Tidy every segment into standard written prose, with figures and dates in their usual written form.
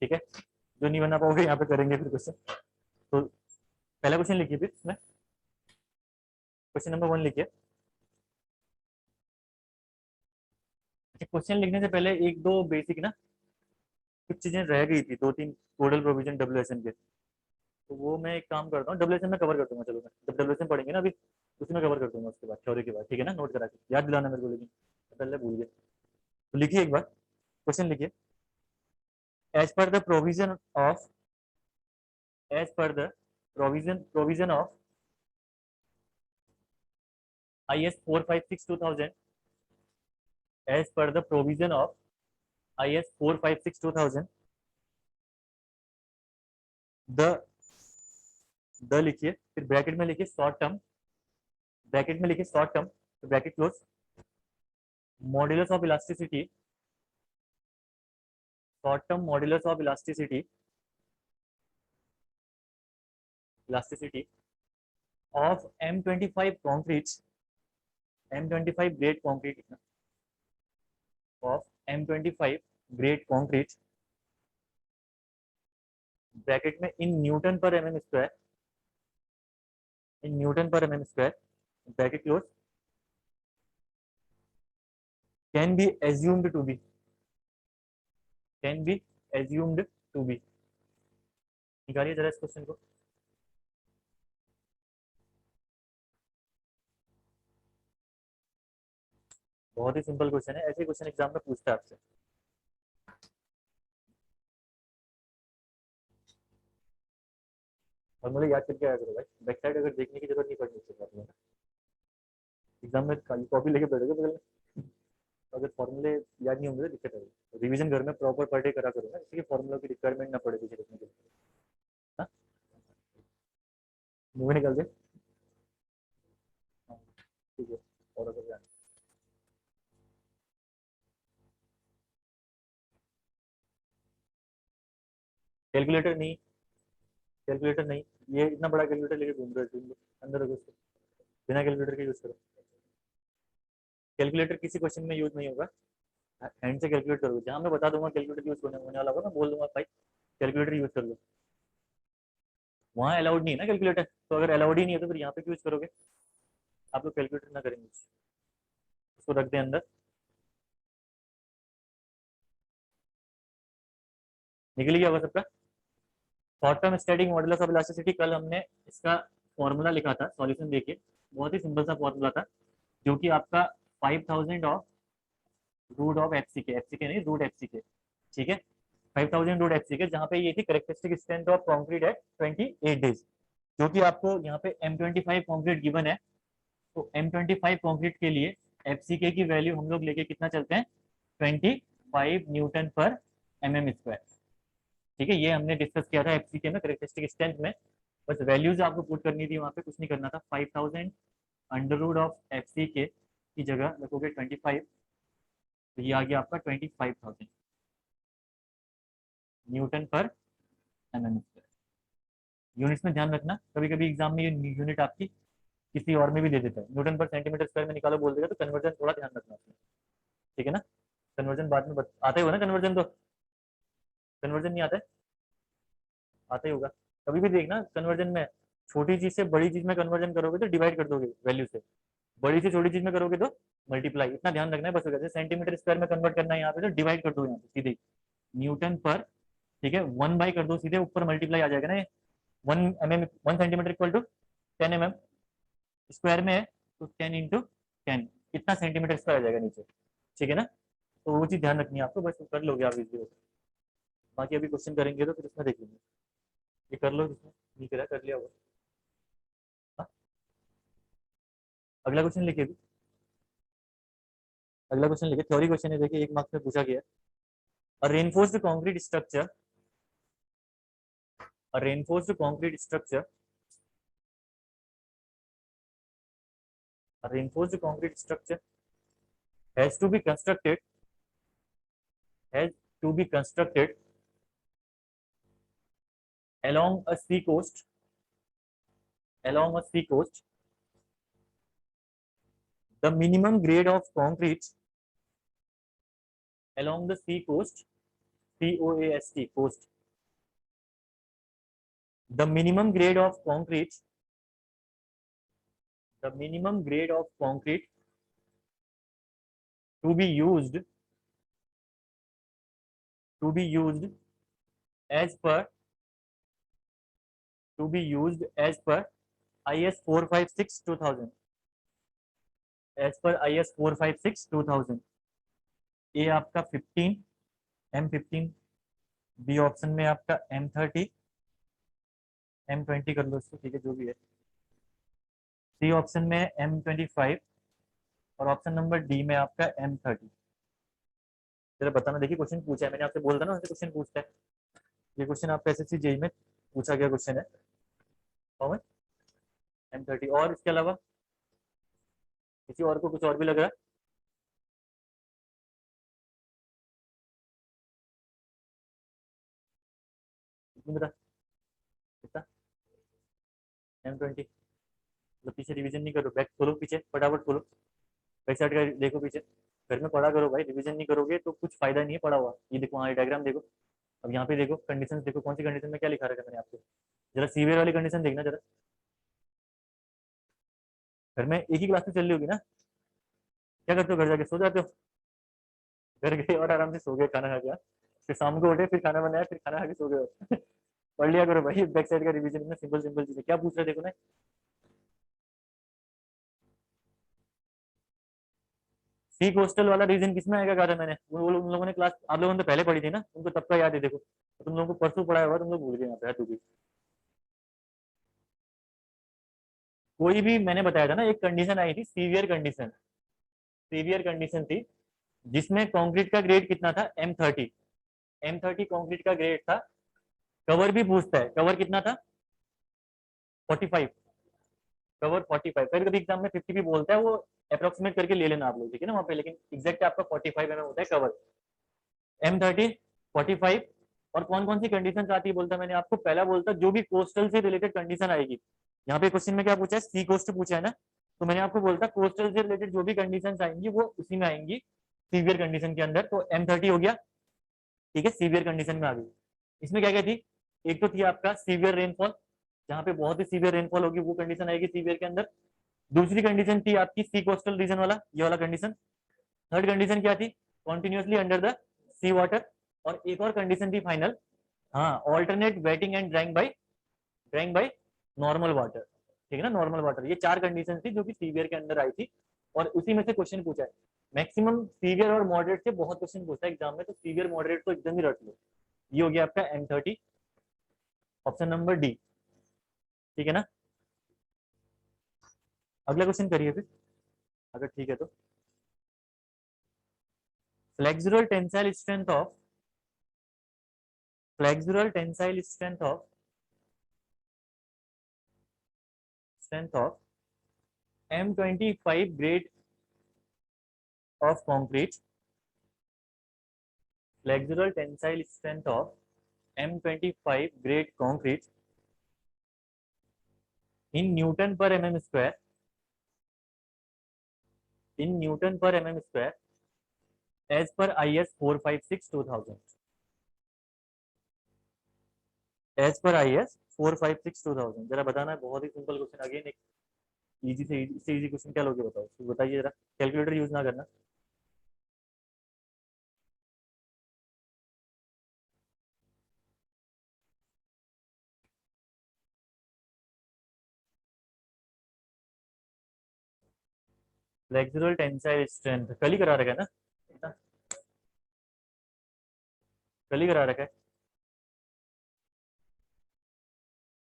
ठीक है, जो नहीं बना पाओगे यहाँ पे करेंगे फिर क्वेश्चन। तो पहला क्वेश्चन लिखिए फिर इसमें, क्वेश्चन नंबर 1 लिखिए। क्वेश्चन लिखने से पहले एक दो बेसिक ना कुछ चीजें रह गई थी, दो तीन कोडल प्रोविजन डब्ल्यूएसएन के, तो वो मैं एक काम करता हूँ, डब्ल्यूएसएन में कवर कर दूंगा। चलो मैं जब डब्ल्यूएसएन पढ़ेंगे ना अभी, उसमें कवर कर दूंगा उसके बाद, थ्योरी के बाद, ठीक है ना। नोट करा के याद दिलाना मेरे को, लेकिन पहले भूल गए। तो लिखिए एक बार, क्वेश्चन लिखिए। As per the provision of, as per the provision of IS 456/2000, as per the provision of IS 456/2000, the लिखिए, फिर ब्रैकेट में लिखिए शॉर्ट टर्म, ब्रैकेट में लिखिए short term, bracket close, modulus of elasticity, short term modulus of elasticity, elasticity of M25 concrete, M25 grade concrete, of M25 grade concrete, bracket में in newton per mm square, in newton per mm square, bracket close, can be assumed to be, can be assumed to be. निकालिए जरा इस question को। बहुत ही simple question है, ऐसे question exam में पूछता है आपसे। और मुझे याद करके आया करो भाई, बैक साइड अगर देखने की जरूरत नहीं पड़नी चाहिए एग्जाम में, खाली कॉपी लेके बैठोगे बगल में, अगर फॉर्मूले याद नहीं होंगे तो दिक्कत आएगी। रिवीजन घर में प्रॉपर पर डे करा करो ना, इसलिए फॉर्मूला की रिक्वायरमेंट ना पड़े पीछे लिखने के लिए। हाँ, मुंह निकाल दे। हाँ, ठीक है, और अगर जाना कैलकुलेटर नहीं, कैलकुलेटर नहीं, ये इतना बड़ा कैलकुलेटर लेके घूम रहे हो अंदर रखो उसको, बिना कैलकुलेटर के यूज करो। कैलकुलेटर किसी क्वेश्चन में यूज नहीं होगा, हैंड से कैलकुलेट करोगे। जहाँ मैं बता दूंगा कैलकुलेटर यूज होने वाला होगा, मैं बोल दूंगा भाई कैलकुलेटर यूज कर लो, वहाँ अलाउड नहीं है ना कैलकुलेटर, तो अगर अलाउड ही नहीं है तो फिर यहाँ पे यूज करोगे। आप लोग कैलकुलेटर ना करेंगे, उसको रख दें अंदर। निकल गया होगा सबका। Short term static modulus of elasticity, कल हमने इसका फॉर्मूला लिखा था, सॉल्यूशन देखिए, बहुत ही सिंपल सा फॉर्मूला था, जो कि आपका 5000 of root of F C के नहीं, रूट एफ सी के, ठीक है। 5000 रूट एफ सी के, जहाँ पे ये थी करेक्टरिस्टिक स्ट्रेंथ ऑफ कॉन्क्रीट है 28 डेज, जो कि आपको यहाँ पे M25 कॉन्क्रीट गिवन है। तो M25 कॉन्क्रीट के लिए एफ सी के की वैल्यू हम लोग लेके कितना चलते हैं, 25 न्यूटन पर mm स्क्वायर, ठीक है। ये हमने डिस्कस किया था एफसीके में, करेक्टरिस्टिक स्ट्रेंथ में। बस वैल्यूज आपको पुट करनी थी, वहाँ पे कुछ नहीं करना था। 5000 अंडर रूट ऑफ एफसीके की जगह रखोगे 25, तो ये आ गया आपका 25,000 Newton per mm square. Units में ध्यान रखना, कभी कभी एग्जाम में ये यूनिट आपकी किसी और में भी दे देता है, न्यूटन पर सेंटीमीटर स्क्वायर में निकालो बोल देगा, तो कन्वर्जन थोड़ा ध्यान रखना उसमें, ठीक है ना। कन्वर्जन बाद में आता ही होगा ना कन्वर्जन, तो कन्वर्जन नहीं आता है, आता ही होगा। कभी भी देखना कन्वर्जन में, छोटी चीज से बड़ी चीज में कन्वर्जन करोगे तो डिवाइड कर दोगे वैल्यू से, बड़ी से छोटी चीज में करोगे तो मल्टीप्लाई, इतना ध्यान रखना है बस। जैसे सेंटीमीटर स्क्वायर में कन्वर्ट करना है यहाँ पे, तो डिवाइड कर दो यहाँ पे सीधे न्यूटन पर, ठीक है, 1 बाई कर दो सीधे, ऊपर मल्टीप्लाई आ जाएगा ना ये। 1 mm 1 centimetre equal to 10 mm square में है, तो 10 × 10 कितना सेंटीमीटर स्क्वायर आ जाएगा नीचे, ठीक है ना। तो वो चीज ध्यान रखनी है आपको, बस कर लोगे आप इस, बाकी अभी क्वेश्चन करेंगे तो फिर उसमें देख लेंगे। ये कर लो जिसमें नहीं करा, कर लिया होगा। हाँ? अगला क्वेश्चन लिखिए अभी, अगला क्वेश्चन लिखिए, थ्योरी क्वेश्चन है, देखिए 1 मार्क्स में पूछा गया है। A reinforced concrete structure, a reinforced concrete structure, a reinforced concrete structure has to be constructed, has to be constructed along a sea coast, along a sea coast. The minimum grade of concrete along the sea coast COAST, coast. The minimum grade of concrete, the minimum grade of concrete to be used as per IS 456 2000, as per IS 456 2000. ए आपका 15 M15, B option में आपका M30, M20 कर लो इसको, ठीक है जो भी है, सी ऑप्शन में M25 और ऑप्शन नंबर डी में आपका M30। जरा बताना, देखिए क्वेश्चन पूछा है मैंने आपसे, बोलता ना उनसे क्वेश्चन पूछता है। ये क्वेश्चन आपका एसएससी जेई में पूछा गया क्वेश्चन है। कौन M30, और इसके अलावा किसी और को कुछ और भी लग रहा है? बता कितना M20, मतलब पीछे रिवीजन नहीं करो, बैक खोलो पीछे, फटाफट खोलो बैक साइड का, देखो पीछे, घर में पढ़ा करो भाई, रिवीजन नहीं करोगे तो कुछ फायदा नहीं है पढ़ा हुआ। ये देखो हाँ, डायग्राम देखो, अब यहाँ पे देखो कंडीशन देखो, कौन सी कंडीशन में क्या लिखा रखा है मैंने आपको, जरा सीवियर वाली कंडीशन देखना जरा। घर में एक ही क्लास में चल रही होगी ना, क्या करते हो घर जाके, सो जाते हो? घर गए और आराम से सो गए खाना खा के, फिर शाम को उठे, फिर खाना बनाया, फिर खाना खा के सो गए। पढ़ लिया करो भाई बैक साइड का रिवीजन में, सिंपल सिंपल चीजें। क्या पूछ रहे देखो ना, सी कोस्टल वाला रीजन किसमें आएगा, कहा था मैंने, वो उन लोगों ने क्लास, आप लोगों ने तो पहले पढ़ी थी ना, उनको तब का याद है देखो, तुम लोगों को परसों पढ़ाया हुआ, तुम लोग भूल गए यहाँ पे तू भी। कोई भी मैंने बताया था ना, एक कंडीशन आई थी सीवियर कंडीशन, सीवियर कंडीशन थी जिसमें कंक्रीट का ग्रेड कितना था, M30, M30 कंक्रीट का ग्रेड था। कवर भी पूछता है, कवर कितना था 45, कवर 45, कभी कभी एग्जाम में 50 भी बोलता है, वो अप्रोक्सीमेट करके ले लेना आप लोग, ठीक है ना वहाँ पे, लेकिन एग्जैक्ट आपका 45 mm होता है कवर, M30 45। और कौन कौन सी कंडीशन आती है बोलता मैंने आपको, पहला बोलता जो भी कोस्टल से रिलेटेड कंडीशन आएगी, यहाँ पे क्वेश्चन में क्या पूछा है, सी कोस्ट पूछा है ना, तो मैंने आपको बोलता कोस्टल से रिलेटेड जो भी कंडीशन आएंगी वो उसी में आएंगी सीवियर कंडीशन के अंदर, तो M30 हो गया, ठीक है, सीवियर कंडीशन में आ गई। इसमें क्या क्या थी, एक तो थी आपका सीवियर रेनफॉल, जहाँ पे बहुत ही सीवियर रेनफॉल होगी, वो कंडीशन आएगी सीवियर के अंदर। दूसरी कंडीशन थी आपकी सी कोस्टल रीजन वाला, ये वाला कंडीशन। थर्ड कंडीशन क्या थी, continuously under the sea water. और एक और कंडीशन थी फाइनल, हाँ, alternate wetting and drying by normal water, ठीक है ना, नॉर्मल वाटर। ये चार कंडीशन थी जो कि सीवियर के अंदर आई थी, और उसी में से क्वेश्चन पूछा है। मैक्सिमम सीवियर और मॉडरेट से बहुत क्वेश्चन पूछता है एग्जाम में, तो सीवियर मॉडरेट तो एकदम ही रट लो। ये हो गया आपका M30, ऑप्शन नंबर डी, ठीक है ना। अगला क्वेश्चन करिए फिर, अगर ठीक है तो। Flexural tensile strength of, flexural tensile strength of M25 grade of concrete, flexural tensile strength of M25 grade concrete in Newton per mm square, in Newton per mm square as per IS 456 2000, as per IS 456 2000। जरा बताना है, बहुत ही simple question, again एक easy से easy question, क्या लोगे बताओ, तो बताइए जरा, कैलकुलेटर यूज ना करना। फ्लेक्सुरल टेंसाइल स्ट्रेंथ कल ही करा रखा है ना, कल ही करा रखा है।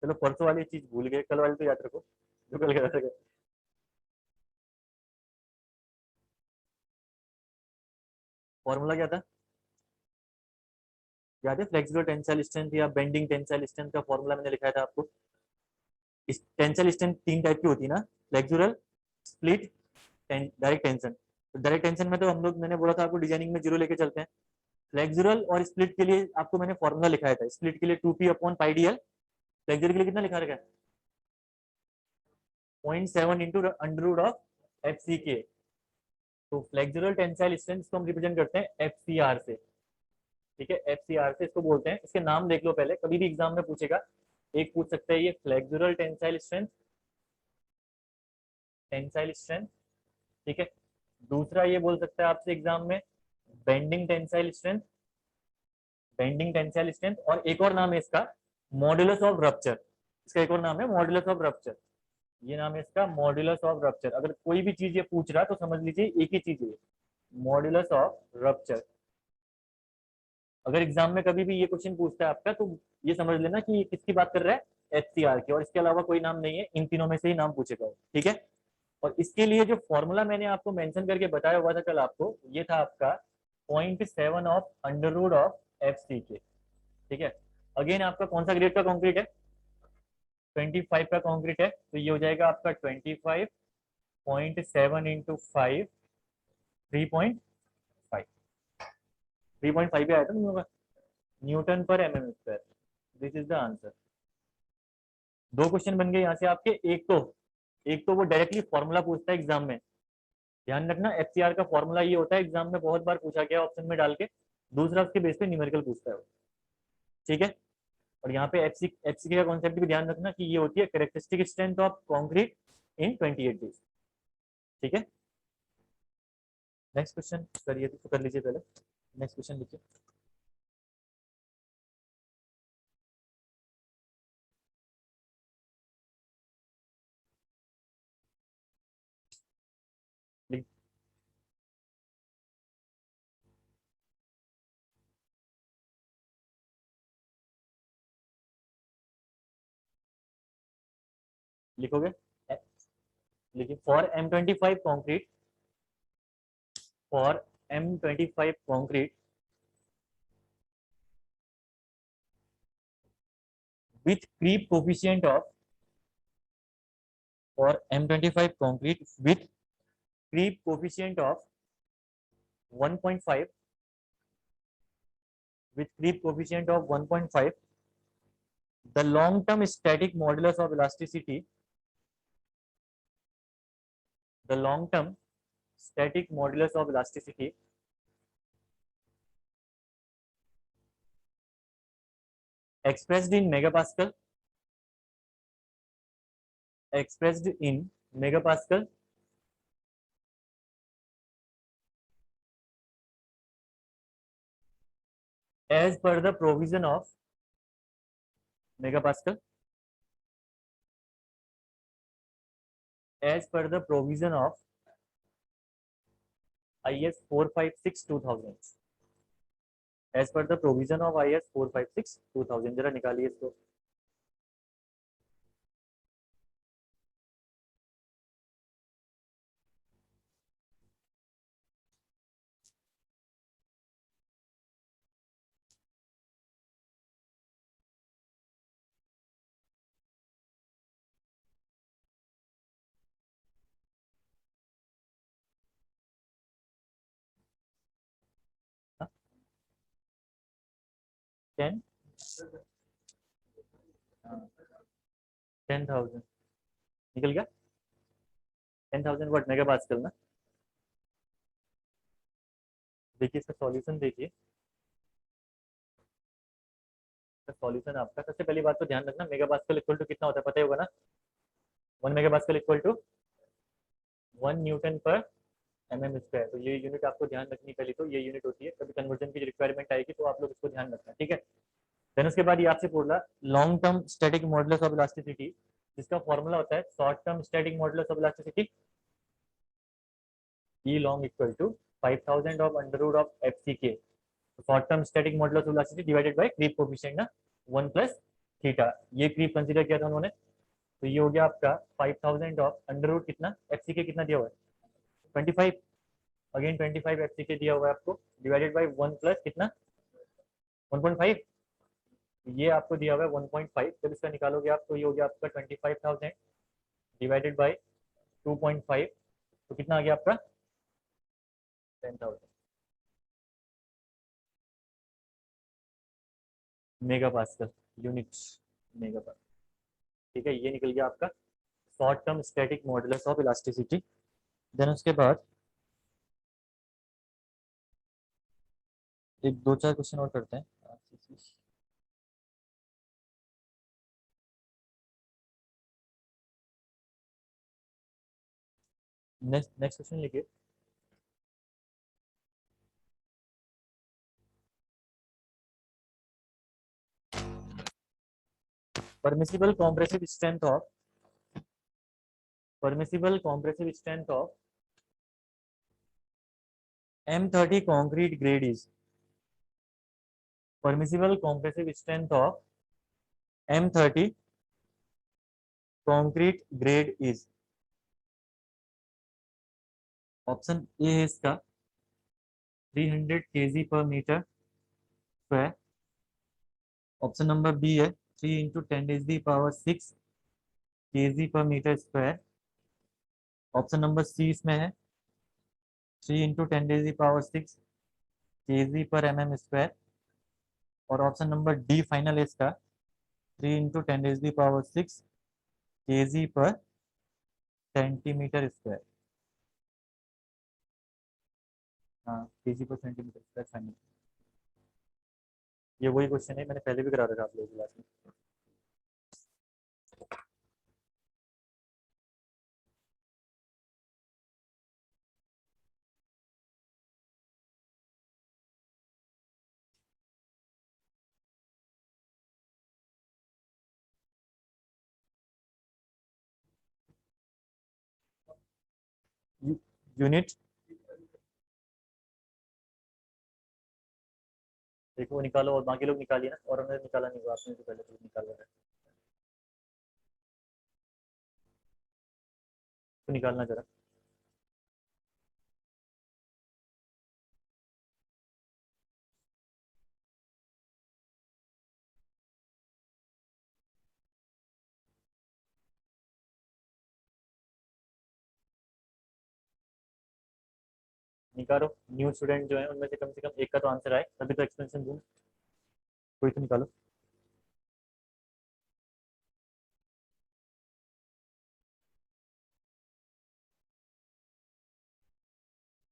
चलो परसों वाली चीज भूल गए, कल वाली तो याद रखो जो कल करा रखा है। फॉर्मूला क्या था याद है, फ्लेक्सिबल टेंसाइल स्ट्रेंथ या बेंडिंग टेंसाइल स्ट्रेंथ का फॉर्मूला मैंने लिखाया था आपको। इस टेंसाइल स्ट्रेंथ तीन टाइप की होती है ना, फ्लेक्सुरल, स्प्लिट, डायरेक्ट टेंशन। तो डायरेक्ट टेंशन में तो हम लोग, मैंने बोला था आपको, डिजाइनिंग में जीरो लेके चलते हैं। फ्लेक्सुरल और स्प्लिट के लिए आपको मैंने फॉर्मूला लिखाया था, स्प्लिट के लिए 2p/πdl, फ्लेक्सुरल के लिए कितना लिखा रखा है 0.7 into under root of FCK। तो फ्लेक्सुरल टेंसाइल स्ट्रेंथ को हम रिप्रेजेंट करते हैं FCR से, ठीक है, FCR से इसको बोलते हैं। इसके नाम देख लो पहले, कभी भी एग्जाम में पूछेगा। एक पूछ सकता है ये flexural tensile strength, tensile strength, ठीक है। दूसरा ये बोल सकता है आपसे एग्जाम में bending tensile strength, bending tensile strength. और एक और नाम है इसका मॉडुलस ऑफ रप्चर, इसका एक और नाम है मॉडुलस ऑफ रप्चर। ये नाम है इसका मॉडुलस ऑफ रप्चर। अगर कोई भी चीज ये पूछ रहा है तो समझ लीजिए एक ही चीज है, मॉडुलस ऑफ रप्चर। अगर एग्जाम में कभी भी ये क्वेश्चन पूछता है आपका, तो ये समझ लेना कि ये किसकी बात कर रहा है, HCR की, और इसके अलावा कोई नाम नहीं है, इन तीनों में से ही नाम पूछेगा, ठीक है। और इसके लिए जो फॉर्मूला मैंने आपको मेंशन करके बताया हुआ था कल आपको, ये था आपका 0.7 of under root of FCK, ठीक है। अगेन आपका कौन सा ग्रेड का कंक्रीट है, 25 का कंक्रीट है, तो ये हो जाएगा आपका 25.7 इंटू 5, 3.5, 3.5 पे आया था नहीं होगा, Newton per mm²। This is the answer. दो क्वेश्चन बन गए यहाँ से आपके। एक तो वो डायरेक्टली फॉर्मूला पूछता है एग्जाम में, ध्यान रखना, FCR का फॉर्मूला ये होता है, एग्जाम में बहुत बार पूछा गया ऑप्शन में डाल के। दूसरा उसके बेस पे न्यूमेरिकल पूछता है वो, ठीक है। और यहाँ पे FCK का कॉन्सेप्ट भी ध्यान रखना कि ये होती है characteristic strength of concrete in 28 days, ठीक है। नेक्स्ट क्वेश्चन करिए, तो कर लीजिए पहले, नेक्स्ट क्वेश्चन लिखिए। लिखोगे, लिखिए for M25 concrete with creep coefficient of, for M25 concrete with creep coefficient of 1.5, with creep coefficient of 1.5, the long term static modulus of elasticity, the long term static modulus of elasticity expressed in megapascal, expressed in megapascal, as per the provision of megapascal, as per the provision of IS 456/2000, as per the provision of IS 456/2000। जरा निकालिए इसको। हाँ? 10, 10,000 निकल गया, 10,000 mega pascal ना। देखिए इसका solution देखिए, सॉल्यूशन आपका, सबसे पहली बात तो ध्यान रखना, मेगा पास्कल इक्वल टू कितना होता है पता ही होगा ना, 1 mega pascal equal to 1 newton per mm²। तो ये यूनिट आपको ध्यान रखनी, पहले तो ये यूनिट होती है, कभी कन्वर्जन की रिक्वायरमेंट आएगी तो आप लोग इसको ध्यान रखना, ठीक है। देन उसके बाद ये आपसे बोल रहा long term static modulus of elasticity, जिसका फॉर्मूला होता है short term static modulus of elasticity, E long equal to 5,000 of under root of FCK, short term static modulus of elasticity divided by creep coefficient ना, 1 plus theta. ये creep consider किया था उन्होंने, तो ये हो गया आपका 5,000 ऑफ अंडर रूट कितना, FCK कितना दिया हुआ है 25, अगेन 25 FCK दिया हुआ है आपको, डिवाइडेड बाय 1 प्लस कितना 1.5, ये आपको दिया हुआ है 1.5। जब इसका निकालोगे आप तो ये हो गया आपका 25,000 डिवाइडेड बाय 2.5, तो कितना आ गया आपका 10,000 mega pascal units, mega pascal, ठीक है। ये निकल गया आपका short term static modulus of elasticity. Then उसके बाद एक दो चार क्वेश्चन और करते हैं। नेक्स्ट नेक्स्ट क्वेश्चन लिखिए। Permissible compressive strength of M30 concrete grade is permissible compressive strength of M30 concrete grade is। Option A है इसका 300 kg per metre square. Option number B है 3 into 10⁻⁶ kg per metre square. Option number C इसमें है 3 into 10⁻⁶ kg पर mm²। और option number D final है इसका 3 into 10⁻⁶ kg पर सेंटीमीटर स्क्वायर। हाँ, kg पर सेंटीमीटर स्क्वायर फाइनल। ये वही क्वेश्चन है, मैंने पहले भी करा रखा आप लोगों की क्लास में। यूनिट देखो वो निकालो, और बाकी लोग निकालिए ना, और उन्होंने निकाला नहीं हुआ, आपने तो पहले तो निकाला है तो निकालना जरा। निकालो, न्यू स्टूडेंट जो है उनमें से कम एक का तो आंसर आए, तभी तो एक्सपेंशन दूँ। कोई तो निकालो।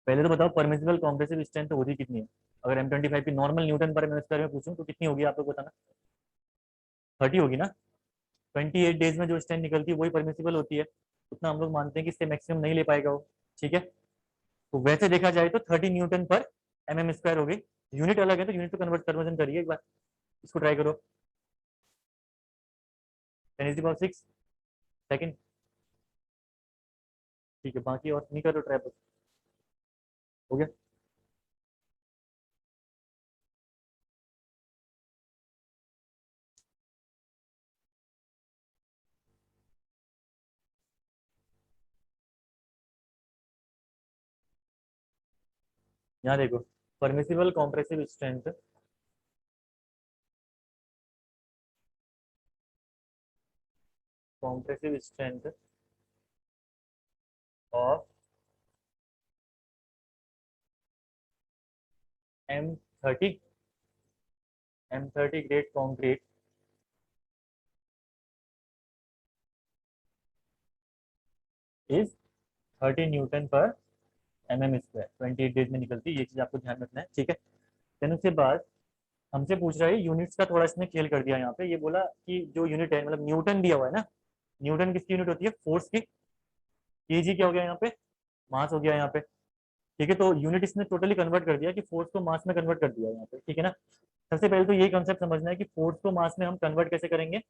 पहले तो बताओ परमिसिबल कॉम्प्रेसिव स्ट्रेंथ होती कितनी है। अगर M25 की नॉर्मल न्यूटन पर एम स्क्वायर में पूछूं तो कितनी होगी, आप लोग बताना। 30 होगी ना। 28 डेज में जो स्ट्रेंथ निकलती है वही परमिसिबल होती है। उतना हम लोग मानते हैं कि इससे मैक्सिमम नहीं ले पाएगा वो। ठीक है, तो वैसे देखा जाए तो 30 न्यूटन पर mm² हो गई। यूनिट अलग है तो यूनिट को कन्वर्जन करिए एक बार, इसको ट्राई करो। 10⁻⁶ सेकंड। ठीक है, बाकी और नहीं करो ट्राई, हो गया। यहाँ देखो, permissible compressive strength compressive strength of M30 grade concrete is 30 Newton per mm²। 28 days में निकलती है, ये चीज आपको ध्यान रखना है। ठीक है, देन उसके बाद हमसे पूछ रहा है यूनिट्स का, थोड़ा इसने खेल कर दिया यहाँ पे। ये बोला कि जो यूनिट है, मतलब न्यूटन दिया हुआ है ना, न्यूटन किसकी यूनिट होती है, फोर्स की। केजी क्या हो गया यहाँ पे, मास हो गया यहाँ पे। ठीक है, तो यूनिट इसने टोटली कन्वर्ट कर दिया कि फोर्स को मास में कन्वर्ट कर दिया यहाँ पे। ठीक है ना। सबसे पहले तो यही कंसेप्ट समझना है कि फोर्स को मास में हम कन्वर्ट कैसे करेंगे।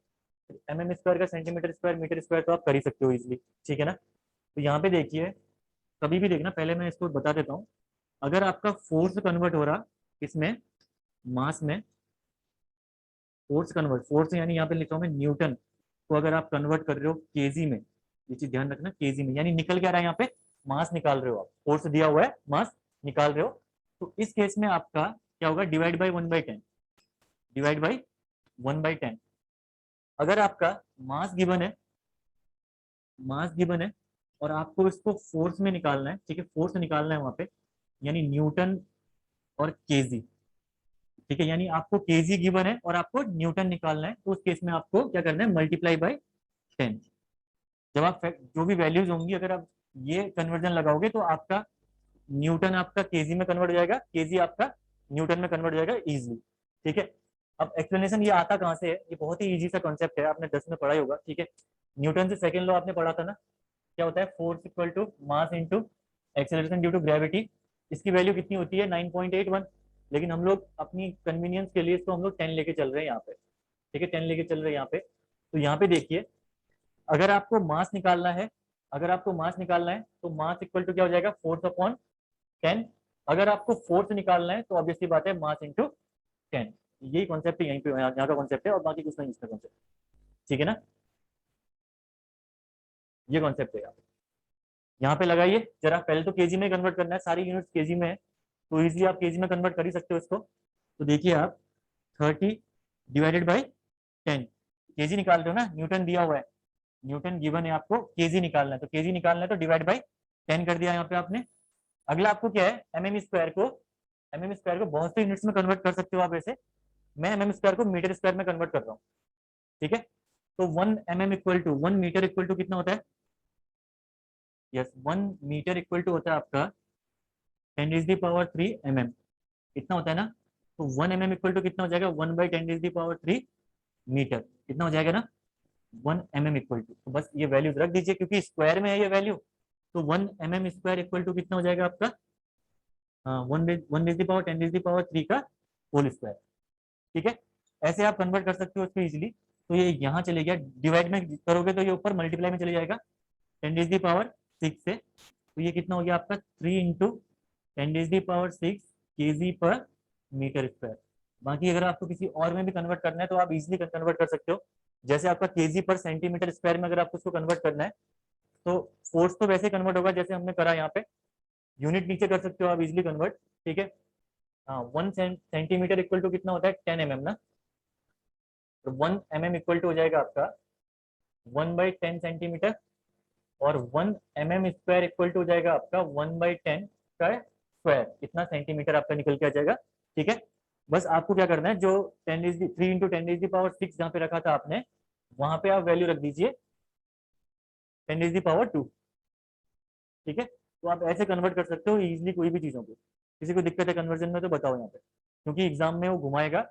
mm² का सेंटीमीटर², मीटर² तो आप कर ही सकते हो इजिली। ठीक है ना। तो यहाँ पे देखिए, कभी भी देखना, पहले मैं इसको बता देता हूँ। अगर आपका फोर्स कन्वर्ट हो रहा इसमें मास में, फोर्स यानी यहाँ पे लिखा हूँ मैं न्यूटन को, अगर आप कन्वर्ट कर रहे हो केजी में, ये चीज ध्यान रखना, केजी में, यानी निकल क्या रहा है यहाँ पे, मास निकाल रहे हो आप। फोर्स दिया हुआ है, मास निकाल रहे हो, तो इस केस में आपका क्या होगा, डिवाइड बाई 1/10। Divide by 1/10। अगर आपका मास गिवन है, मास गिवन है और आपको इसको फोर्स में निकालना है, ठीक है, फोर्स निकालना है वहां पे, यानी न्यूटन और केजी। ठीक है, यानी आपको केजी गिवन है और आपको न्यूटन निकालना है, तो उस केस में आपको क्या करना है, मल्टीप्लाई बाय 10। जब आप जो भी वैल्यूज होंगी, अगर आप ये कन्वर्जन लगाओगे तो आपका न्यूटन आपका केजी में कन्वर्ट हो जाएगा, केजी आपका न्यूटन में कन्वर्ट हो जाएगा इजीली। ठीक है, अब एक्सप्लेनेशन ये आता कहाँ से है, ये बहुत ही इजी सा कॉन्सेप्ट है, आपने 10 में पढ़ा ही होगा। ठीक है, न्यूटन से सेकंड लॉ आपने पढ़ा था ना, क्या होता है, force equal to mass into acceleration due to gravity. इसकी वैल्यू कितनी होती है, 9.81, लेकिन हम लोग अपनी कन्वीनियंस के लिए इसको हम लोग 10 लेके चल रहे हैं यहाँ पे। ठीक है, 10 लेके चल रहे हैं यहाँ पे। तो यहाँ पे देखिए, अगर आपको मास निकालना है, अगर आपको मास निकालना है तो मास इक्वल टू क्या हो जाएगा, फोर्स अपॉन 10। अगर आपको फोर्स निकालना है तो ऑब्वियसली बात है मास इंटू 10। यही कॉन्सेप्ट है, यहीं पे यहाँ का कॉन्सेप्ट है, और बाकी कुछ नहीं इसका कॉन्सेप्ट। ठीक है ना, ये कॉन्सेप्ट है यहाँ पे लगाइए जरा। पहले तो केजी में कन्वर्ट करना है, सारी यूनिट्स केजी में है, तो इजीली आप केजी में कन्वर्ट कर ही सकते हो इसको। तो देखिए आप 30 डिवाइडेड बाई 10, केजी निकालते हो ना, न्यूटन दिया हुआ है, न्यूटन गिवन है, आपको केजी निकालना है, तो केजी निकालना है तो डिवाइड बाई 10 कर दिया यहाँ पे आपने। अगला आपको क्या है, एमएम स्क्वायर को बहुत से यूनिट्स में कन्वर्ट कर सकते हो आप ऐसे। मैं एमएम स्क्वायर को मीटर स्क्वायर में कन्वर्ट कर रहा हूँ। ठीक है, तो 1 mm equal to 1 metre equal to कितना होता है, यस 1 मीटर इक्वल टू होता है आपका 10⁻³ इतना होता है ना। तो 1 mm इक्वल टू कितना हो जाएगा, 1/10⁻³ मीटर, कितना हो जाएगा ना, 1 mm इक्वल टू। तो बस ये वैल्यूज रख दीजिए क्योंकि स्क्वायर में है ये वैल्यू। तो 1 mm स्क्वायर इक्वल टू कितना हो जाएगा आपका, 1/10⁻³ का होल स्क्वायर। ठीक है, ऐसे आप कन्वर्ट कर सकते हो इसको इजीली। तो ये यहाँ चले गया, डिवाइड में करोगे तो ये ऊपर मल्टीप्लाई में चले जाएगा 10⁻6 से। तो ये कितना हो गया आपका, 3 × 10⁻6 केजी पर मीटर स्क्वायर। बाकी अगर आपको किसी और में भी कन्वर्ट करना है तो आप इजीली कन्वर्ट कर सकते हो। जैसे आपका केजी पर सेंटीमीटर स्क्वायर में अगर आपको उसको कन्वर्ट करना है तो फोर्स तो वैसे कन्वर्ट होगा जैसे हमने करा यहाँ पे, यूनिट नीचे कर सकते हो आप इजीली कन्वर्ट। ठीक है, हाँ 1 सेंटीमीटर इक्वल टू कितना होता है, 10 mm ना। तो 1 mm इक्वल टू हो जाएगा आपका 1/10 सेंटीमीटर, और 1 mm स्क्वायर इक्वल टू हो जाएगा आपका 1/10 का स्क्वायर, इतना सेंटीमीटर आपका निकल के आ जाएगा। ठीक है, बस आपको क्या करना है, जो 3 × 10⁻6 जहाँ पे रखा था आपने, वहां पे आप वैल्यू रख दीजिए 10⁻²। ठीक है, तो आप ऐसे कन्वर्ट कर सकते हो इजीली कोई भी चीजों को। किसी को दिक्कत है कन्वर्जन में तो बताओ यहाँ पे, क्योंकि एग्जाम में वो घुमाएगा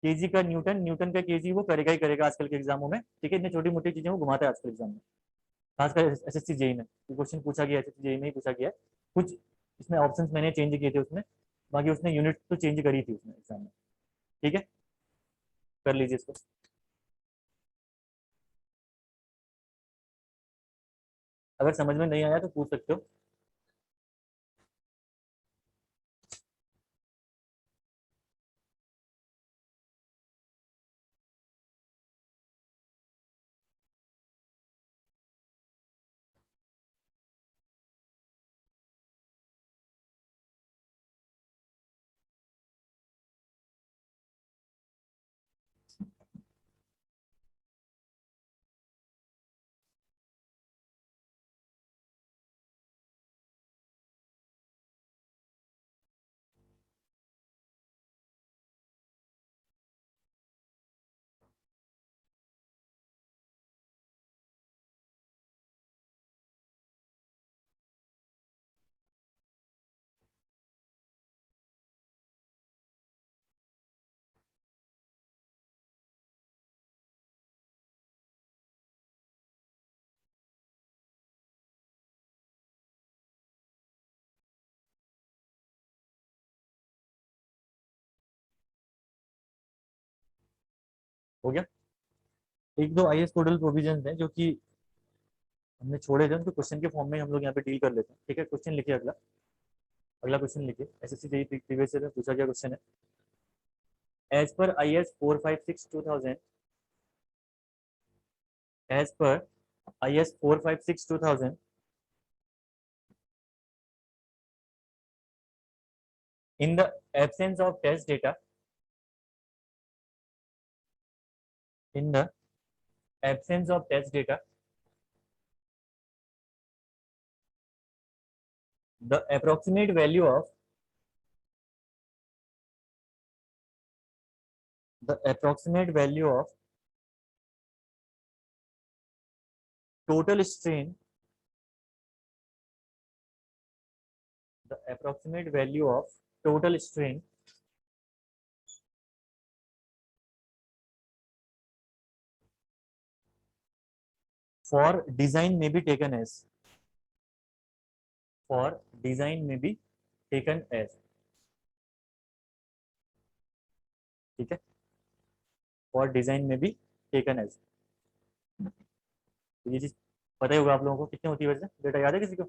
केजी का न्यूटन, न्यूटन का केजी वो करेगा ही करेगा आजकल के एग्जामों में। ठीक है, इतनी छोटी मोटी चीजें वो घुमाता है आजकल एग्जाम में, खासकर एसएससी जेई में क्वेश्चन पूछा गया, एसएससी जेई में ही पूछा गया है। कुछ इसमें ऑप्शंस मैंने चेंज किए थे उसमें, बाकी उसने यूनिट तो चेंज करी थी उसमें एग्जाम में। ठीक है, कर लीजिए इसको। अगर समझ में नहीं आया तो पूछ सकते हो। हो गया, एक दो आईएएस कोडल प्रोविजन हैं जो कि हमने छोड़े थे, उनको क्वेश्चन के फॉर्म में हम लोग यहाँ पे डील कर लेते हैं। ठीक है, क्वेश्चन लिखिए अगला, अगला क्वेश्चन लिखिए, एसएससी जेईई प्रीवियस ईयर में पूछा गया क्वेश्चन है। As per IAS 456/2000, as per IAS 456/2000, in the absence of test data, in the absence of test data, the approximate value of the approximate value of total strain, the approximate value of total strain for design may be taken as, for design may be taken as, ठीक है, for design may be taken as. तो ये चीज पता ही होगा आप लोगों को, कितनी होती है वैसे, डेटा याद है किसी को?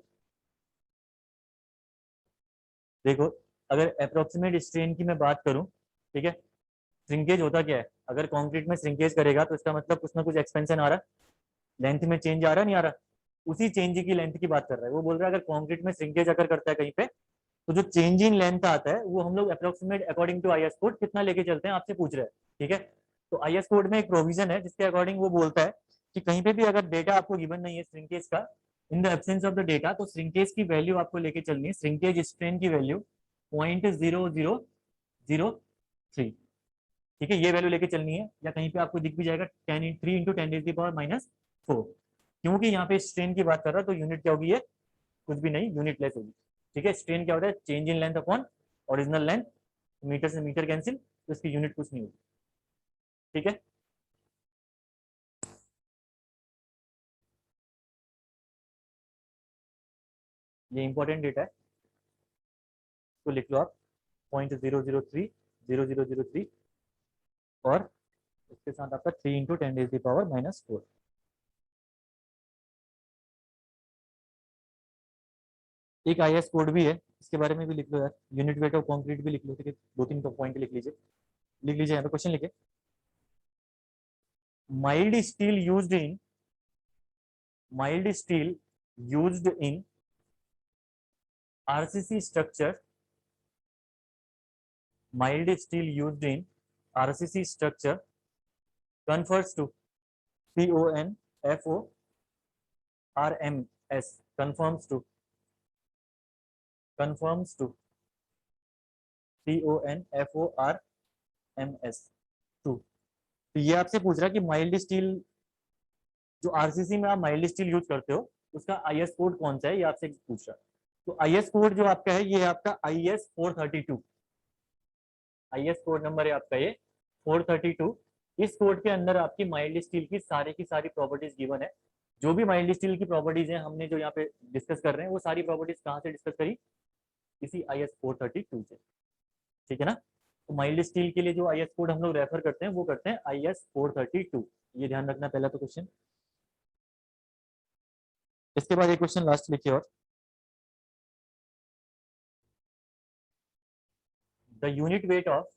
देखो, अगर अप्रोक्सीमेट स्ट्रेन की मैं बात करूं, ठीक है, श्रिंकेज होता क्या है, अगर कंक्रीट में श्रिंकेज करेगा तो इसका मतलब कुछ ना कुछ एक्सपेंशन आ रहा, लेंथ में चेंज आ रहा नहीं आ रहा, उसी चेंज की लेंथ की बात कर रहा है वो। बोल रहा है अगर कंक्रीट में श्रिंकेज अगर करता है कहीं पे, तो जो चेंज इन लेंथ आता है वो हम लोग approximate according to IS code कितना लेके चलते हैं, आपसे पूछ रहे हैं, ठीक है। तो आईएस कोड में एक प्रोविजन है जिसके अकॉर्डिंग वो बोलता है कि कहीं पे भी अगर डेटा आपको गिवन नहीं है श्रिंकेज का, in the absence of the data, तो श्रिंकेज की वैल्यू आपको लेके चलनी है, श्रिंकेज स्ट्रेन की वैल्यू 0.0003, ठीक है, ये वैल्यू लेके चलनी है। या कहीं पे आपको दिख भी जाएगा 3 × 10⁻⁻⁴, क्योंकि यहाँ पे स्ट्रेन की बात कर रहा है, तो यूनिट क्या होगी, ये कुछ भी नहीं, यूनिट लेस होगी, ठीक है। स्ट्रेन क्या होता है, change in length upon original length, metre से मीटर कैंसिल, तो इसकी यूनिट कुछ नहीं होगी, ठीक है। ये इंपॉर्टेंट डेटा है, तो लिख लो आप 0.003003, और इसके साथ आपका 3 × 10⁻⁻⁴। एक आईएस कोड भी है, इसके बारे में भी लिख लो यार, यूनिट वेट ऑफ कंक्रीट भी लिख लो, ठीक है, 2-3 पॉइंट लिख लीजिए, लिख लीजिए यहाँ पे क्वेश्चन लिखे। Mild steel used in, mild steel used in RCC structure, mild steel used in RCC structure confers to CONFORMS, confirms to CONFORMS2। तो ये आपसे पूछ रहा है कि माइल्ड स्टील, जो आरसीसी में आप माइल्ड स्टील यूज करते हो, उसका आईएस कोड कौन सा है, ये आपसे पूछ रहा है। तो आईएस कोड जो आपका है, ये है आपका IS 432, आईएस कोड नंबर है आपका ये 432। इस कोड के अंदर आपकी माइल्ड स्टील की सारी प्रॉपर्टीज गिवन है। जो भी माइल्ड स्टील की प्रॉपर्टीज हैं हमने जो यहाँ पे डिस्कस कर रहे हैं, वो सारी प्रॉपर्टीज कहाँ से डिस्कस करी, इसी IS 432 से, ठीक है ना। तो माइल्ड स्टील के लिए जो आईएस कोड हम लोग रेफर करते हैं वो करते हैं IS 432, ये ध्यान रखना पहला तो क्वेश्चन। इसके बाद एक क्वेश्चन लास्ट लिखिए, और the unit weight of,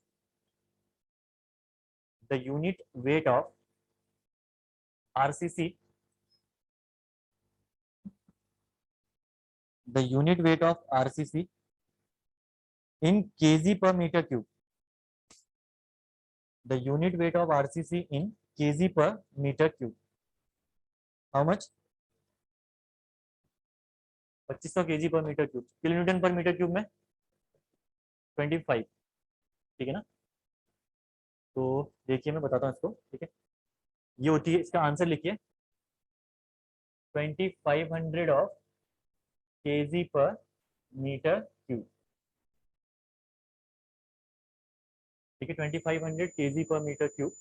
the unit weight of RCC, the unit weight of RCC in kg per meter cube, the unit weight of RCC in kg per meter cube, how much, 2500 kg per metre cube, kilo Newton पर metre cube में 25, ठीक है ना। तो देखिए मैं बताता हूँ इसको, ठीक है, ये होती है, इसका आंसर लिखिए 2500 of kg per metre cube, ठीक है, 2500 kg पर मीटर क्यूब।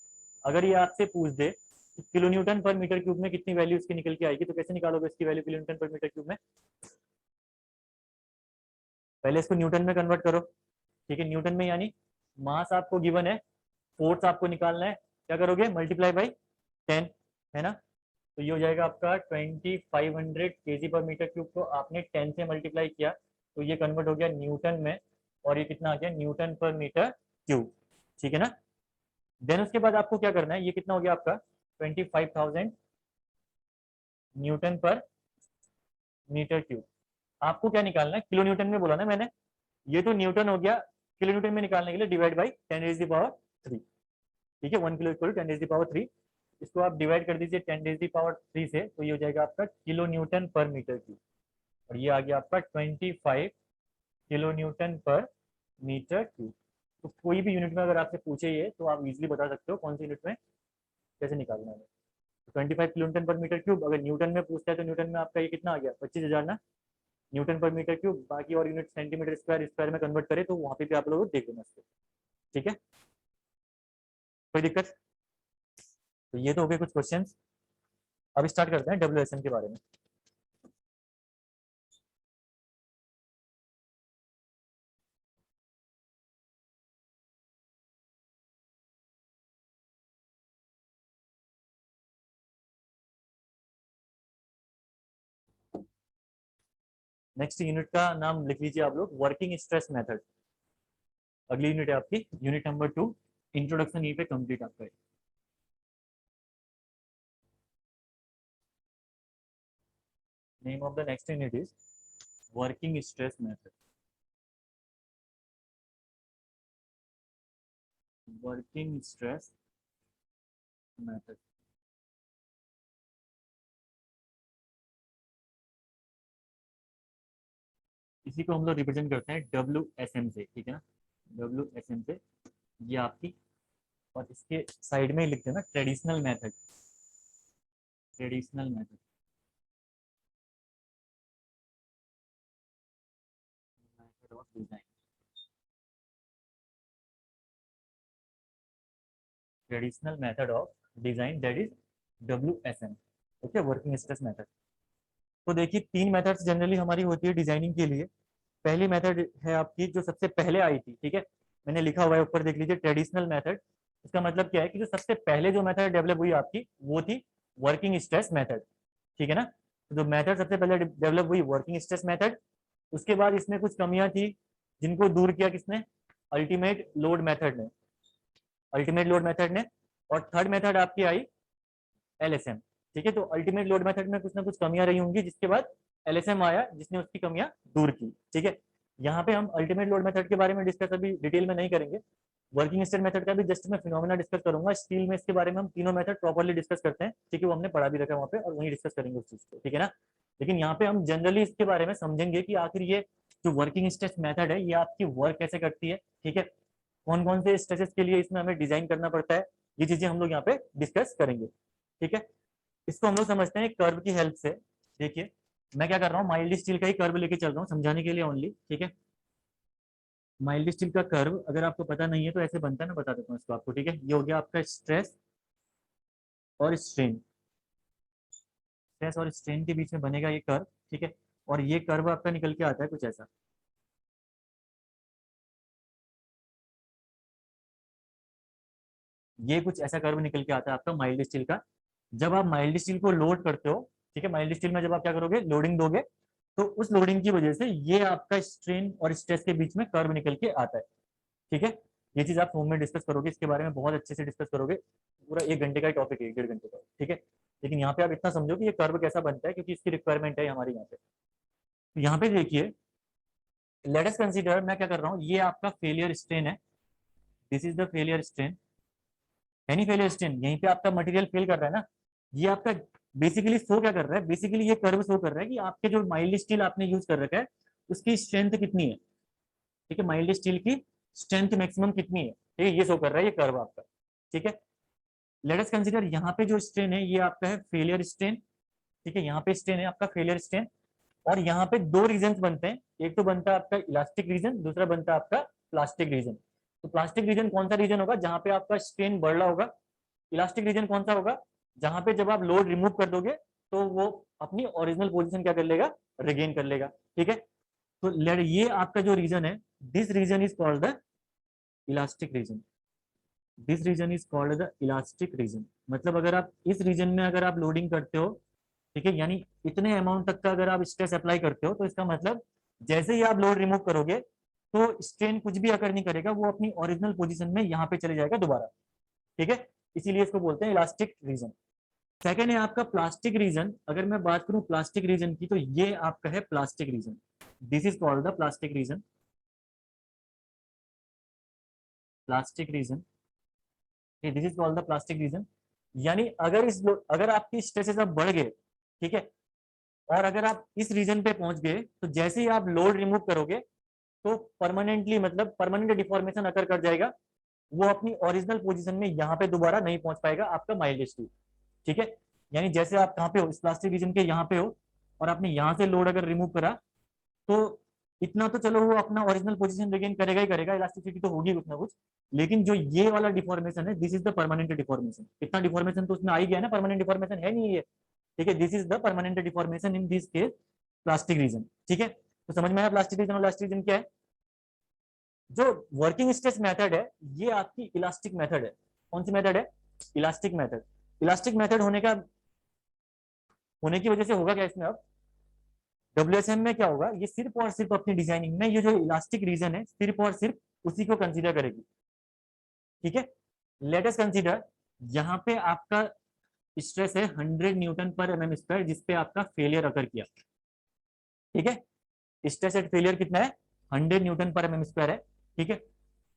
अगर ये आपसे पूछ दे कि किलो न्यूटन पर मीटर क्यूब में कितनी वैल्यू इसकी निकल के आएगी, तो कैसे निकालोगे इसकी वैल्यू किलो न्यूटन पर मीटर क्यूब में, पहले इसको न्यूटन में कन्वर्ट करो, ठीक है, न्यूटन में, यानी मास आपको गिवन है, फोर्स आपको निकालना है, क्या करोगे, मल्टीप्लाई बाई 10, है ना। तो ये हो जाएगा आपका 2500 kg पर मीटर क्यूब को आपने 10 से मल्टीप्लाई किया, तो ये कन्वर्ट हो गया न्यूटन में, और ये कितना आ गया, न्यूटन पर मीटर क्यूब, ठीक है ना। देन उसके बाद आपको क्या करना है, ये कितना हो गया आपका 25,000 न्यूटन पर मीटर क्यूब। आपको क्या निकालना है, किलो न्यूटन में बोला ना मैंने, ये तो न्यूटन हो गया, किलो न्यूटन में निकालने के लिए डिवाइड बाई 10⁻3, ठीक है, 1 किलो इक्वल 10⁻3, इसको आप डिवाइड कर दीजिए 10⁻3 से, तो ये हो जाएगा आपका किलो न्यूटन पर मीटर क्यूब, और ये आ गया आपका 25 किलो न्यूटन पर मीटर क्यूब। तो कोई भी यूनिट में अगर आपसे पूछे ये, तो आप इजीली बता सकते हो कौन सी यूनिट में कैसे निकालना है। तो 25 किलो न्यूटन पर मीटर क्यूब, अगर न्यूटन में पूछता है तो न्यूटन में आपका ये कितना आ गया, 25,000 ना, न्यूटन पर मीटर क्यूब। बाकी और यूनिट सेंटीमीटर स्क्वायर, स्क्वायर में कन्वर्ट करें तो वहाँ पे भी आप लोग देख लेना, ठीक है, कोई दिक्कत। तो ये तो हो गए कुछ क्वेश्चन। अब स्टार्ट करते हैं WSM के बारे में। नेक्स्ट यूनिट का नाम लिख लीजिए आप लोग, वर्किंग स्ट्रेस मेथड। अगली यूनिट है आपकी यूनिट नंबर 2, इंट्रोडक्शन यहीं पे कंप्लीट आपका है। Name of the next unit is working stress method. Working stress method. इसी को हम लोग रिप्रेजेंट करते हैं WSM से, ठीक है ना, WSM से। ये आपकी, और इसके साइड में ही लिखते हैं ना traditional method. Traditional method, method of design. Traditional method of design, that is WSM। Okay, working stress method. तो देखिए 3 मेथड्स जनरली हमारी होती है डिजाइनिंग के लिए। पहली मेथड है आपकी जो सबसे पहले आई थी, ठीक है, मैंने लिखा हुआ है ऊपर देख लीजिए, ट्रेडिशनल मेथड। इसका मतलब क्या है कि जो सबसे पहले जो मेथड डेवलप हुई आपकी वो थी वर्किंग स्ट्रेस मेथड, ठीक है ना। तो जो मेथड सबसे पहले डेवलप हुई वर्किंग स्ट्रेस मेथड, उसके बाद इसमें कुछ कमियां थी जिनको दूर किया किसने, अल्टीमेट लोड मेथड ने, अल्टीमेट लोड मेथड ने। और थर्ड मेथड आपकी आई LSM, ठीक है। तो अल्टीमेट लोड मेथड में कुछ ना कुछ कमियां रही होंगी, जिसके बाद LSM आया जिसने उसकी कमियां दूर की, ठीक है। यहाँ पे हम अल्टीमेट लोड मेथड के बारे में डिस्कस अभी डिटेल में नहीं करेंगे। वर्किंग स्ट्रेस मेथड का भी जस्ट मैं फिनोमेना डिस्कस करूंगा। स्टील में इसके बारे में हम तीनों मेथड प्रॉपर्ली डिस्कस करते हैं, ठीक है, वो हमने पढ़ा भी रखा है वहाँ पे, और वहीं डिस्कस करेंगे उस चीज को, ठीक है ना। लेकिन यहाँ पे हम जनरली इसके बारे में समझेंगे कि आखिर ये जो वर्किंग स्ट्रेस मेथड है ये आपकी वर्क कैसे करती है, ठीक है, कौन कौन से स्ट्रेसेस के लिए इसमें हमें डिजाइन करना पड़ता है, ये चीजें हम लोग यहाँ पे डिस्कस करेंगे, ठीक है। इसको हम लोग समझते हैं कर्व की हेल्प से। देखिए मैं क्या कर रहा हूँ, माइल्ड स्टील का ही कर्व लेके चल रहा हूँ समझाने के लिए ओनली, ठीक है। माइल्ड स्टील का कर्व अगर आपको पता नहीं है तो ऐसे बनता है, मैं बता देता हूँ इसको आपको, ठीक है। ये हो गया आपका स्ट्रेस और स्ट्रेन, स्ट्रेस और स्ट्रेन के बीच में बनेगा ये कर्व, ठीक है। और ये कर्व आपका निकल के आता है कुछ ऐसा, ये कुछ ऐसा कर्व निकल के आता है आपका माइल्ड स्टील का। जब आप माइल्ड स्टील को लोड करते हो, ठीक है, माइल्ड स्टील में जब आप क्या करोगे, लोडिंग दोगे, तो उस लोडिंग की वजह से ये आपका स्ट्रेन और स्ट्रेस के बीच में कर्व निकल के आता है, ठीक है। ये चीज आप होम में डिस्कस करोगे, इसके बारे में बहुत अच्छे से डिस्कस करोगे, पूरा 1 घंटे का टॉपिक है, 1 डेढ़ घंटे का, ठीक है। लेकिन यहाँ पे आप इतना समझो कि ये कर्व कैसा बनता है, क्योंकि इसकी रिक्वायरमेंट है हमारे यहाँ पे। तो यहाँ पे देखिए, लेट अस कंसीडर, मैं क्या कर रहा हूँ, ये आपका फेलियर स्ट्रेन है, this is the failure strain, any failure strain, यहीं पे आपका मटेरियल फेल कर रहा है ना। ये आपका बेसिकली शो क्या कर रहा है, बेसिकली ये कर्व शो कर रहा है कि आपके जो माइल्ड स्टील आपने यूज कर रखा है उसकी स्ट्रेंथ कितनी है, ठीक है, माइल्ड स्टील की स्ट्रेंथ मैक्सिमम कितनी है, ठीक है, ये शो कर रहा है ये कर्व आपका, ठीक है। लेट अस कंसीडर यहाँ पे जो स्ट्रेन है ये आपका है फेलियर स्ट्रेन, ठीक है, यहाँ पे स्ट्रेन है आपका फेलियर स्ट्रेन। और यहाँ पे 2 रीजन बनते हैं, एक तो बनता है आपका इलास्टिक रीजन, दूसरा बनता है आपका प्लास्टिक रीजन। तो प्लास्टिक रीजन कौन सा रीजन होगा, जहां पे आपका स्ट्रेन बढ़ रहा होगा। इलास्टिक रीजन कौन सा होगा, जहां पे जब आप लोड रिमूव कर दोगे तो वो अपनी ओरिजिनल पोजीशन क्या कर लेगा, रिगेन कर लेगा, ठीक है। तो ये आपका जो रीजन है, this region is called the elastic region, this region is called the elastic region. मतलब अगर आप इस रीजन में अगर आप लोडिंग करते हो, ठीक है, यानी इतने अमाउंट तक का अगर आप स्ट्रेस अप्लाई करते हो, तो इसका मतलब जैसे ही आप लोड रिमूव करोगे तो स्ट्रेन कुछ भी अगर नहीं करेगा, वो अपनी ओरिजिनल पोजीशन में यहाँ पे चले जाएगा दोबारा, ठीक है। इसीलिए इसको बोलते हैं इलास्टिक रीजन। सेकेंड है आपका प्लास्टिक रीजन। अगर मैं बात करूं प्लास्टिक रीजन की, तो ये आपका है plastic region, this is called the plastic region, plastic region, this is called the plastic region. यानी अगर अगर आपकी स्ट्रेसेस अब बढ़ गए, ठीक है, और अगर आप इस रीजन पे पहुंच गए, तो जैसे ही आप लोड रिमूव करोगे तो परमानेंटली, मतलब परमानेंट डिफॉर्मेशन अकर कर जाएगा, वो अपनी ओरिजिनल पोजीशन में यहाँ पे दोबारा नहीं पहुंच पाएगा आपका माइल्ड स्टील, ठीक है। यानी जैसे आप कहाँ पे हो, इस प्लास्टिक रीजन के यहाँ पे हो, और आपने यहाँ से लोड अगर रिमूव करा, तो इतना तो चलो वो अपना ओरिजिनल पोजीशन रिगेन करेगा ही करेगा, इलास्टिसिटी तो होगी कुछ ना कुछ। लेकिन जो ये वाला डिफॉर्मेशन है, this is the permanent deformation. इतना डिफॉर्मेशन तो उसमें आ ही गया ना, परमानेंट डिफॉर्मेशन है नहीं ये, ठीक है, this is the permanent deformation in this case plastic region. ठीक है, तो समझ में आया प्लास्टिक रीजन और इलास्टिक रीजन क्या है। जो वर्किंग स्ट्रेस मेथड है ये आपकी इलास्टिक मेथड है। कौन सी मेथड है, इलास्टिक मेथड। इलास्टिक मेथड होने की वजह से होगा क्या इसमें, अब डब्ल्यूएसएम में क्या होगा, ये सिर्फ और सिर्फ अपनी डिजाइनिंग में ये जो इलास्टिक रीजन है सिर्फ और सिर्फ उसी को कंसीडर करेगी। ठीक है, लेट अस कंसीडर यहाँ पे आपका स्ट्रेस है 100 न्यूटन पर एमएम स्क्वायर जिसपे आपका फेलियर अकर किया। ठीक है, स्ट्रेस एट फेलियर कितना है, 100 न्यूटन पर एमएम स्क्वायर है। ठीक है,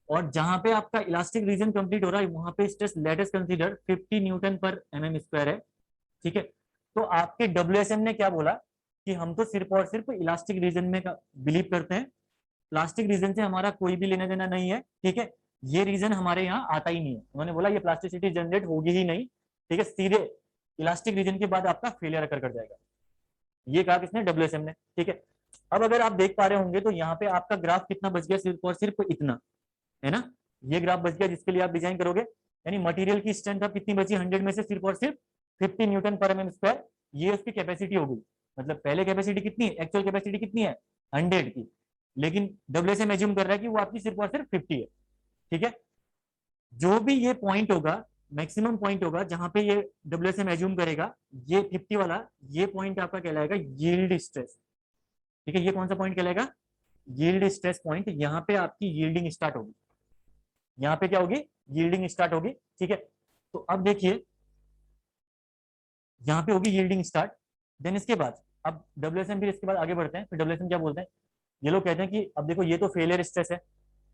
और जहां पे आपका इलास्टिक रीजन कंप्लीट हो रहा है वहां पे stress late us consider 50 Newton पर एमएम स्क्वायर है। ठीक है, तो आपके डब्ल्यूएसएम ने क्या बोला कि हम तो सिर्फ और सिर्फ इलास्टिक रीजन में बिलीव करते हैं, प्लास्टिक रीजन से हमारा कोई भी लेना देना नहीं है। ठीक है, ये रीजन हमारे यहाँ आता ही नहीं है, उन्होंने बोला ये प्लास्टिसिटी जनरेट होगी ही नहीं। ठीक है, सीधे इलास्टिक रीजन के बाद आपका फेलियर अकर कर जाएगा, ये कहा किसने, डब्ल्यूएसएम ने। ठीक है, अब अगर आप देख पा रहे होंगे तो यहाँ पे आपका ग्राफ कितना बच गया, सिर्फ और सिर्फ इतना है ना, ये ग्राफ बच गया जिसके लिए आप डिजाइन करोगे। यानी मटेरियल की स्ट्रेंथ अब कितनी बची 100 में से सिर्फ और सिर्फ 50 न्यूटन पर एमएम स्क्वायर, ये उसकी कैपेसिटी होगी। मतलब पहले कैपेसिटी कितनी है, एक्चुअल कैपेसिटी कितनी है 100 की, लेकिन डब्ल्यूएसएम एज्यूम कर रहा है कि वो आपकी सिर्फ और सिर्फ 50 है। ठीक है, जो भी ये पॉइंट होगा मैक्सिमम पॉइंट होगा जहां पे ये डब्ल्यूएसएम एज्यूम करेगा, ये 50 वाला ये पॉइंट आपका कहलाएगा यील्ड स्ट्रेस। ठीक है, ये कौन सा पॉइंट कहलाएगा, यील्ड स्ट्रेस पॉइंट। यहाँ पे आपकी यील्डिंग स्टार्ट होगी, यहाँ पे क्या होगी, यील्डिंग स्टार्ट होगी। ठीक है, तो अब देखिए यहाँ पे होगी यील्डिंग स्टार्ट, देन इसके बाद अब डब्ल्यूएसएम फिर इसके बाद आगे बढ़ते हैं। फिर डब्ल्यूएसएम क्या बोलते हैं, ये लोग कहते हैं कि अब देखो ये तो फेलियर स्ट्रेस है,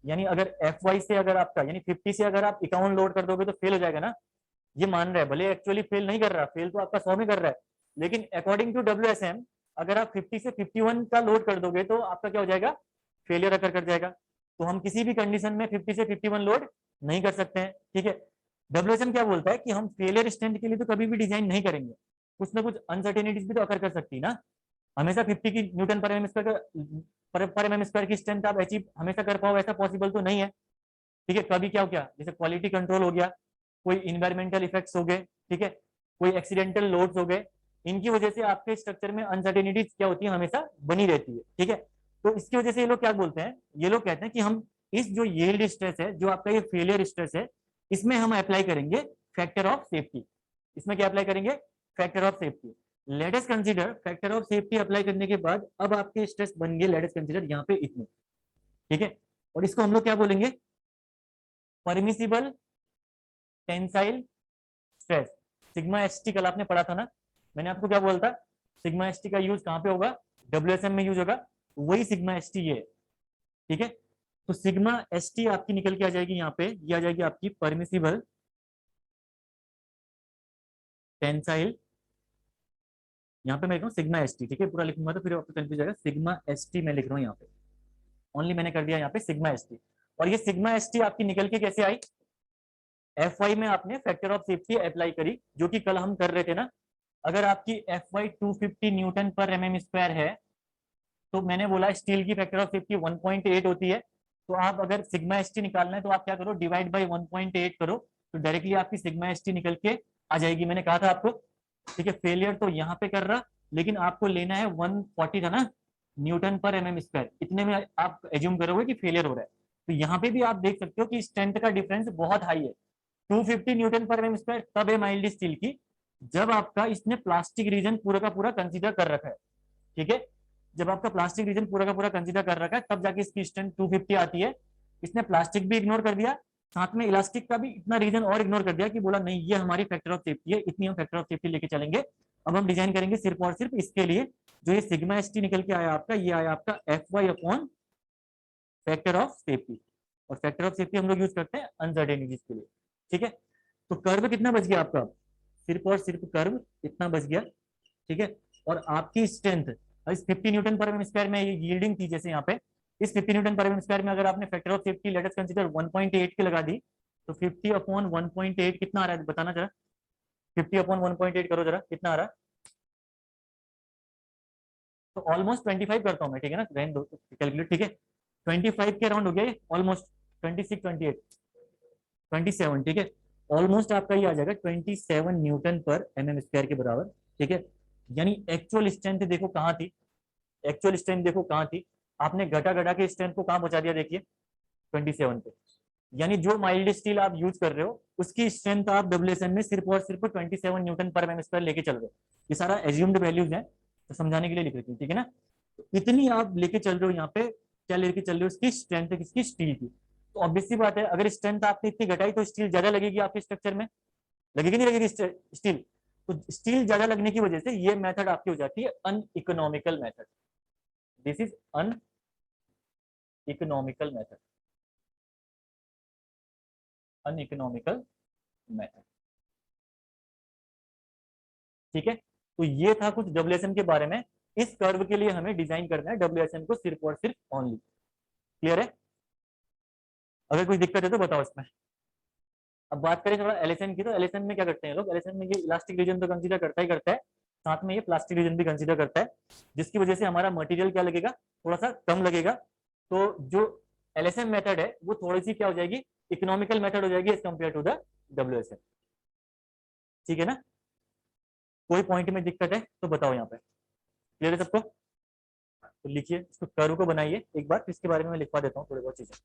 यानी अगर एफ वाई से अगर आपका यानी 50 से अगर आप 51 लोड कर दोगे तो फेल हो जाएगा ना, ये मान रहा है, भले एक्चुअली फेल नहीं कर रहा, फेल तो आपका 100 में कर रहा है, लेकिन अकॉर्डिंग टू डब्ल्यूएसएम अगर आप 50 से 51 का लोड कर दोगे तो आपका क्या हो जाएगा, फेलियर अकर कर जाएगा। तो हम किसी भी कंडीशन में 50 से 51 लोड नहीं कर सकते हैं। ठीक है, डब्ल्यूएसएम क्या बोलता है कि हम फेलियर स्ट्रेंथ के लिए तो कभी भी डिजाइन नहीं करेंगे, कुछ ना कुछ अनसर्टेनिटीज भी तो अकर कर सकती है ना। हमेशा 50 की न्यूटन पर एमएम स्क्वायर की स्ट्रेंथ आप अचीव हमेशा कर पाओ ऐसा पॉसिबल तो नहीं है। ठीक है, कभी क्या हो गया, जैसे क्वालिटी कंट्रोल हो गया, कोई इन्वायरमेंटल इफेक्ट्स हो गए, ठीक है, कोई एक्सीडेंटल लोड्स हो गए, इनकी वजह से आपके स्ट्रक्चर में अनसर्टेनिटीज क्या होती है, हमेशा बनी रहती है। ठीक है, तो इसकी वजह से ये लोग क्या बोलते हैं, ये लोग कहते हैं कि हम इस जो यील्ड स्ट्रेस है, जो आपका ये फेलियर स्ट्रेस है, इसमें हम अप्लाई करेंगे फैक्टर ऑफ सेफ्टी। इसमें क्या अप्लाई करेंगे, factor of safety. Late us consider factor of safety apply करने के बाद अब आपके स्ट्रेस बन गए, लेट अस कंसीडर यहाँ पे इतने। ठीक है, और इसको हम लोग क्या बोलेंगे, permissible tensile stress. Sigma ST कल आपने पढ़ा था ना, मैंने आपको क्या बोला था, सिग्मा एसटी का यूज कहां पे होगा, डब्ल्यूएसएम में यूज होगा, वही सिग्मा एसटी ये है। ठीक है, तो सिग्मा एसटी आपकी निकल के आ जाएगी यहाँ पे, ये आ जाएगी आपकी परमिसिबल टेंसाइल, यहाँ पे मैं लिख रहा हूँ सिग्मा एसटी। ठीक है, पूरा लिखूंगा तो फिर आपको कंफ्यूज जाएगा, सिग्मा एसटी मैं लिख रहा हूँ यहाँ पे, ओनली मैंने कर दिया यहाँ पे सिग्मा एसटी। और ये सिग्मा एसटी आपकी निकल के कैसे आई, एफ वाई में आपने फैक्टर ऑफ सेफ्टी अप्लाई करी, जो कि कल हम कर रहे थे ना। अगर आपकी एफ वाई 250 न्यूटन पर एमएम स्क्वायर है तो मैंने बोला स्टील की फैक्टर ऑफ सेफ्टी 1.8 होती है, तो आप अगर सिग्मा एसटी निकालना है तो आप क्या करो, डिवाइड बाय 1.8 करो, तो डायरेक्टली आपकी सिग्मा एसटी निकल के आ जाएगी। मैंने कहा था आपको, ठीक है, फेलियर तो यहाँ पे कर रहा, लेकिन आपको लेना है 140 था ना न्यूटन पर एमएम स्क्वायर, इतने में आप एज्यूम करोगे कि फेलियर हो रहा है। तो यहाँ पे भी आप देख सकते हो कि स्ट्रेंथ का डिफरेंस बहुत हाई है, 250 न्यूटन पर एमएम स्क्वायर तब है माइल्ड स्टील की, जब आपका इसने प्लास्टिक रीजन पूरा का पूरा कंसीडर कर रखा है। ठीक है, जब आपका प्लास्टिक रीजन पूरा का पूरा कंसीडर कर रखा है तब जाके इसकी स्ट्रेंथ 250 आती है। इसने प्लास्टिक भी इग्नोर कर दिया, साथ में इलास्टिक का भी इतना रीजन और इग्नोर कर दिया कि बोला नहीं ये हमारी फैक्टर ऑफ सेफ्टी है, इतनी हम फैक्टर ऑफ सेफ्टी लेके चलेंगे। अब हम डिजाइन करेंगे सिर्फ और सिर्फ इसके लिए, जो ये सिग्मा एसटी निकल के आया आपका, ये आया आपका F Y upon factor of safety. और फैक्टर ऑफ सेफ्टी हम लोग यूज करते हैं अनसर्टेनिटीज के लिए। ठीक है, तो कर्व कितना बच गया आपका, सिर्फ और सिर्फ कर्व इतना बच गया। ठीक है, और आपकी स्ट्रेंथ इस 50 न्यूटन पर एमएम स्क्वायर में ये यील्डिंग थी, जैसे यहाँ पे इस 50 न्यूटन पर एमएम स्क्वायर में अगर आपने factor of safety late us consider 1.8 की लगा दी, तो 50 अपॉन 1.8 कितना आ रहा है बताना जरा, 50 अपॉन 1.8 करो जरा कितना आ रहा है, तो ऑलमोस्ट 25 करता हूँ मैं, ठीक है ना, रहने दो कैलकुलेट। ठीक है, 25 के अराउंड हो गया, ऑलमोस्ट 26 28 27। ठीक है, ऑलमोस्ट आपका ये आ जाएगा 27 न्यूटन पर एमएम स्क्वायर के बराबर। ठीक है, यानी एक्चुअल स्ट्रेंथ देखो कहाँ थी, एक्चुअल स्ट्रेंथ देखो कहाँ थी, आपने घटा घटा के स्ट्रेंथ को कहाँ पहुंचा दिया, देखिए 27 पे। यानी जो माइल्ड स्टील आप यूज कर रहे हो उसकी स्ट्रेंथ आप डब्ल्यूएसएम में सिर्फ और सिर्फ 27 न्यूटन पर एम स्क्वायर लेके चल रहे हो। ये सारा एज्यूम्ड वैल्यूज है, तो समझाने के लिए लिख रही हूँ, ठीक है ना। तो इतनी आप लेके चल रहे हो यहाँ पे, क्या लेके चल रहे हो, इसकी स्ट्रेंथ किसकी, स्टील की। तो ऑब्वियस सी बात है, अगर स्ट्रेंथ आपने इतनी घटाई तो स्टील ज्यादा लगेगी आपके स्ट्रक्चर में, लगेगी नहीं लगेगी स्टील। तो स्टील ज्यादा लगने की वजह से ये मेथड आपकी हो जाती है uneconomical method. This is uneconomical method, uneconomical method, ठीक है। तो ये था कुछ डब्ल्यूएसएम के बारे में। इस कर्व के लिए हमें डिजाइन करना है डब्ल्यूएसएम को सिर्फ और सिर्फ ओनली। क्लियर है? अगर कोई दिक्कत है तो बताओ इसमें। अब बात करें थोड़ा एलएसएम की, तो एलएसएम में क्या करते हैं लोग, एलएसएम में ये इलास्टिक रीजन तो कंसीडर करता ही करता है, साथ में ये प्लास्टिक रीजन भी कंसीडर करता है, जिसकी वजह से हमारा मटेरियल क्या लगेगा, थोड़ा सा कम लगेगा। तो जो एलएसएम मेथड है वो थोड़ी सी क्या हो जाएगी, इकोनॉमिकल मेथड हो जाएगी एज कम्पेयर टू द डब्ल्यूएसएम, ठीक है ना। कोई पॉइंट में दिक्कत है तो बताओ यहाँ पे। क्लियर है सबको? तो लिखिए इसको, कर्व को बनाइए एक बार, इसके बारे में मैं लिखवा देता हूँ थोड़ी बहुत चीजें।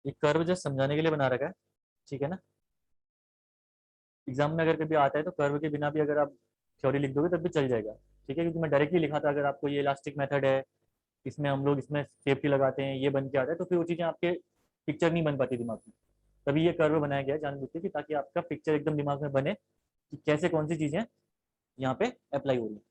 ये कर्व जस्ट समझाने के लिए बना रखा है, ठीक है ना। एग्जाम में अगर कभी आता है तो कर्व के बिना भी अगर आप थ्योरी लिख दोगे तब भी चल जाएगा, ठीक है। क्योंकि मैं डायरेक्टली लिखा था, अगर आपको ये इलास्टिक मेथड है, इसमें हम लोग इसमें सेफ्टी लगाते हैं, ये बन के आता है, तो फिर वो चीज़ें आपके पिक्चर नहीं बन पाती दिमाग में। तभी ये कर्व बनाया गया जानबूझ के कि ताकि आपका पिक्चर एकदम दिमाग में बने कि कैसे कौन सी चीज़ें यहाँ पे अप्लाई हो रही है।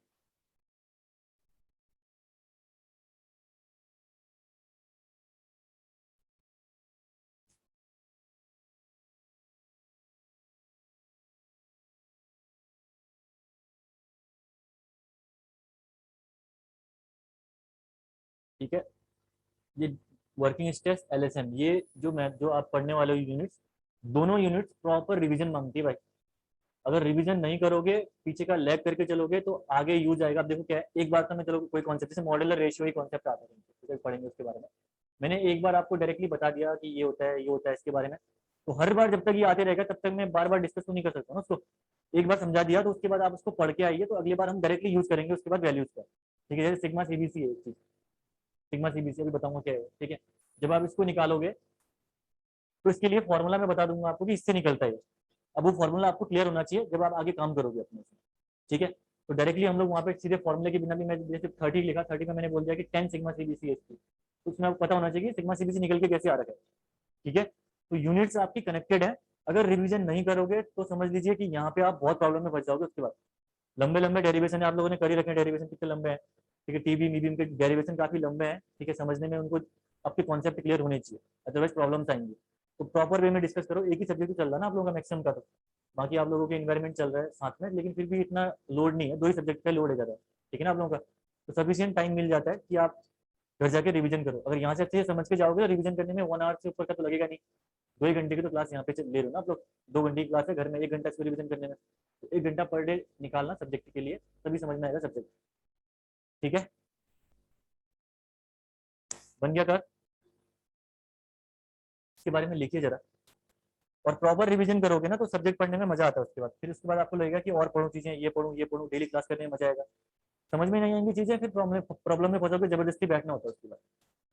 ठीक है, ये वर्किंग स्ट्रेस एलएसएम, ये जो मैं जो आप पढ़ने वाले हो यूनिट्स, दोनों यूनिट्स प्रॉपर रिवीजन मांगती है भाई। अगर रिवीजन नहीं करोगे, पीछे का लैग करके चलोगे तो आगे यूज आएगा। आप देखो क्या है, एक बार तो मैं चलो कोई कॉन्सेप्ट जैसे मॉड्यूलर रेशियो ही कॉन्सेप्ट आता है, पढ़ेंगे उसके बारे में। मैंने एक बार आपको डायरेक्टली बता दिया कि ये होता है, ये होता है इसके बारे में। तो हर बार जब तक ये आते रहेगा तब तक मैं बार बार डिस्कस तो नहीं कर सकता ना उसको। एक बार समझा दिया तो उसके बाद आप उसको पढ़ के आइए, तो अगली बार हम डायरेक्टली यूज करेंगे उसके बाद वैल्यूज का, ठीक है। जैसे सिग्मा सीबीसी है एक चीज, सिग्मा सीबीसी अभी बताऊंगा क्या है, ठीक है। जब आप इसको निकालोगे तो इसके लिए फॉर्मूला मैं बता दूंगा आपको कि इससे निकलता है। अब वो फॉर्मूला आपको क्लियर होना चाहिए जब आप आगे काम करोगे अपने से, ठीक है। तो डायरेक्टली हम लोग वहाँ पे सीधे फॉर्मूले के बिना भी, मैं जैसे 30 लिखा, 30 में मैंने बोल दिया कि 10 सिग्मा सीबीसी है इसकी, तो उसमें आपको पता होना चाहिए सिग्मा सीबीसी निकल के कैसे आ रहा है, ठीक है। तो यूनिट्स आपकी कनेक्टेड है। अगर रिवीजन नहीं करोगे तो समझ लीजिए कि यहाँ पे आप बहुत प्रॉब्लम में फंस जाओगे उसके बाद। लंबे लंबे डेरिवेशन आप लोगों ने कर ही रखे हैं, डेरिवेशन कितने लंबे हैं, ठीक है। टीबी मीडियम के डेरिवेशन काफी लंबे हैं, ठीक है। समझने में उनको आपके कॉन्सेप्ट क्लियर होने चाहिए, अदरवाइज प्रॉब्लम्स आएंगी। तो प्रॉपर वे में डिस्कस करो। एक ही सब्जेक्ट चल रहा है ना आप लोगों का मैक्सिमम का, तो बाकी आप लोगों के इन्वायरमेंट चल रहा है साथ में, लेकिन फिर भी इतना लोड नहीं है, दो ही सब्जेक्ट का लोड है ज़्यादा, ठीक है ना आप लोगों का। तो सफिशियंट टाइम मिल जाता है कि आप घर जाके रिवीजन करो। अगर यहाँ से अच्छे से समझ के जाओगे तो रिवीजन करने में 1 आवर से ऊपर का तो लगेगा नहीं। 2 ही घंटे की तो क्लास यहाँ पे ले रहे हो ना आप लोग, 2 घंटे की क्लास है, घर में 1 घंटा इसको रिवीजन करने में, तो 1 घंटा पर डे निकालना सब्जेक्ट के लिए, तभी समझ में आएगा सब्जेक्ट, ठीक है। बन गया कर, इसके बारे में लिखिए जरा। और प्रॉपर रिवीजन करोगे ना तो सब्जेक्ट पढ़ने में मजा आता है उसके बाद। फिर उसके बाद आपको लगेगा कि और पढ़ूं चीजें, ये पढ़ूं, डेली क्लास करने में मजा आएगा। समझ में नहीं आएंगी चीजें, फिर प्रॉब्लम में फंसोगे, जबरदस्ती बैठना होता है उसके बाद।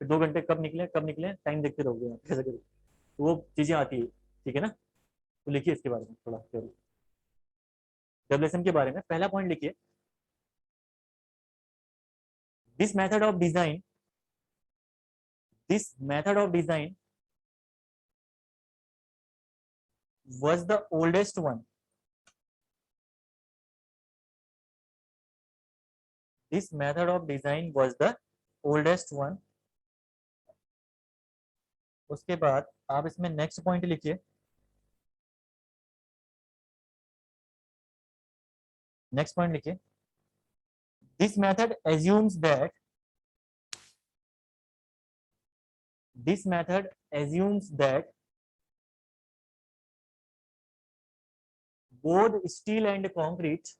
फिर 2 घंटे कब निकले टाइम देखते रहोगे कैसे करोगे, तो वो चीजें आती है, ठीक है ना। तो लिखिए इसके बारे में थोड़ा डेवलेशन के बारे में पहला पॉइंट लिखिए। This method of design, this method of design was the oldest one. This method of design was the oldest one. उसके बाद आप इसमें नेक्स्ट पॉइंट लिखिए, नेक्स्ट पॉइंट लिखिए, this method assumes that this method assumes that both steel and concrete,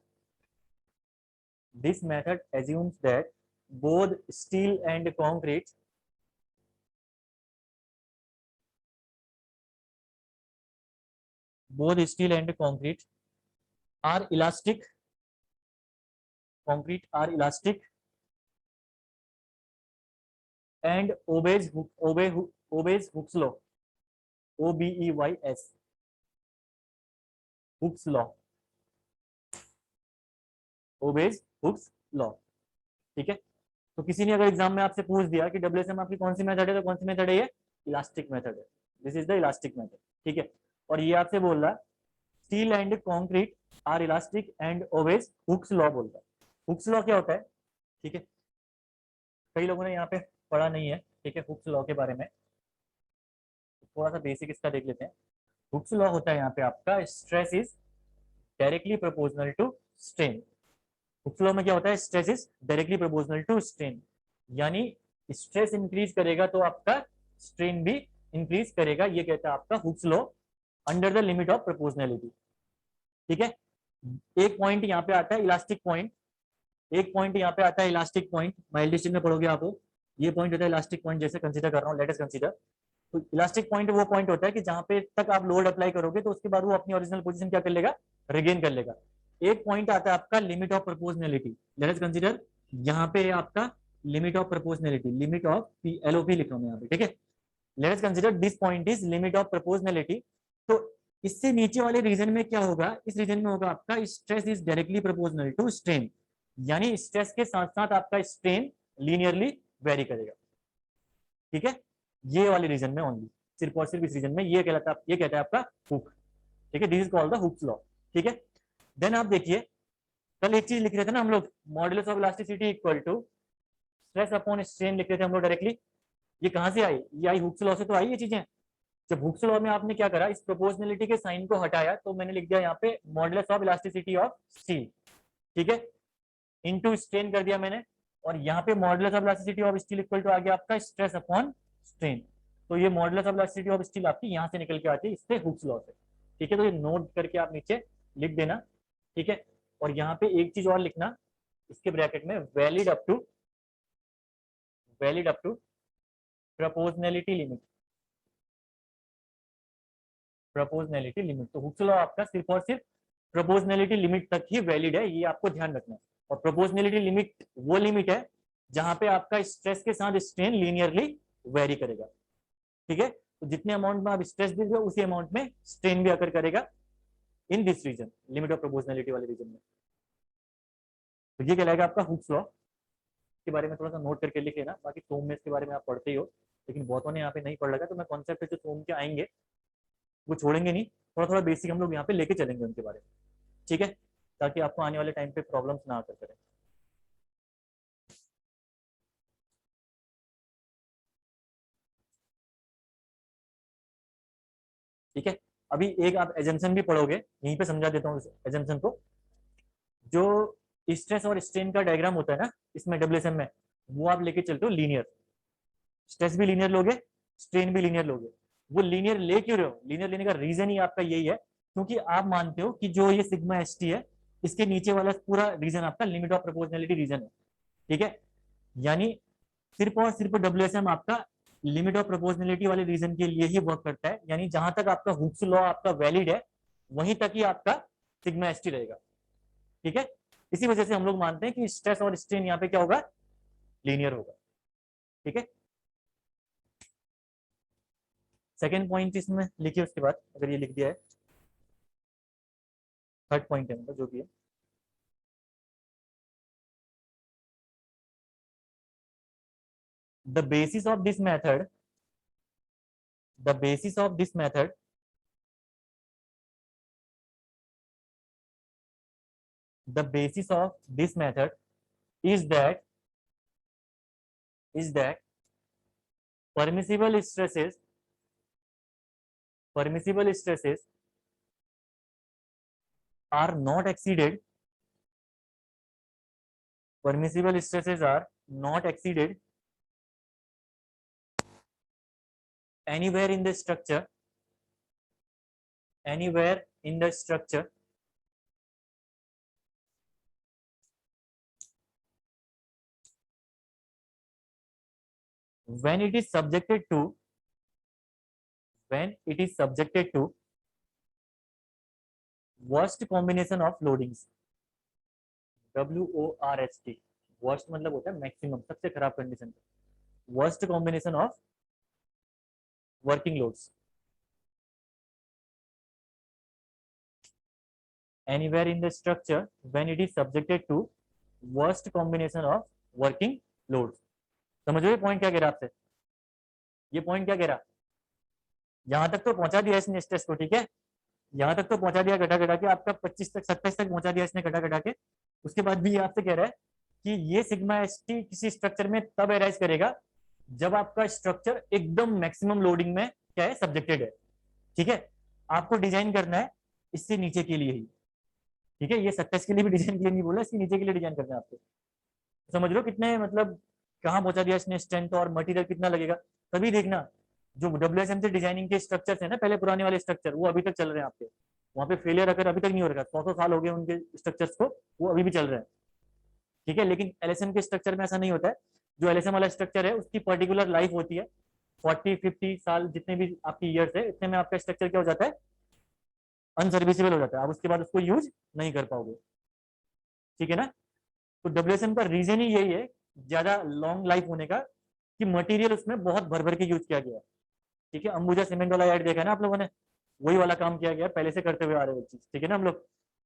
this method assumes that both steel and concrete both steel and concrete are elastic, concrete are elastic and obeys Hooke's law, OBEYS, Hooke's law, obeys Hooke's law। ठीक है, तो किसी ने अगर exam में आपसे पूछ दिया कि WSM आपकी कौन सी मेथड है, तो कौन सी मेथड है ये? इलास्टिक मेथड है, this is the elastic method. ठीक है, और ये आपसे बोल रहा है steel and concrete are elastic and obeys Hooke's law बोल रहा है। हुक्स लॉ क्या होता है? ठीक है, कई लोगों ने यहाँ पे पढ़ा नहीं है, ठीक है, हुक्स लॉ के बारे में थोड़ा सा बेसिक इसका देख लेते हैं। हुक्स लॉ होता है यहाँ पे आपका stress is directly proportional to strain. Hooke's law में क्या होता है? Stress is directly proportional to strain, यानी स्ट्रेस इंक्रीज करेगा तो आपका स्ट्रेन भी इंक्रीज करेगा, ये कहता है आपका Hooke's law under the limit of proportionality. ठीक है, एक पॉइंट यहाँ पे आता है इलास्टिक पॉइंट, एक पॉइंट यहाँ पे आता है इलास्टिक पॉइंट, माइल्ड डिस्टेंस में पढ़ोगे आप, ये पॉइंट होता है इलास्टिक पॉइंट, जैसे कंसीडर कर रहा हूँ, लेट अस कंसीडर। तो इलास्टिक पॉइंट वो पॉइंट होता है कि जहां पे तक आप लोड अप्लाई करोगे तो उसके बाद वो अपनी ओरिजिनल पोजीशन क्या कर लेगा? रिगेन कर लेगा। एक पॉइंट आता है आपका limit of proportionality, late us consider यहाँ पे आपका limit of proportionality, limit of LOP लिख रहा हूँ यहाँ पे। ठीक है, late us consider this point is limit of proportionality. तो इससे नीचे वाले रीजन में क्या होगा? इस रीजन में होगा आपका stress is directly proportional to strain, यानी स्ट्रेस के साथ साथ आपका स्ट्रेन लीनियरली वेरी करेगा। ठीक है, ये वाले रीजन में ओनली, सिर्फ और सिर्फ इस रीजन में ये कहलाता है, ये कहता है आपका हुक। ठीक है, this is called the Hooke's law. ठीक है, देन आप देखिए, कल एक चीज लिख रहे थे ना हम लोग, modulus of elasticity equal to stress upon strain लिख रहे थे हम लोग डायरेक्टली। ये कहां से आई? ये आई हुक्स लॉ से तो आई ये चीजें। जब हुक्स लॉ में आपने क्या करा, इस प्रोपोर्शनलिटी के साइन को हटाया तो मैंने लिख दिया यहाँ पे modulus of elasticity of steel. ठीक है, इनटू स्ट्रेन कर दिया मैंने, और यहाँ पे modulus of elasticity of steel equal to आ गया आपका स्ट्रेस अपॉन स्ट्रेन। तो ये modulus of elasticity of steel आपकी यहाँ से निकल के आती है, इससे हुक्स लॉ से। ठीक है, तो ये नोट करके आप नीचे लिख देना। ठीक है, और यहाँ पे एक चीज और लिखना इसके ब्रैकेट में, valid up to proportionality limit, proportionality limit. तो हुक्स लॉ आपका सिर्फ और सिर्फ प्रोपोर्शनलिटी लिमिट तक ही वैलिड है, ये आपको ध्यान रखना है। और प्रोपोर्शनलिटी लिमिट वो लिमिट है जहां पे आपका स्ट्रेस के साथ स्ट्रेन लीनियरली वेरी करेगा। ठीक है, तो जितने अमाउंट में आप स्ट्रेस दे रहे हो उसी अमाउंट में स्ट्रेन भी अकर करेगा in this region, limit of proportionality वाले रीजन में। तो ये कहलाएगा आपका हुक्स लॉ। के बारे में थोड़ा सा नोट करके लिख लेना, बाकी सोम में इसके बारे में आप पढ़ते ही हो, लेकिन बहुतों ने यहाँ पे नहीं पढ़ लगा, तो मैं कॉन्सेप्ट जो सोम के आएंगे वो छोड़ेंगे नहीं, थोड़ा थोड़ा बेसिक हम लोग यहाँ पे लेके चलेंगे उनके बारे में। ठीक है, ताकि आपको आने वाले टाइम पे प्रॉब्लम्स ना आकर करें। ठीक है, अभी एक आप एजम्पशन भी पढ़ोगे, यहीं पे समझा देता हूँ एजम्पशन को। जो स्ट्रेस और स्ट्रेन का डायग्राम होता है ना इसमें WSM में, वो आप लेके चलते हो लीनियर, स्ट्रेस भी लीनियर लोगे, स्ट्रेन भी लीनियर लोगे। वो लीनियर ले क्यों रहे हो? लीनियर लेने का रीजन ही आपका यही है, क्योंकि आप मानते हो कि जो ये सिग्मा ST है, इसके नीचे वाला पूरा रीजन आपका लिमिट ऑफ प्रोपोर्शनलिटी रीजन है। ठीक है, यानी सिर्फ और सिर्फ WSM आपका लिमिट ऑफ प्रोपोर्शनलिटी वाले रीजन के लिए ही वर्क करता है, यानी जहां तक आपका हुक्स लॉ आपका वैलिड है वहीं तक ही आपका सिग्मा ST रहेगा। ठीक है, इसी वजह से हम लोग मानते हैं कि स्ट्रेस और स्ट्रेन यहाँ पे क्या होगा? लीनियर होगा। ठीक है, सेकेंड पॉइंट इसमें लिखिए, उसके बाद अगर ये लिख दिया है, थर्ड पॉइंट है मतलब जो भी है, the basis of this method, the basis of this method the basis of this method is that permissible stresses are not exceeded anywhere in the structure when it is subjected to worst combination of loadings. WORST, worst मतलब होता है maximum, सबसे खराब condition, worst combination of working loads anywhere in the structure when it is subjected to worst combination of working loads. समझो ये point क्या कह रहा है आपसे, ये पॉइंट क्या कह रहा, यहां तक तो पहुंचा दिया इसने स्ट्रेस को, ठीक है, यहां तक तो पहुंचा दिया घटा घटा के, आपका 25 तक 27 तक पहुंचा दिया इसने घटा घटा के, उसके बाद भी ये आपसे कह रहा है कि ये सिग्मा एस टी किसी स्ट्रक्चर में तब एराइज करेगा जब आपका स्ट्रक्चर एकदम मैक्सिमम लोडिंग में क्या है, सब्जेक्टेड है, ठीक है। आपको डिजाइन करना है इससे नीचे के लिए ही, ठीक है, ये 27 के लिए भी डिजाइन के लिए नहीं बोला, इसके नीचे के लिए डिजाइन करना है आपको। समझ लो कितने मतलब कहाँ पहुंचा दिया इसने स्ट्रेंथ, और मटेरियल कितना लगेगा। तभी देखना जो WSM से डिजाइनिंग के स्ट्रक्चर्स है ना, पहले पुराने वाले स्ट्रक्चर, वो अभी तक चल रहे हैं आपके वहाँ पे, फेलियर अगर अभी तक नहीं हो रखा, 100 साल हो गए उनके स्ट्रक्चर्स को, वो अभी भी चल रहे हैं, ठीक है। लेकिन LSM के स्ट्रक्चर में ऐसा नहीं होता है, जो LSM वाला स्ट्रक्चर है उसकी पर्टिकुलर लाइफ होती है, 40-50 साल जितने भी आपकी ईयर्स है, इतने में आपका स्ट्रक्चर क्या हो जाता है, अनसर्विसेबल हो जाता है, आप उसके बाद उसको यूज नहीं कर पाओगे, ठीक है ना। तो WSM का रीजन ही यही है ज्यादा लॉन्ग लाइफ होने का, कि मटेरियल उसमें बहुत भर भर के यूज किया गया है, ठीक है। अंबुजा सीमेंट वाला ऐड देखा है ना आप लोगों ने, वही वाला काम किया गया, पहले से करते हुए आ रहे हैं चीज, ठीक है ना हम लोग।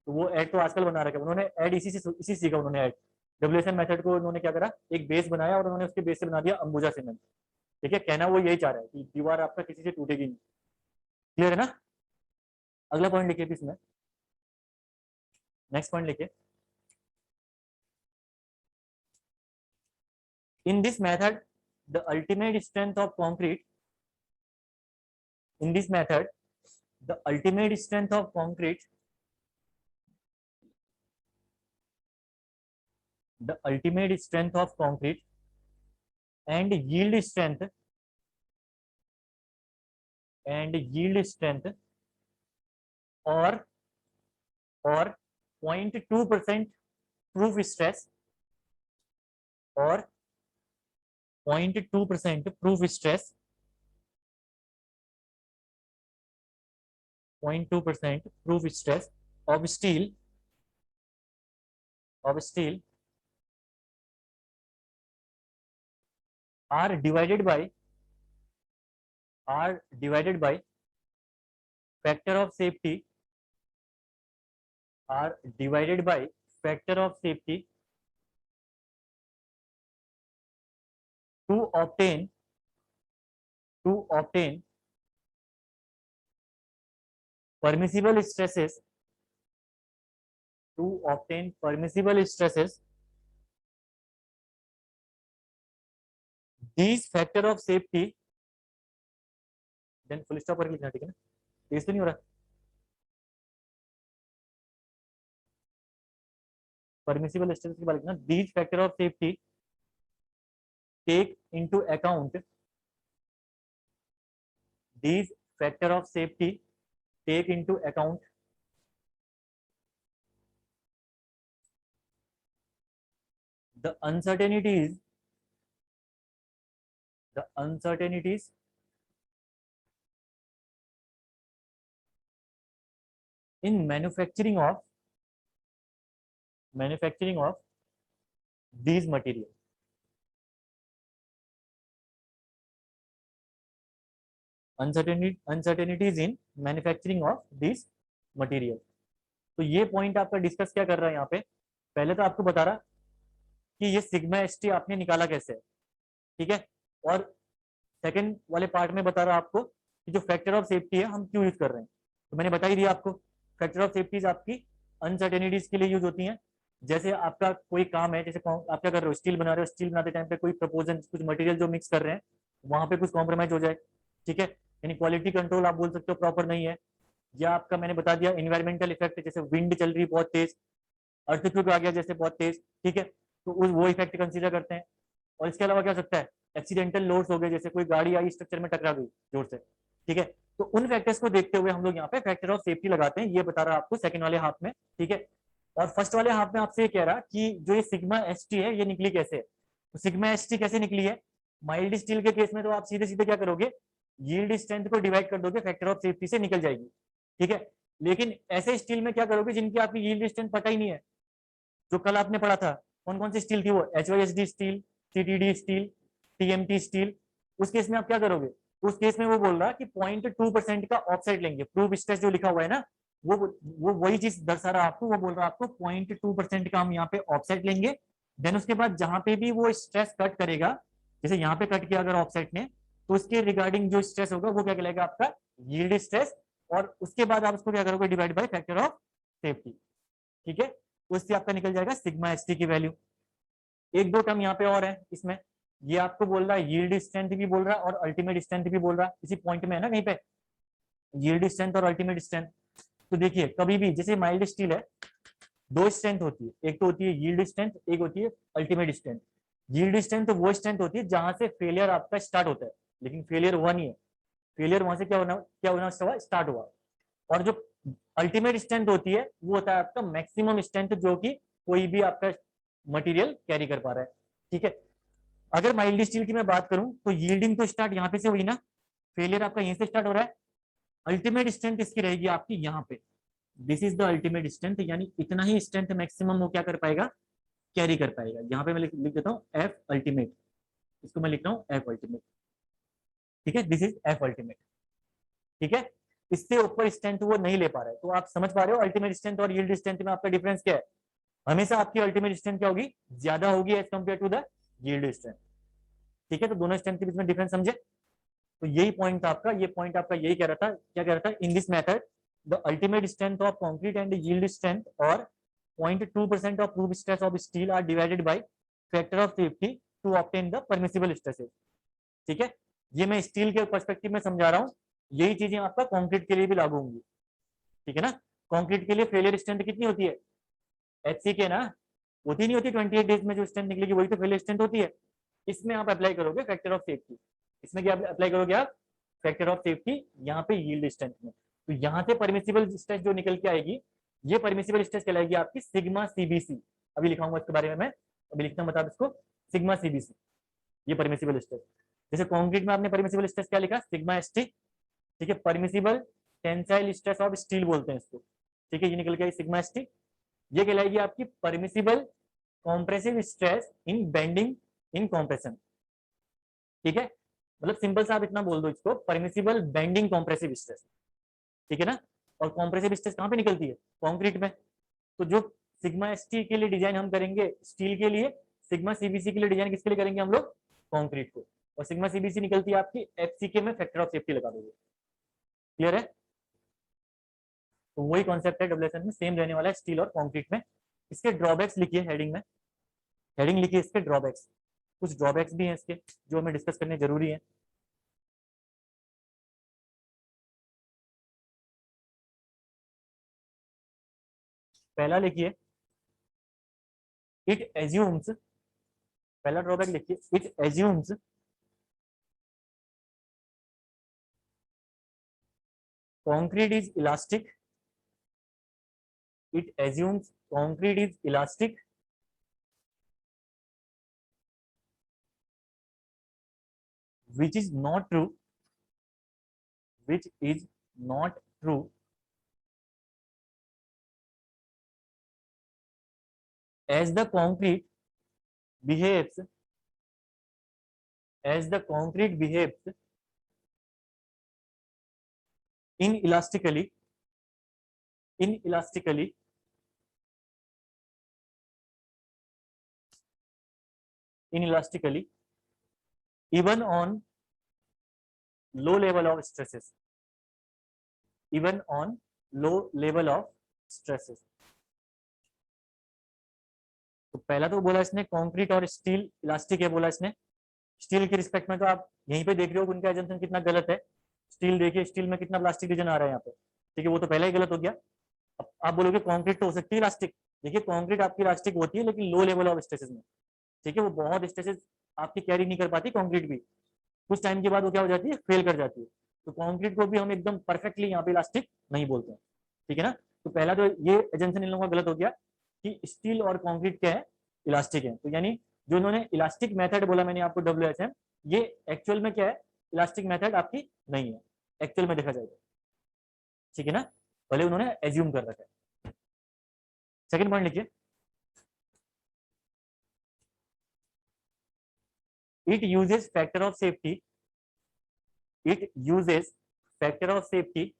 तो वो ऐड तो आजकल बना रखा है उन्होंने, ऐड इसी सीखा उन्होंने, ऐड WSM मेथड को उन्होंने क्या करा, एक बेस बनाया और उन्होंने उसके बेस से बना दिया अंबुजा सीमेंट, ठीक है। कहना वो यही चाह रहा है कि दीवार आपका किसी से टूटेगी नहीं, क्लियर है ना। अगला पॉइंट लिखिए इसमें, नेक्स्ट पॉइंट लिखिए, in this method the ultimate strength of concrete in this method the ultimate strength of concrete the ultimate strength of concrete and yield strength or 0.2% proof stress or 0.2% proof stress 0.2% proof stress of steel are divided by factor of safety to obtain permissible stresses these factor of safety then full stop पर लिखना, ठीक है ना, तेज तो नहीं हो रहा, permissible stresses के बाद लिखना, these factor of safety take into account the uncertainties in manufacturing of these materials. Uncertainties in manufacturing of these materials. तो ये पॉइंट आपका डिस्कस क्या कर रहा है यहाँ पे, पहले तो आपको बता रहा कि ये सिग्मा एसटी आपने निकाला कैसे है, ठीक है, और सेकंड वाले पार्ट में बता रहा आपको कि जो फैक्टर ऑफ सेफ्टी है हम क्यों यूज कर रहे हैं। तो मैंने बता ही दिया आपको, फैक्टर ऑफ सेफ्टी आपकी अनसर्टेनिटीज के लिए यूज होती हैं, जैसे आपका कोई काम है, जैसे आप क्या कर रहे हो, स्टील बना रहे हो, स्टील बनाते टाइम पे कोई प्रपोजन, कुछ मटेरियल जो मिक्स कर रहे हैं वहां पे कुछ कॉम्प्रोमाइज हो जाए, ठीक है, यानी क्वालिटी कंट्रोल आप बोल सकते हो प्रॉपर नहीं है। या आपका मैंने बता दिया इन्वायरमेंटल इफेक्ट, जैसे विंड चल रही है बहुत तेज, अर्थक्वेक आ गया जैसे बहुत तेज, ठीक है, तो वो इफेक्ट कंसीडर करते हैं। और इसके अलावा क्या हो सकता है, एक्सीडेंटल लोड्स हो गए, जैसे कोई गाड़ी आई स्ट्रक्चर में टकरा गई जोर से, ठीक है, तो उन फैक्टर्स को देखते हुए हम लोग यहाँ पे फैक्टर ऑफ सेफ्टी लगाते हैं। ये बता रहा आपको सेकंड वाले हाफ में, ठीक है। और फर्स्ट वाले हाफ में आपसे ये कह रहा कि जो ये सिग्मा एस टी है ये निकली कैसे है, तो सिग्मा एस टी कैसे निकली है, माइल्ड स्टील के केस में तो आप सीधे सीधे क्या करोगे, यील्ड स्ट्रेंथ को डिवाइड कर दोगे, फैक्टर ऑफ सेफ्टी से निकल जाएगी, ठीक है। लेकिन ऐसे स्टील में क्या करोगे जिनकी आपकी यील्ड स्ट्रेंथ पता ही नहीं है, जो कल आपने पढ़ा था, कौन कौन सी स्टील थी वो, H Y S D steel, CTD steel, TMT steel, उस केस में आप क्या करोगे, उस केस में वो बोल रहा कि 0.2% का ऑफसेट लेंगे, प्रूफ स्ट्रेस जो लिखा हुआ है ना, वो वही चीज दर्शा रहा आपको, वो बोल रहा आपको 0.2% का हम यहाँ पे ऑफसेट लेंगे। देन उसके बाद जहां पे भी वो स्ट्रेस कट करेगा, जैसे यहाँ पे कट किया अगर ऑफसेट ने, तो उसके रिगार्डिंग जो स्ट्रेस होगा वो क्या कहलाएगा आपका यील्ड स्ट्रेस, और उसके बाद आप उसको क्या करोगे, divide by factor of safety, ठीक है, तो इससे आपका निकल जाएगा सिग्मा एस टी की वैल्यू। एक दो टर्म यहाँ पे और है इसमें, ये आपको बोल रहा है यील्ड स्ट्रेंथ भी बोल रहा है और अल्टीमेट स्ट्रेंथ भी बोल रहा है, इसी पॉइंट में है ना कहीं पे, यील्ड स्ट्रेंथ और अल्टीमेट स्ट्रेंथ। तो देखिए कभी भी जैसे माइल्ड स्टील है, दो स्ट्रेंथ होती है, एक तो होती है यील्ड स्ट्रेंथ, एक होती है अल्टीमेट स्ट्रेंथ। यील्ड स्ट्रेंथ तो वो स्ट्रेंथ होती है जहां से फेलियर आपका स्टार्ट होता है, लेकिन फेलियर हुआ नहीं है, फेलियर वहां से क्या होना स्टार्ट हुआ। और जो अल्टीमेट स्ट्रेंथ होती है वो होता है आपका मैक्सिमम स्ट्रेंथ जो कि कोई भी आपका मटेरियल कैरी कर पा रहा है, ठीक है। अगर माइल्ड स्टील की मैं बात करूं तो यील्डिंग तो स्टार्ट यहाँ पे से हुई ना, फेलियर आपका यहीं से स्टार्ट हो रहा है, अल्टीमेट स्ट्रेंथ इसकी रहेगी आपकी यहाँ पे, this is the ultimate strength, यानी इतना ही स्ट्रेंथ मैक्सिमम वो क्या कर पाएगा, कैरी कर पाएगा। यहाँ पे मैं लिख देता हूँ एफ अल्टीमेट, इसको मैं लिख रहा हूँ एफ अल्टीमेट, ठीक है, दिस इज एफ अल्टीमेट, ठीक है। इससे ऊपर स्ट्रेंथ वो नहीं ले पा रहा है, तो आप समझ पा रहे हो अल्टीमेट स्ट्रेंथ और यील्ड स्ट्रेंथ में आपका डिफरेंस क्या है, हमेशा आपकी अल्टीमेट स्ट्रेंथ क्या होगी, ज्यादा होगी as compared to the yield strength, ठीक है। तो दोनों स्ट्रेंथ के बीच में डिफरेंस समझे, तो यही पॉइंट था आपका, ये पॉइंट आपका यही कह रहा था, क्या कह रहा था, in this method the ultimate strength of concrete and yield strength और 0.2% of proof stress of steel are divided by factor of safety to obtain the permissible stresses, ठीक है। ये मैं स्टील के पर्सपेक्टिव में समझा रहा हूँ, यही चीजें आपका कंक्रीट के लिए भी लागू होंगी, ठीक है ना। कंक्रीट के लिए फेलियर स्ट्रेंथ कितनी होती है, एचसी के ना, होती नहीं होती 28 डेज में जो स्ट्रेंथ निकलेगी वही तो फेलियर स्ट्रेंथ होती है। इसमें आप अप्लाई करोगे फैक्टर ऑफ सेफ्टी, इसमें क्या अप्लाई करोगे आप, फैक्टर ऑफ सेफ्टी यहाँ पे यील्ड स्ट्रेंथ में, तो यहाँ से परमिसिबल स्ट्रेस जो निकल के आएगी, ये परमिसिबल स्ट्रेस कहलाएगी आपकी सिग्मा सीबीसी, अभी लिखाऊंगा इसके बारे में मैं, अभी लिखना बता इसको, सिग्मा सीबीसी, ये परमिसिबल स्ट्रेस। जैसे कॉन्क्रीट में आपने परमिसिबल स्ट्रेस क्या लिखा, सिग्मा एसटी, ठीक है, permissible tensile stress of steel बोलते हैं इसको, ठीक है, ये निकल के आई सिग्मा एसटी। ये कहलाएगी आपकी permissible compressive stress in bending in compression, ठीक है, मतलब सिंपल सा आप इतना बोल दो इसको, परमिसिबल बेंडिंग कॉम्प्रेसिव स्ट्रेस, ठीक है ना। और कॉम्प्रेसिव स्ट्रेस कहाँ पे निकलती है, कॉन्क्रीट में। तो जो सिग्मा एसटी के लिए डिजाइन हम करेंगे स्टील के लिए, सिग्मा सीबीसी के लिए डिजाइन किसके लिए करेंगे हम लोग, कॉन्क्रीट को, और सिग्मा सीबीसी निकलती है आपकी एफसीके में, फैक्टर ऑफ सेफ्टी लगा दोगे, क्लियर है। तो वही कॉन्सेप्ट है डब्ल्यूएसएन में, सेम रहने वाला है स्टील और कॉन्क्रीट में। इसके ड्रॉबैक्स लिखिए हेडिंग में, हेडिंग लिखिए इसके ड्रॉबैक्स, कुछ ड्रॉबैक्स भी हैं इसके जो हमें डिस्कस करने जरूरी है। पहला लिखिए इट एज्यूम्स, पहला ड्रॉबैक लिखिए it assumes concrete is elastic, it assumes concrete is elastic which is not true, which is not true, as the concrete behaves, as the concrete behaves inelastically, inelastically inelastically even on low level of stresses, even on low level of stresses, तो पहला तो बोला इसने concrete और steel elastic है बोला इसने। Steel के रिस्पेक्ट में तो आप यहीं पे देख रहे हो उनका एजम्पशन कितना गलत है। स्टील देखिए, स्टील में कितना प्लास्टिक रीजन आ रहा है यहाँ पे, ठीक है, वो तो पहले ही गलत हो गया। अब आप बोलोगे कंक्रीट तो हो सकती है इलास्टिक, देखिए कंक्रीट आपकी इलास्टिक होती है लेकिन लो लेवल ऑफ स्ट्रेसेस में, ठीक है, वो बहुत स्ट्रेसेस आपकी कैरी नहीं कर पाती कंक्रीट भी, कुछ टाइम के बाद वो क्या हो जाती है, फेल कर जाती है। तो कंक्रीट को भी हम एकदम परफेक्टली यहाँ पे इलास्टिक नहीं बोलते हैं, ठीक है ना। तो पहला तो ये एजेंशन इन लोगों का गलत हो गया कि स्टील और कंक्रीट क्या है, इलास्टिक है। तो यानी जो इन्होंने इलास्टिक मेथड बोला मैंने आपको WSM, ये एक्चुअल में क्या है, इलास्टिक मेथड आपकी नहीं है एक्चुअल में देखा जाएगा, ठीक है ना, भले उन्होंने एज्यूम कर रखा है। सेकंड पॉइंट लिखिए, it uses factor of safety, it uses factor of safety,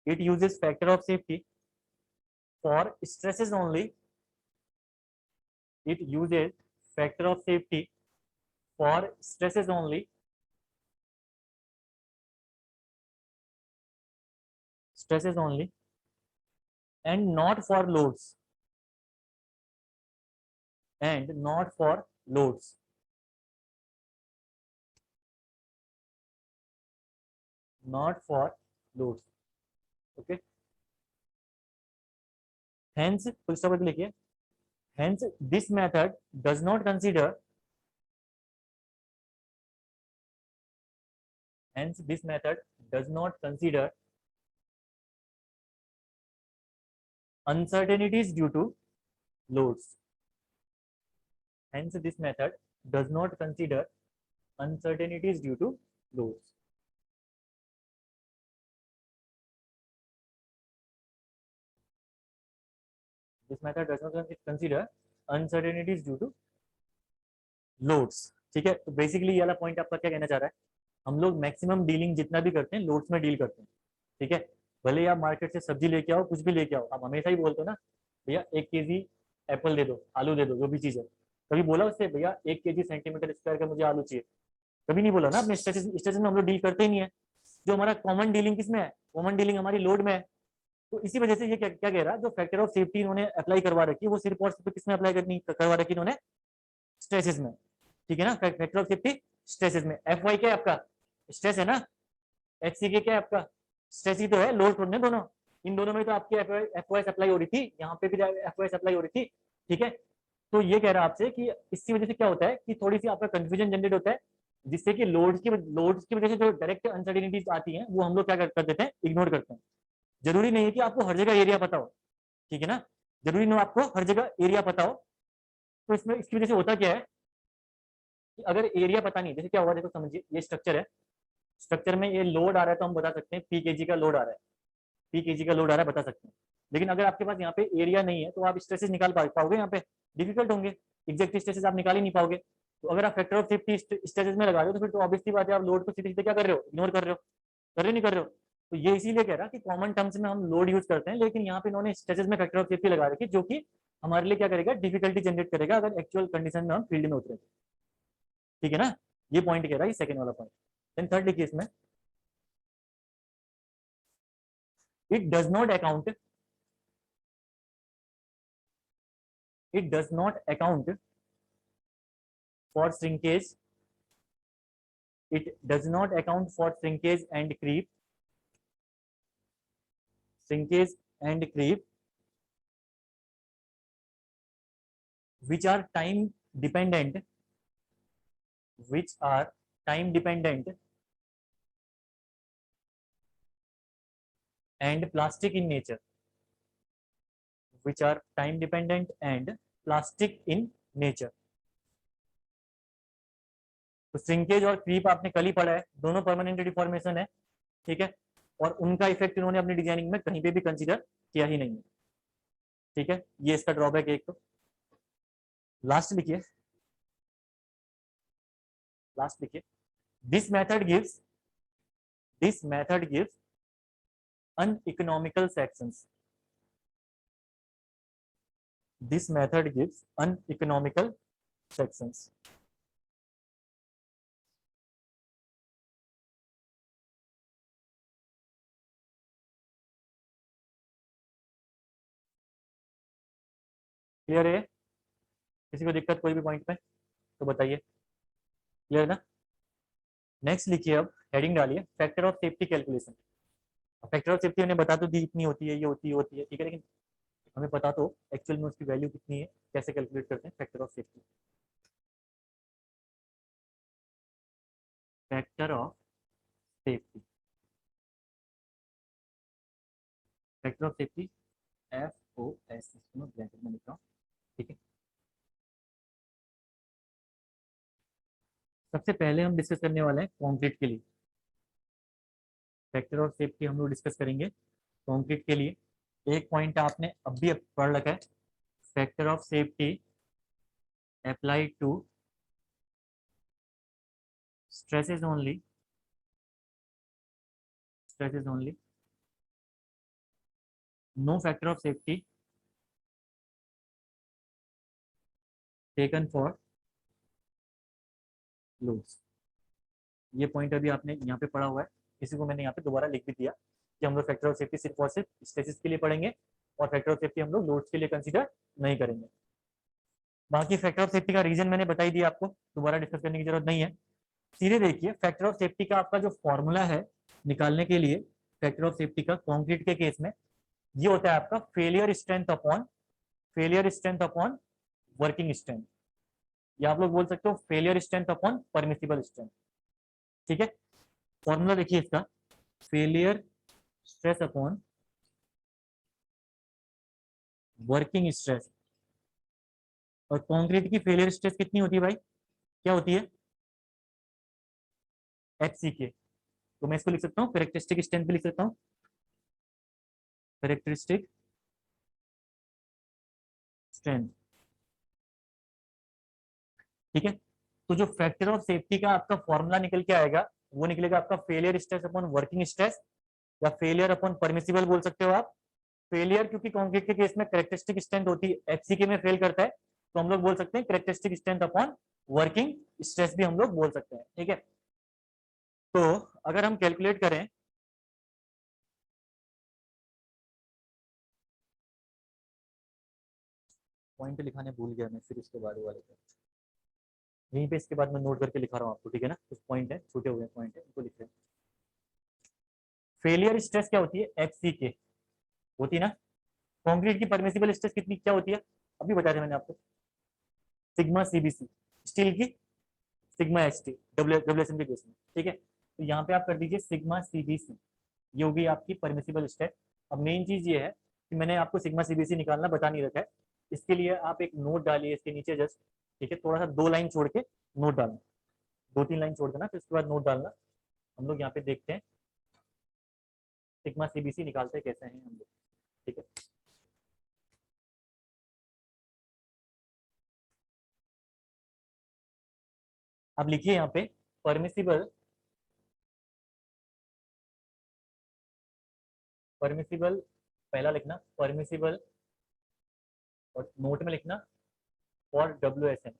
it uses factor of safety for stresses only, it uses factor of safety for stresses only, stresses only, and not for loads, and not for loads, not for loads, okay, hence full stop लिखिए, hence this method does not consider, hence this method does not consider uncertainties due to loads, hence this method does not consider uncertainties due to loads. This method does not consider uncertainties due to loads, ठीक है। तो basically ये वाला point आपका क्या कहना चाह रहा है, हम लोग मैक्सिमम डीलिंग जितना भी करते हैं लोड्स में डील करते हैं, ठीक है। भले ही आप मार्केट से सब्जी लेके आओ, कुछ भी लेके आओ, आप हमेशा ही बोलते हो ना भैया 1 kg एप्पल दे दो, आलू दे दो, जो भी चीज है, कभी बोला उससे भैया 1 kg सेंटीमीटर स्क्वायर का मुझे आलू चाहिए, कभी नहीं बोला ना। अपने स्टेटस में हम लोग डील करते ही नहीं है। जो हमारा कॉमन डीलिंग किसमें है, कॉमन डीलिंग हमारी लोड में है। तो इसी वजह से ये क्या कह रहा है, जो फैक्टर ऑफ सेफ्टी इन्होंने अप्लाई करवा रखी है वो सिर्फ और सिर्फ किसमें अप्लाई करनी करवा रखी इन्होंने, स्ट्रेसेस में, ठीक है ना। फैक्टर ऑफ सेफ्टी स्ट्रेसेस में, एफ वाई क्या है आपका, स्ट्रेस है ना, एच सी के क्या है आपका, स्ट्रेस ही तो है, लोड थोड़े दोनों, इन दोनों में तो आपकी एफ वाई अप्लाई हो रही थी, यहाँ पे भी एफ वाई अप्लाई हो रही थी, ठीक है। तो ये कह रहा है आपसे कि इसकी वजह से क्या होता है कि थोड़ी सी आपका कंफ्यूजन जनरेट होता है, जिससे कि लोड्स की वजह से जो डायरेक्ट अनसर्टेनिटीज आती हैं वो हम लोग क्या कर देते हैं, इग्नोर करते हैं। जरूरी नहीं है कि आपको हर जगह एरिया पता हो, ठीक है ना, जरूरी नहीं आपको हर जगह एरिया पता हो। तो इसमें इसकी वजह से होता क्या है कि अगर एरिया पता नहीं, जैसे क्या होगा, देखो समझिए, ये स्ट्रक्चर है, स्ट्रक्चर में ये लोड आ रहा है तो हम बता सकते हैं P kg का लोड आ रहा है, P kg का लोड आ रहा है बता सकते हैं। लेकिन अगर आपके पास यहाँ पे एरिया नहीं है तो आप स्ट्रेसेस निकाल पाओगे, यहाँ पे डिफिकल्ट होंगे, एग्जैक्ट स्ट्रेसेस आप निकाल ही नहीं पाओगे। तो अगर आप फैक्टर ऑफ सेफ्टी स्ट्रेसेस में लगा रहे हो तो फिर तो ऑब्वियसली बात है, आप लोड को सीधे सीधे क्या कर रहे हो, इग्नोर कर रहे हो, कर रहे नहीं कर रहे हो। तो ये इसीलिए कह रहा कि कॉमन टर्म्स में हम लोड यूज करते हैं, लेकिन यहाँ पे इन्होंने स्ट्रेसेस में फैक्टर ऑफ सेफ्टी लगा रखी, जो कि हमारे लिए क्या करेगा, डिफिकल्टी जनरेट करेगा अगर एक्चुअल कंडीशन में हम फील्ड में उतरे, ठीक है ना। ये पॉइंट कह रहा है, सेकंड वाला पॉइंट। देन थर्ड लिखिए इसमें, it does not account, it does not account for shrinkage, it does not account for shrinkage and creep, shrinkage and creep, which are time dependent, which are time dependent and plastic in nature, which are time dependent and plastic in nature। तो shrinkage और creep आपने कल ही पढ़ा है, दोनों permanent deformation है, ठीक है, और उनका इफेक्ट इन्होंने अपनी डिजाइनिंग में कहीं पे भी कंसीडर किया ही नहीं है, ठीक है। ये इसका ड्रॉबैक है एक। तो लास्ट लिखिए, लास्ट लिखिए, this method gives, this method gives uneconomical sections, this method gives uneconomical sections। Clear है? किसी को दिक्कत कोई भी पॉइंट पे तो बताइए। क्लियर ना? नेक्स्ट लिखिए, अब हेडिंग डालिए factor of safety calculation. Factor of safety हमने बता तो दी, इतनी होती है, ये होती है, ठीक है, लेकिन हमें पता तो एक्चुअल में उसकी वैल्यू कितनी है, कैसे कैलकुलेट करते हैं factor of safety. Factor of safety, factor of safety FOS, इसको ब्रैकेट में लिख रहा हूँ, ठीक है। सबसे पहले हम डिस्कस करने वाले हैं कंक्रीट के लिए। फैक्टर ऑफ सेफ्टी हम लोग डिस्कस करेंगे कंक्रीट के लिए। एक पॉइंट आपने अभी पढ़ रखा है, factor of safety apply to stresses only, stresses only, no factor of safety taken for loads। ये पॉइंट अभी आपने यहाँ पे पढ़ा हुआ है, इसी को मैंने यहाँ पे दोबारा लिख भी दिया कि हम लोग फैक्टर ऑफ सेफ्टी सिर्फ और सिर्फ स्ट्रेसेस के लिए पढ़ेंगे और फैक्टर ऑफ सेफ्टी हम लोग लोड्स के लिए कंसीडर नहीं करेंगे। बाकी फैक्टर ऑफ सेफ्टी का रीजन मैंने बताई दिया आपको, दोबारा डिस्कस करने की जरूरत नहीं है। सीधे देखिए, फैक्टर ऑफ सेफ्टी का आपका जो फॉर्मूला है निकालने के लिए फैक्टर ऑफ सेफ्टी का कॉन्क्रीट के केस में, ये होता है आपका failure strength upon working strength, या आप लोग बोल सकते हो failure strength upon permissible strength, ठीक है। फॉर्मूला देखिए इसका, failure stress upon working stress. और कंक्रीट की फेलियर स्ट्रेस कितनी होती है भाई, क्या होती है, HCK। तो मैं इसको लिख सकता हूँ, कैरेक्टरिस्टिक स्ट्रेंथ भी लिख सकता हूँ, कैरेक्टरिस्टिक स्ट्रेंथ, ठीक है। तो जो फैक्टर ऑफ सेफ्टी का आपका फॉर्मूला निकल के आएगा वो निकलेगा आपका failure stress upon working stress, या फेलियर अपॉन परमिसिबल बोल सकते हो आप। फेलियर क्योंकि कंक्रीट के केस में कैरेक्टरिस्टिक स्ट्रेंथ होती है, HCK में फेल करता है, तो हम लोग बोल सकते हैं characteristic strength upon working stress भी हम लोग बोल सकते हैं, ठीक है। तो अगर हम कैलकुलेट करें, पॉइंट लिखाने भूल गया मैं, फिर इसके बाद वाले पे यहीं पे इसके बाद मैं नोट करके लिखा रहा हूँ आपको, ठीक है ना। कुछ पॉइंट है, छूटे हुए पॉइंट है, उनको लिख रहे हैं। फेलियर स्ट्रेस क्या होती है, HCK होती है ना। कंक्रीट की परमिसिबल स्ट्रेस कितनी क्या होती है, अभी बता दिया मैंने आपको, सिग्मा CBC। स्टील की सिग्मा HT, WSM के केस में, ठीक है। तो यहाँ पे आप कर दीजिए सिग्मा CBC, ये होगी आपकी परमिसिबल स्ट्रेस। अब मेन चीज ये है कि मैंने आपको सिग्मा CBC निकालना बता नहीं रखा है, इसके लिए आप एक नोट डालिए इसके नीचे जस्ट, ठीक है। थोड़ा सा 2 लाइन छोड़ के नोट डालना, 2-3 लाइन छोड़ देना, फिर उसके बाद नोट डालना। हम लोग यहाँ पे देखते हैं सिग्मा CBC निकालते कैसे हैं हम लोग, ठीक है। अब लिखिए यहाँ पे परमिसिबल, परमिसिबल पहला लिखना परमिसिबल, और नोट में लिखना फॉर WSM,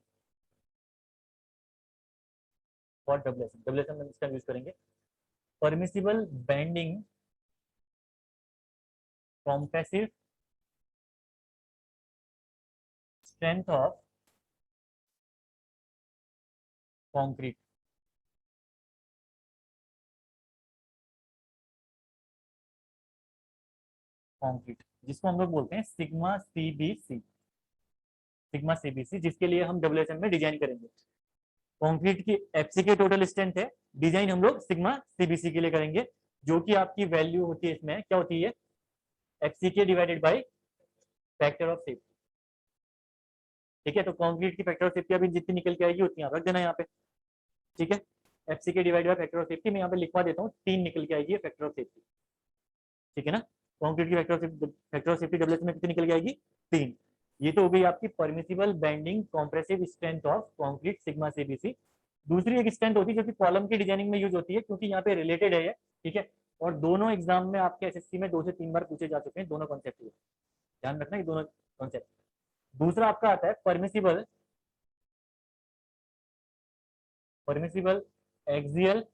फॉर WSM में इसका यूज करेंगे। Permissible bending compressive strength of concrete, concrete जिसको हम लोग बोलते हैं सिग्मा CBC, जिसके लिए हम WSM में डिजाइन करेंगे। कंक्रीट की FCK टोटल स्ट्रेंथ है, डिजाइन हम लोग सिग्मा CBC के लिए करेंगे, जो कि आपकी वैल्यू होती है इसमें क्या होती है, FCK divided by factor of safety, ठीक है। तो कंक्रीट की फैक्टर ऑफ सेफ्टी अभी जितनी निकल के आएगी उतनी आप रख देना यहाँ पे, ठीक है। FCK divide by factor of safety मैं यहाँ पे लिखवा देता हूँ, 3 निकल के आएगी फैक्टर ऑफ सेफ्टी, ठीक है ना। कंक्रीट की फैक्टर ऑफ सेफ्टी WSM में कितनी निकल के आएगी, 3। ये तो हो गई आपकी permissible bending compressive strength of concrete sigma CBC। दूसरी एक स्ट्रेंथ होती है जो कि कॉलम की डिजाइनिंग में यूज होती है, क्योंकि यहाँ पे रिलेटेड है ये, ठीक है। और दोनों एग्जाम में आपके SSC में 2 से 3 बार पूछे जा चुके हैं दोनों कॉन्सेप्ट, ध्यान रखना ये दोनों कॉन्सेप्ट। दूसरा आपका आता है permissible, permissible axial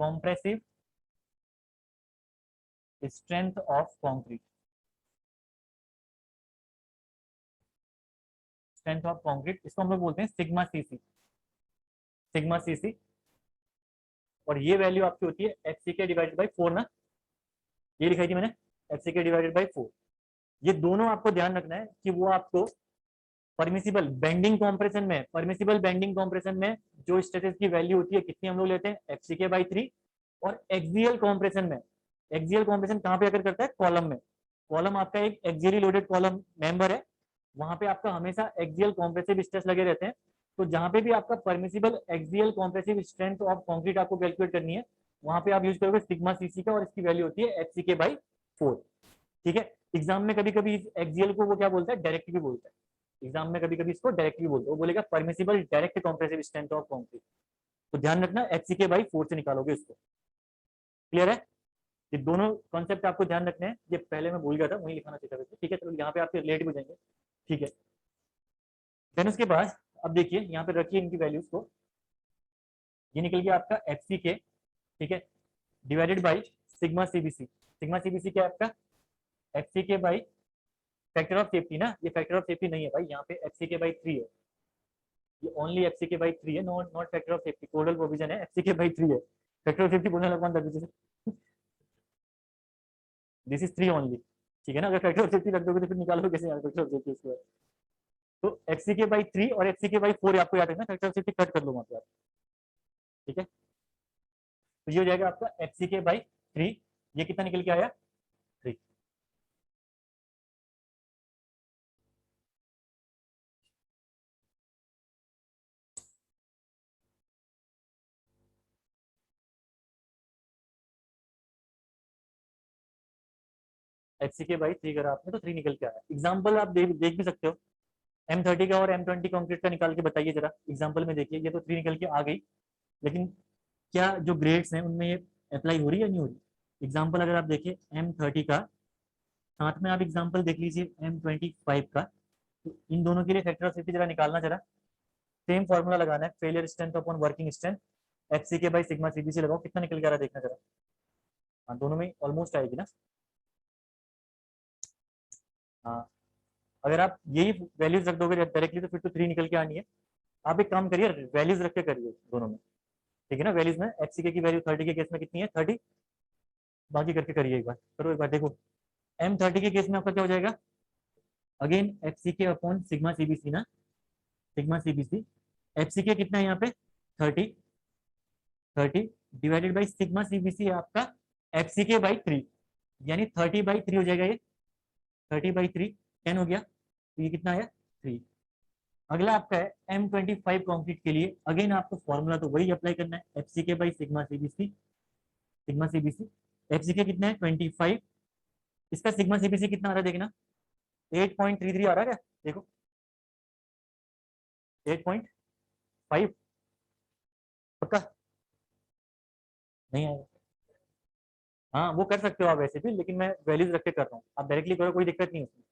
compressive strength of concrete, strength of concrete, इसको हम लोग बोलते हैं सिग्मा सीसी, सिग्मा सीसी। और ये वैल्यू आपकी होती है एच सी के डिवाइडेड बाई 4 ना, ये लिखाई थी मैंने, एच सी के डिवाइडेड बाई 4। ये दोनों आपको ध्यान रखना है कि वो आपको परमिसिबल बेंडिंग कॉम्प्रेशन में, परमिसिबल बेंडिंग कॉम्प्रेशन में जो स्ट्रेसेस की वैल्यू होती है कितनी हम लोग लेते हैं, एफ सी के बाई 3। और एक्सियल कॉम्प्रेशन में, एक्सियल कॉम्प्रेशन कहाँ पे अगर करता है, कॉलम में। कॉलम आपका एक एक्सियली लोडेड कॉलम मेंबर है, वहां पे आपका हमेशा एक्सियल कॉम्प्रेसिव स्ट्रेस लगे रहते हैं। तो जहां पे भी आपका permissible axial compressive strength of concrete आपको कैलकुलेट करनी है, वहां पे आप यूज करोगे सिग्मा सीसी का, और इसकी वैल्यू होती है एच सी के बाई 4। ठीक है। एग्जाम में कभी कभी एक्सियल को वो क्या बोलता है, डायरेक्ट भी बोलता है। एग्जाम में कभी कभी इसको डायरेक्ट भी बोलते हैं, वो बोलेगा permissible direct compressive strength of concrete. तो ध्यान रखना एच सी के बाई 4 से निकालोगे इसको। क्लियर है? ये दोनों कॉन्सेप्ट आपको ध्यान रखने हैं, ये पहले मैं भूल गया था, वही लिखाना चाहिए था। ठीक है, चलो यहाँ पे आपके रिलेट हो जाएंगे। ठीक है, देन उसके बाद अब देखिए यहाँ पे रखिए इनकी वैल्यूज को। ये निकल गया आपका एफ सी के, ठीक है, divided by sigma CBC. Sigma CBC क्या है आपका, F C K by factor of safety ना, ये फैक्टर ऑफ सेफ्टी नहीं है भाई, यहाँ पे एफ सी के बाई 3 है, ये only F C K by 3 है, not not factor of safety. Codal provision है, एफ सी के बाई 3 है। फैक्टर ऑफ सेफ्टी बोलने लगा कौन था, दिस इज 3 ओनली। ठीक है ना, अगर फैक्टर ऑफ सेफ्टी रख दोगे तो फिर निकालोगे कैसे यार फैक्टर ऑफ सेफ्टी इसके। तो एफ सी के बाई 3 और एफ सी के बाई 4 आपको याद रखना, फैक्टर ऑफ सेफ्टी कट कर लो वहां पे आप। ठीक है, तो ये हो जाएगा आपका एफ सी के बाई 3। ये कितना निकल के आया, 3। एफ सी के बाई 3 करा आपने तो 3 निकल के आया। एग्जाम्पल आप देख भी सकते हो, M30 का और M20 कंक्रीट का निकाल के बताइए जरा एग्जाम्पल में। देखिए ये तो 3 निकल के आ गई, लेकिन क्या जो ग्रेड्स हैं उनमें ये अप्लाई हो रही है या नहीं हो रही। एग्जाम्पल अगर आप देखिए M30 का, साथ में आप एग्जाम्पल देख लीजिए M25 का। तो इन दोनों के लिए फैक्टर ऑफ सेफ्टी जरा निकालना जरा। सेम फॉर्मूला लगाना है, failure strength upon working strength, F C K by sigma CBC लगाओ, कितना निकल के आ रहा है देखना जरा। हाँ, दोनों में ऑलमोस्ट आएगी ना। हाँ, अगर आप यही वैल्यूज रख दोगे डायरेक्टली तो फिर तो 3 निकल के आनी है। आप एक काम करिए, वैल्यूज रख के करिए दोनों में। ठीक है ना, वैल्यूज में एच सी के की वैल्यू 30 के केस में कितनी है, 30। बाकी करके करिए एक बार, करो एक बार देखो। M30 के केस में आपका क्या हो जाएगा, अगेन एफ सी के अपॉन सिग्मा सीबीसी ना, sigma CBC. F C K कितना है यहाँ पे, 30, 30 डिवाइडेड बाई सिग्मा सीबीसी है आपका एफ सी के बाई 3, यानी 30/3 हो जाएगा ये, 30/3 10 हो गया, तो ये कितना आया, 3। अगला आपका है M25 कंक्रीट के लिए, अगेन आपको फॉर्मूला तो वही अप्लाई करना है, F C K by sigma CBC, sigma CBC. F C K कितना है 25, इसका सिग्मा सीबीसी कितना आ रहा है देखना, 8.33 आ रहा है क्या, देखो 8.5, पक्का नहीं आएगा। हाँ वो कर सकते हो आप वैसे भी, लेकिन मैं वैल्यूज रख के कर रहा हूँ, आप डायरेक्टली करो कोई दिक्कत नहीं है उसमें।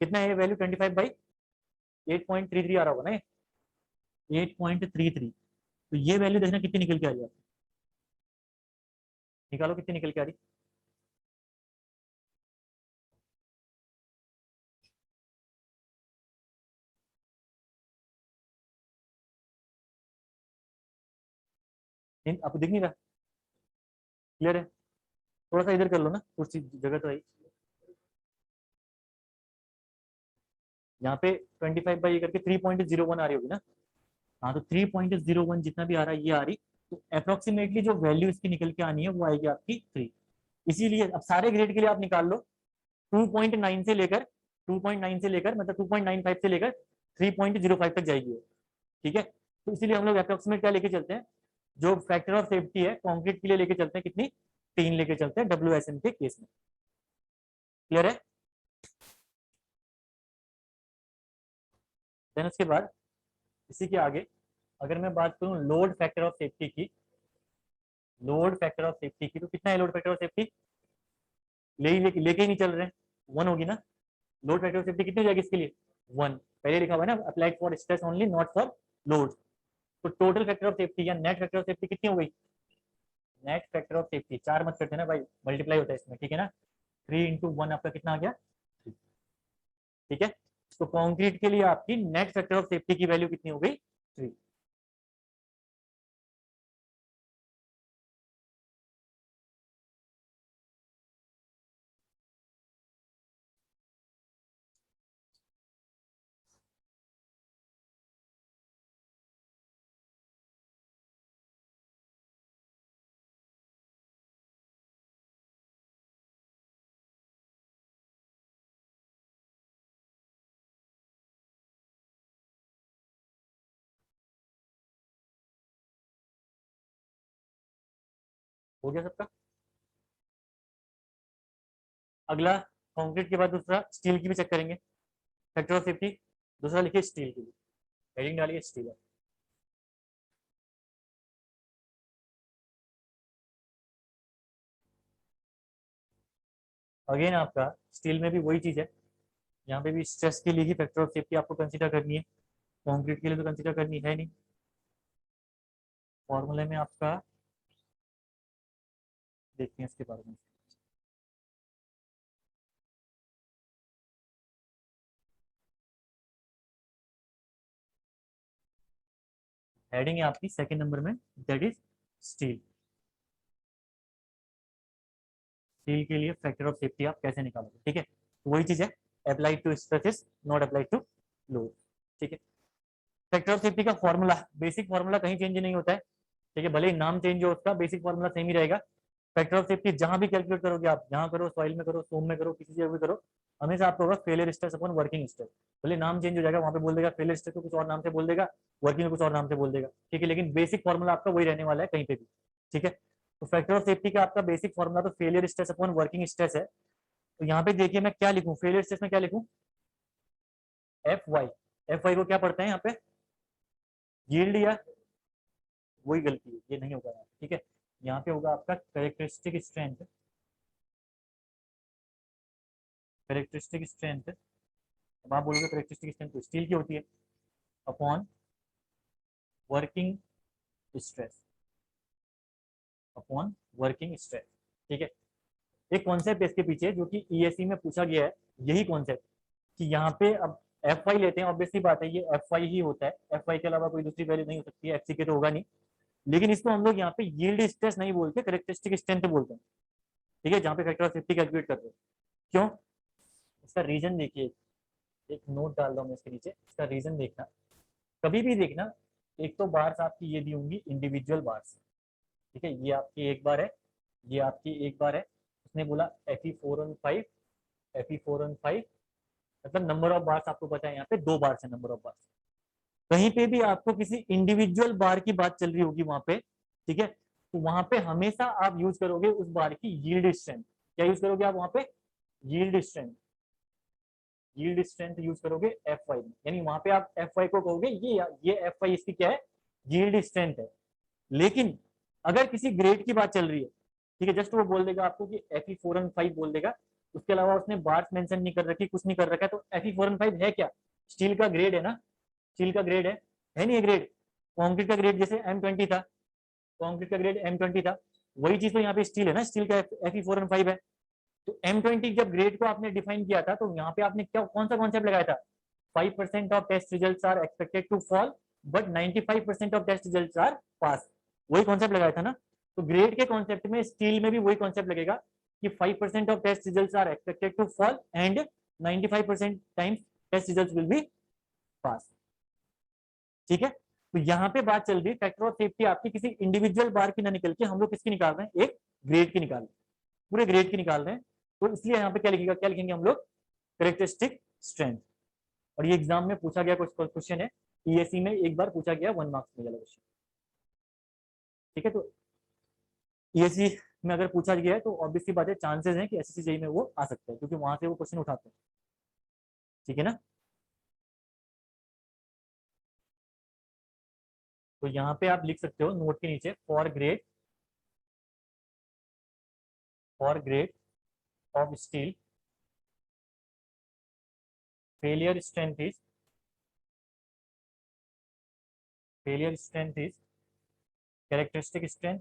कितना है ये वैल्यू, 25/8.33 आ रहा होगा ना, 8.33। तो ये वैल्यू देखना कितनी निकल के आ रही है, निकालो कितनी निकल के आ रही। आपको दिख नहीं रहा, क्लियर है? थोड़ा सा इधर कर लो ना, कुछ जगह तो आई। यहाँ पे 25 करके 3.01 आ रही होगी ना। हाँ, तो 3.01 जितना भी आ रहा है ये आ रही, तो अप्रोक्सीमेटली जो वैल्यू इसकी निकल के आनी है वो आएगी आपकी 3। इसीलिए अब सारे ग्रेड के लिए आप निकाल लो, 2.9 से लेकर 2.9 से लेकर मतलब 2.95 से लेकर 3.05 तक जाएगी वो। ठीक है, तो इसीलिए हम लोग अप्रोक्सीमेट क्या लेके चलते हैं, जो फैक्टर ऑफ सेफ्टी है कॉन्क्रीट के लिए लेके चलते हैं कितनी, 3 लेके चलते हैं WSM के केस में। क्लियर है? देन उसके बाद इसी के आगे अगर मैं बात करूं लोड फैक्टर ऑफ सेफ्टी की, लोड फैक्टर ऑफ सेफ्टी की, तो कितना है लोड फैक्टर ऑफ सेफ्टी, लेके ही नहीं चल रहे हैं, 1 होगी ना। लोड फैक्टर ऑफ सेफ्टी कितनी हो जाएगी इसके लिए, 1। पहले लिखा हुआ है ना, applied for stress only not for load. तो टोटल फैक्टर ऑफ सेफ्टी या नेट फैक्टर ऑफ सेफ्टी कितनी हो गई, नेट फैक्टर ऑफ सेफ्टी 4 मत करते ना भाई, मल्टीप्लाई होता है इसमें, ठीक है ना। 3 × 1 आपका कितना आ गया, 3। ठीक है, तो कंक्रीट के लिए आपकी नेट फैक्टर ऑफ सेफ्टी की वैल्यू कितनी हो गई? 3। हो गया सबका? अगला कंक्रीट के बाद दूसरा स्टील की भी चेक करेंगे फैक्टर ऑफ सेफ्टी। दूसरा लिखिए स्टील के लिए, हेडिंग डालिए स्टील। अगेन आपका स्टील में भी वही चीज है, यहाँ पे भी स्ट्रेस के लिए ही फैक्टर ऑफ सेफ्टी आपको कंसीडर करनी है, कंक्रीट के लिए तो कंसीडर करनी है नहीं। फॉर्मूले में आपका देखते हैं इसके बारे में। हेडिंग है आपकी सेकंड नंबर में, दैट इज स्टील। स्टील के लिए फैक्टर ऑफ सेफ्टी आप कैसे निकालोगे? ठीक है, तो वही चीज है, applied to stresses not applied to load. ठीक है, फैक्टर ऑफ सेफ्टी का फॉर्मूला, बेसिक फॉर्मूला कहीं चेंज नहीं होता है। ठीक है, भले ही नाम चेंज हो उसका, बेसिक फॉर्मूला सेम ही रहेगा। फैक्टर ऑफ सेफ्टी जहां भी कैलकुलेट करोगे आप, जहां करो, सॉइल में करो, सोम में करो, किसी जगह भी करो, हमेशा आपको होगा failure stress upon working stress. भले नाम चेंज हो जाएगा, वहां पे बोल देगा फेलियर स्ट्रेस को कुछ और नाम से बोल देगा, वर्किंग को कुछ और नाम से बोल देगा। ठीक है, लेकिन बेसिक फॉर्मूला आपका वही रहने वाला है कहीं पे भी। ठीक है, तो फैक्टर ऑफ सेफ्टी का आपका बेसिक फॉर्मूला तो failure stress upon working stress है। तो यहाँ पे देखिए मैं क्या लिखूं, फेलियर स्ट्रेस में क्या लिखूं? F Y. एफ वाई को क्या पढ़ते हैं यहाँ पे? यील्ड, या वही गलती है, ये नहीं होगा यहाँ। ठीक है, यहाँ पे होगा आपका कैरेक्टरिस्टिक स्ट्रेंथ। कैरेक्टरिस्टिक स्ट्रेंथ, अब आप बोलोगे कैरेक्टरिस्टिक स्ट्रेंथ तो स्टील की होती है, upon working stress, upon working stress. ठीक है, एक कॉन्सेप्ट है इसके पीछे जो कि ईएससी में पूछा गया है, यही कॉन्सेप्ट कि यहाँ पे अब एफ वाई लेते हैं, ऑब्वियसली बात है ये एफ वाई ही होता है, एफ वाई के अलावा कोई दूसरी वैल्यू नहीं हो सकती है, एफ सी के तो होगा नहीं। लेकिन इसको हम लोग यहाँ पे यील्ड स्ट्रेस नहीं बोलते, कैरेक्टरिस्टिक स्ट्रेंथ बोलते हैं। ठीक है, जहाँ पे फैक्टर ऑफ सेफ्टी कैलकुलेट करते हैं। क्यों? इसका रीजन देखिए, एक नोट डाल रहा हूँ मैं इसके नीचे, इसका रीजन देखना, कभी भी देखना, एक तो बार्स आपकी ये दी होंगी इंडिविजुअल बार्स। ठीक है, ये आपकी एक बार है, ये आपकी एक बार है। उसने बोला Fe4on5, Fe4on5, मतलब नंबर ऑफ बार्स आपको पता है यहाँ पे 2 बार्स है नंबर ऑफ बार्स। कहीं पे भी आपको किसी इंडिविजुअल बार की बात चल रही होगी वहां पे, ठीक है, तो वहां पे हमेशा आप यूज करोगे उस बार की यील्ड स्ट्रेंथ। क्या यूज करोगे आप वहां पे? Yield strength. Yield strength use करोगे एफ वाई में, यानी वहां पे आप एफ वाई को कहोगे ये एफ वाई इसकी क्या है? यील्ड स्ट्रेंथ है। लेकिन अगर किसी ग्रेड की बात चल रही है, ठीक है, जस्ट वो बोल देगा आपको कि Fe4on5 बोल देगा, उसके अलावा उसने बार्स मेंशन नहीं कर रखी, कुछ नहीं कर रखा है, तो Fe4on5 है क्या? स्टील का ग्रेड है ना, स्टील का ग्रेड है नहीं? ग्रेड कॉन्क्रीट का ग्रेड जैसे M20 था, कॉन्क्रीट का ग्रेड M20 था, वही चीज तो यहाँ पे स्टील है ना, स्टील का Fe4on5 है। तो M20 जब ग्रेड को आपने डिफाइन किया था, तो यहाँ पे आपने क्या, कौन सा कॉन्सेप्ट लगाया था? 5% of test results are expected to fall but 95% of test results are pass, वही कॉन्सेप्ट लगाया था ना। तो ग्रेड के कॉन्सेप्ट में स्टील में भी वही कॉन्सेप्ट लगेगा कि 5% of test results are expected to fall and 95% times test results will be pass. ठीक है, तो यहाँ पे बात चल रही है फैक्टर ऑफ सेफ्टी आपकी किसी इंडिविजुअल बार की ना निकल के हम लोग किसकी निकाल रहे हैं? एक ग्रेड की निकाल रहे हैं, पूरे ग्रेड की निकाल रहे हैं। तो इसलिए यहाँ पे क्या लिखेगा, क्या लिखेंगे हम लोग? Characteristic strength. और ये एग्जाम में पूछा गया कुछ क्वेश्चन है, ईएससी में एक बार पूछा गया 1 मार्क्स में वाला क्वेश्चन। ठीक है, तो ईएससी में अगर पूछा गया है तो ऑब्वियसली बात है, चांसेस हैं कि एसएससी जेईई में वो आ सकता है, क्योंकि वहां से वो क्वेश्चन उठाते हैं। ठीक है ना, तो यहाँ पे आप लिख सकते हो नोट के नीचे, for grade of steel failure strength is, failure strength is characteristic strength,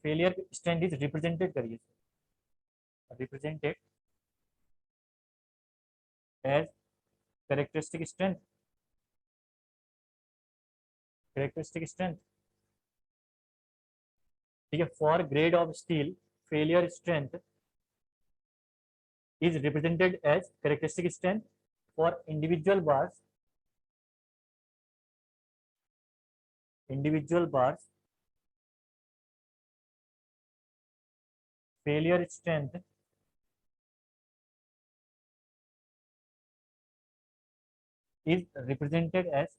failure strength is represented करिए, represented as characteristic strength, characteristic strength, ठीक है। For grade of steel failure strength is represented as characteristic strength for individual bars failure strength is represented as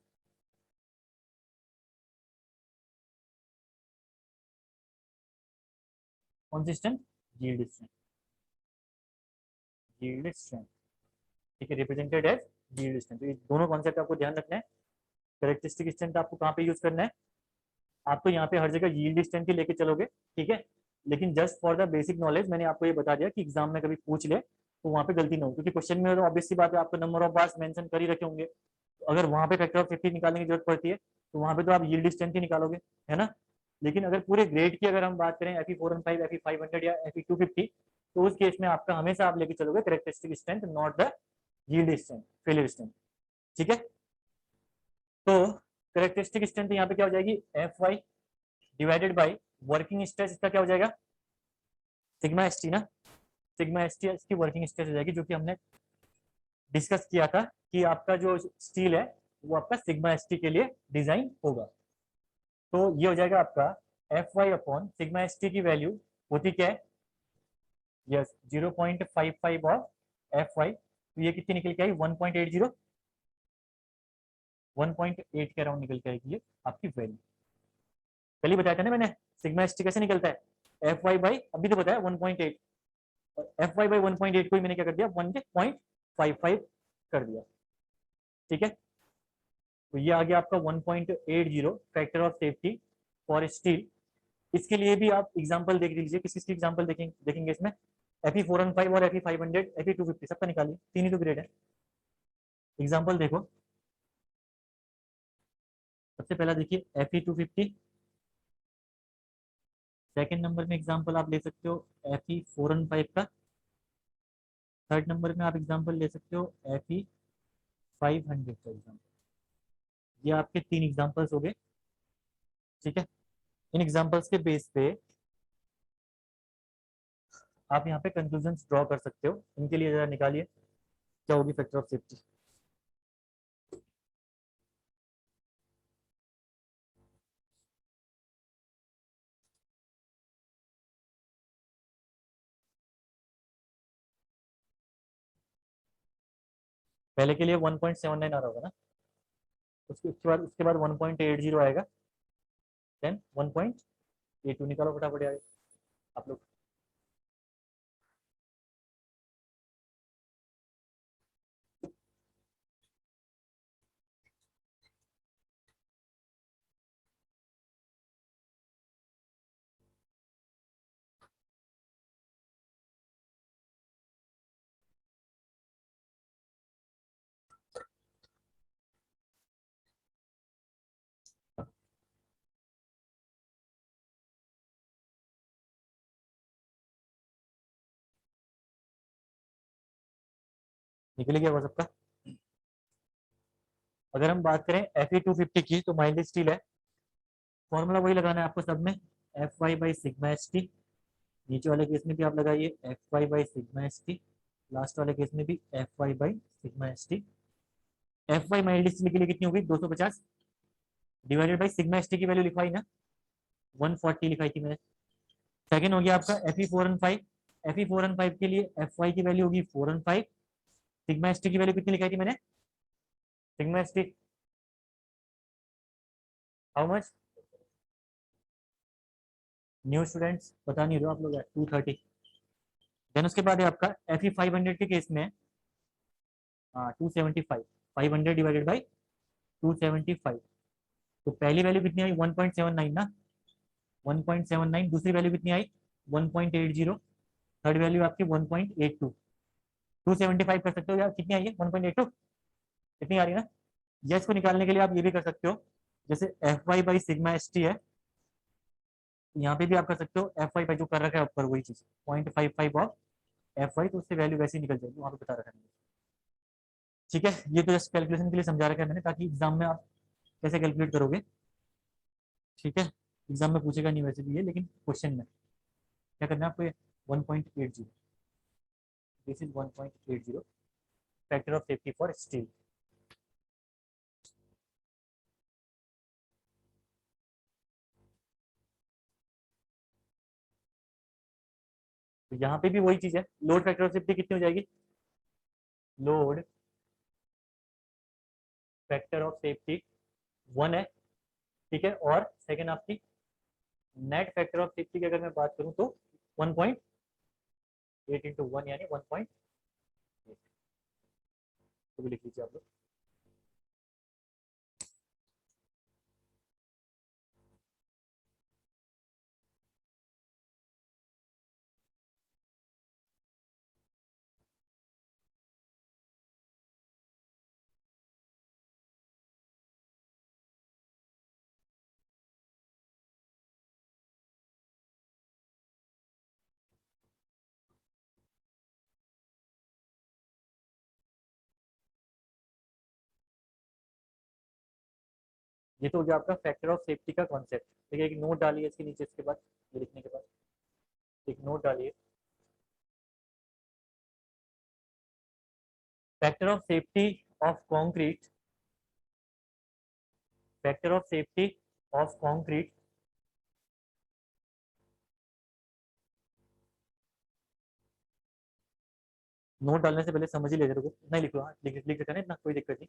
consistent yield strength, yield strength, ठीक है, represented as yield strength। तो ये दोनों concept आपको ध्यान रखना है। कैरेक्टरिस्टिक स्ट्रेंथ आपको कहाँ पे यूज करना है, आप तो यहाँ पे हर जगह yield strength ही लेके चलोगे, ठीक है, लेकिन just for the basic knowledge मैंने आपको ये बता दिया कि एग्जाम में कभी पूछ ले तो वहाँ पे गलती ना हो, क्योंकि क्वेश्चन में तो ऑब्वियस सी बात है आपको नंबर ऑफ बार्स मेंशन कर ही रखे होंगे, तो अगर वहाँ पे फैक्टर ऑफ सेफ्टी निकालने की जरूरत पड़ती है तो वहाँ पे तो आप yield strength ही निकालोगे, है ना। लेकिन अगर पूरे ग्रेड की अगर हम बात करें FE415, FE500 या FE250, तो उस केस में आपका हमेशा आप लेके चलोगे characteristic strength, not the yield strength, failure strength, ठीक है। तो कैरेक्टरिस्टिक स्ट्रेंथ यहाँ पे क्या हो जाएगी, Fy divided by working stress, इसका क्या हो जाएगा, सिग्मा एस टी ना, सिग्मा एस टी इसकी वर्किंग स्ट्रेस हो जाएगी, जो कि हमने डिस्कस किया था कि आपका जो स्टील है वो आपका सिग्मा एस टी के लिए डिजाइन होगा। तो ये हो जाएगा आपका F Y upon sigma S T की वैल्यू होती क्या है, यस 0.55 ऑफ एफ वाई, तो ये कितनी निकल के आई 1.80, 1.8 के अराउंड निकल के आएगी ये आपकी वैल्यू। पहले बताया था ना मैंने सिग्मा एस टी कैसे निकलता है, एफ वाई बाई अभी तो बताया 1.8, और एफ वाई बाई 1.8 को ही मैंने क्या कर दिया 1.55 कर दिया, ठीक है। तो ये आ गया आपका 1.80 factor of safety for steel. इसके लिए भी आप एग्जांपल देख लीजिए, किस किसकी एग्जांपल देखेंगे इसमें, FE415 और FE500, FE250 सबका निकालिए, तीन ही तो ग्रेड है। एग्जांपल देखो, सबसे पहला देखिए FE250, सेकंड नंबर में एग्जांपल आप ले सकते हो FE415 का, थर्ड नंबर में आप एग्जांपल ले सकते हो FE500 का एग्जांपल। ये आपके तीन एग्जांपल्स हो गए, ठीक है। इन एग्जांपल्स के बेस पे आप यहाँ पे कंक्लूजन ड्रॉ कर सकते हो। इनके लिए जरा निकालिए क्या होगी फैक्टर ऑफ सेफ्टी। पहले के लिए 1.79 आ रहा होगा ना, उसके बाद 1.80 आएगा, देन 1.82 निकालो फटाफट यार आप लोग। निकल गया वो सबका। अगर हम बात करें FE250 की, तो माइल्ड स्टील है, फॉर्मूला वही लगाना है आपको सब में, F Y by sigma S T, नीचे वाले केस में भी आप लगाइए F Y by sigma S T, last वाले केस में भी F Y by sigma S T. F Y mild steel के लिए कितनी होगी 250 divided by sigma S T की वैल्यू लिखवाई ना 140 लिखाई थी मैंने। सेकंड हो गया आपका FE415, FE415 के लिए एफ वाई की वैल्यू होगी 415, सिग्मा एस टी की वैल्यू कितनी लिखाई थी मैंने, sigma S T how much, new students बता नहीं रहे आप लोग, 230। देन उसके बाद है आपका FE500 के केस में 275, 500 डिवाइडेड बाई 275, तो पहली वैल्यू कितनी आई 1.79 ना, 1.79, दूसरी वैल्यू कितनी आई 1.80, थर्ड वैल्यू आपकी 1.82, 275 कर सकते हो यार, कितनी आई है 1.82, कितनी आ रही है ना। यस को निकालने के लिए आप ये भी कर सकते हो, जैसे F Y by sigma S T है, यहाँ पे भी आप कर सकते हो एफ वाई बाई जो कर रखा है ऊपर वही चीज 0.55 ऑफ एफ वाई, तो उससे वैल्यू वैसे ही निकल जाएगी, वहाँ पे बता रखा है। ठीक है, ये तो जस्ट कैलकुलेशन के लिए समझा रखा है मैंने, ताकि एग्जाम में आप कैसे कैलकुलेट करोगे। ठीक है, एग्जाम में पूछेगा नहीं वैसे भी ये, लेकिन क्वेश्चन में क्या करना है आपको, ये 1.80, this is 1.80 factor of safety for steel. तो यहाँ पे भी वही चीज है, लोड फैक्टर ऑफ सेफ्टी कितनी हो जाएगी, लोड फैक्टर ऑफ सेफ्टी 1 है। ठीक है, और सेकेंड आपकी नेट फैक्टर ऑफ सेफ्टी की अगर मैं बात करूं तो 1.8 इंटू 1 यानी 1.8, तो भी लिख लीजिए आप लोग। ये तो हो गया आपका फैक्टर ऑफ सेफ्टी का कॉन्सेप्ट। ठीक है, एक नोट डालिए इसके नीचे, इसके बाद ये लिखने के बाद एक नोट डालिए, factor of safety of concrete, factor of safety of concrete note डालने से पहले समझ ही ले रहे हो, नहीं लिख लो, हाँ लिख देते हैं, इतना कोई दिक्कत नहीं।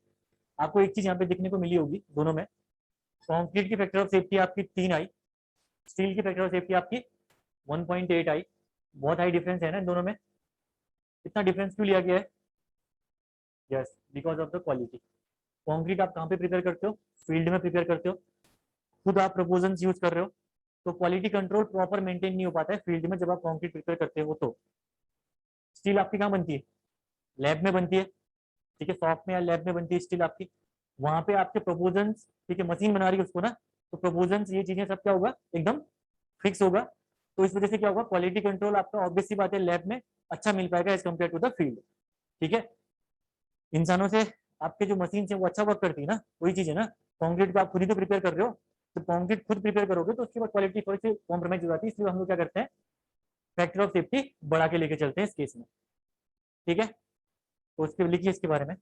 आपको एक चीज यहाँ पे देखने को मिली होगी दोनों में, कंक्रीट की फैक्टर ऑफ सेफ्टी आपकी 3 आई, स्टील की फैक्टर ऑफ सेफ्टी आपकी 1.8 आई। बहुत हाई डिफरेंस है ना इन दोनों में। इतना डिफरेंस क्यों लिया गया है, yes because of the quality. Concrete आप कहाँ पे प्रिपेयर करते हो, फील्ड में प्रिपेयर करते हो, खुद आप प्रपोजल्स यूज कर रहे हो, तो क्वालिटी कंट्रोल प्रॉपर मेंटेन नहीं हो पाता है फील्ड में जब आप कंक्रीट प्रिपेयर करते हो। तो स्टील आपकी कहाँ बनती है, लैब में बनती है। ठीक है, सॉफ्ट में या लैब में बनती है स्टील आपकी, वहां पे आपके प्रोपोजल्स, ठीक है मशीन बना रही है उसको ना, तो प्रोपोजल्स ये चीजें सब क्या होगा, एकदम फिक्स होगा। तो इस वजह से क्या होगा, क्वालिटी कंट्रोल आपका ऑब्वियस सी बात है लैब में अच्छा मिल पाएगा as compared to the field. ठीक है, इंसानों से आपके जो मशीन है वो अच्छा वर्क करती है ना, वही चीज है ना। कॉन्क्रीट को आप खुद ही तो प्रिपेयर कर रहे हो, तो कॉन्क्रीट खुद प्रिपेयर करोगे तो उसके बाद क्वालिटी थोड़ी सी कॉम्प्रोमाइज हो जाती है, इसलिए हम लोग क्या करते हैं, फैक्टर ऑफ सेफ्टी बढ़ा के लेके चलते हैं इस केस में। ठीक है, तो उसके लिखिए इसके बारे में,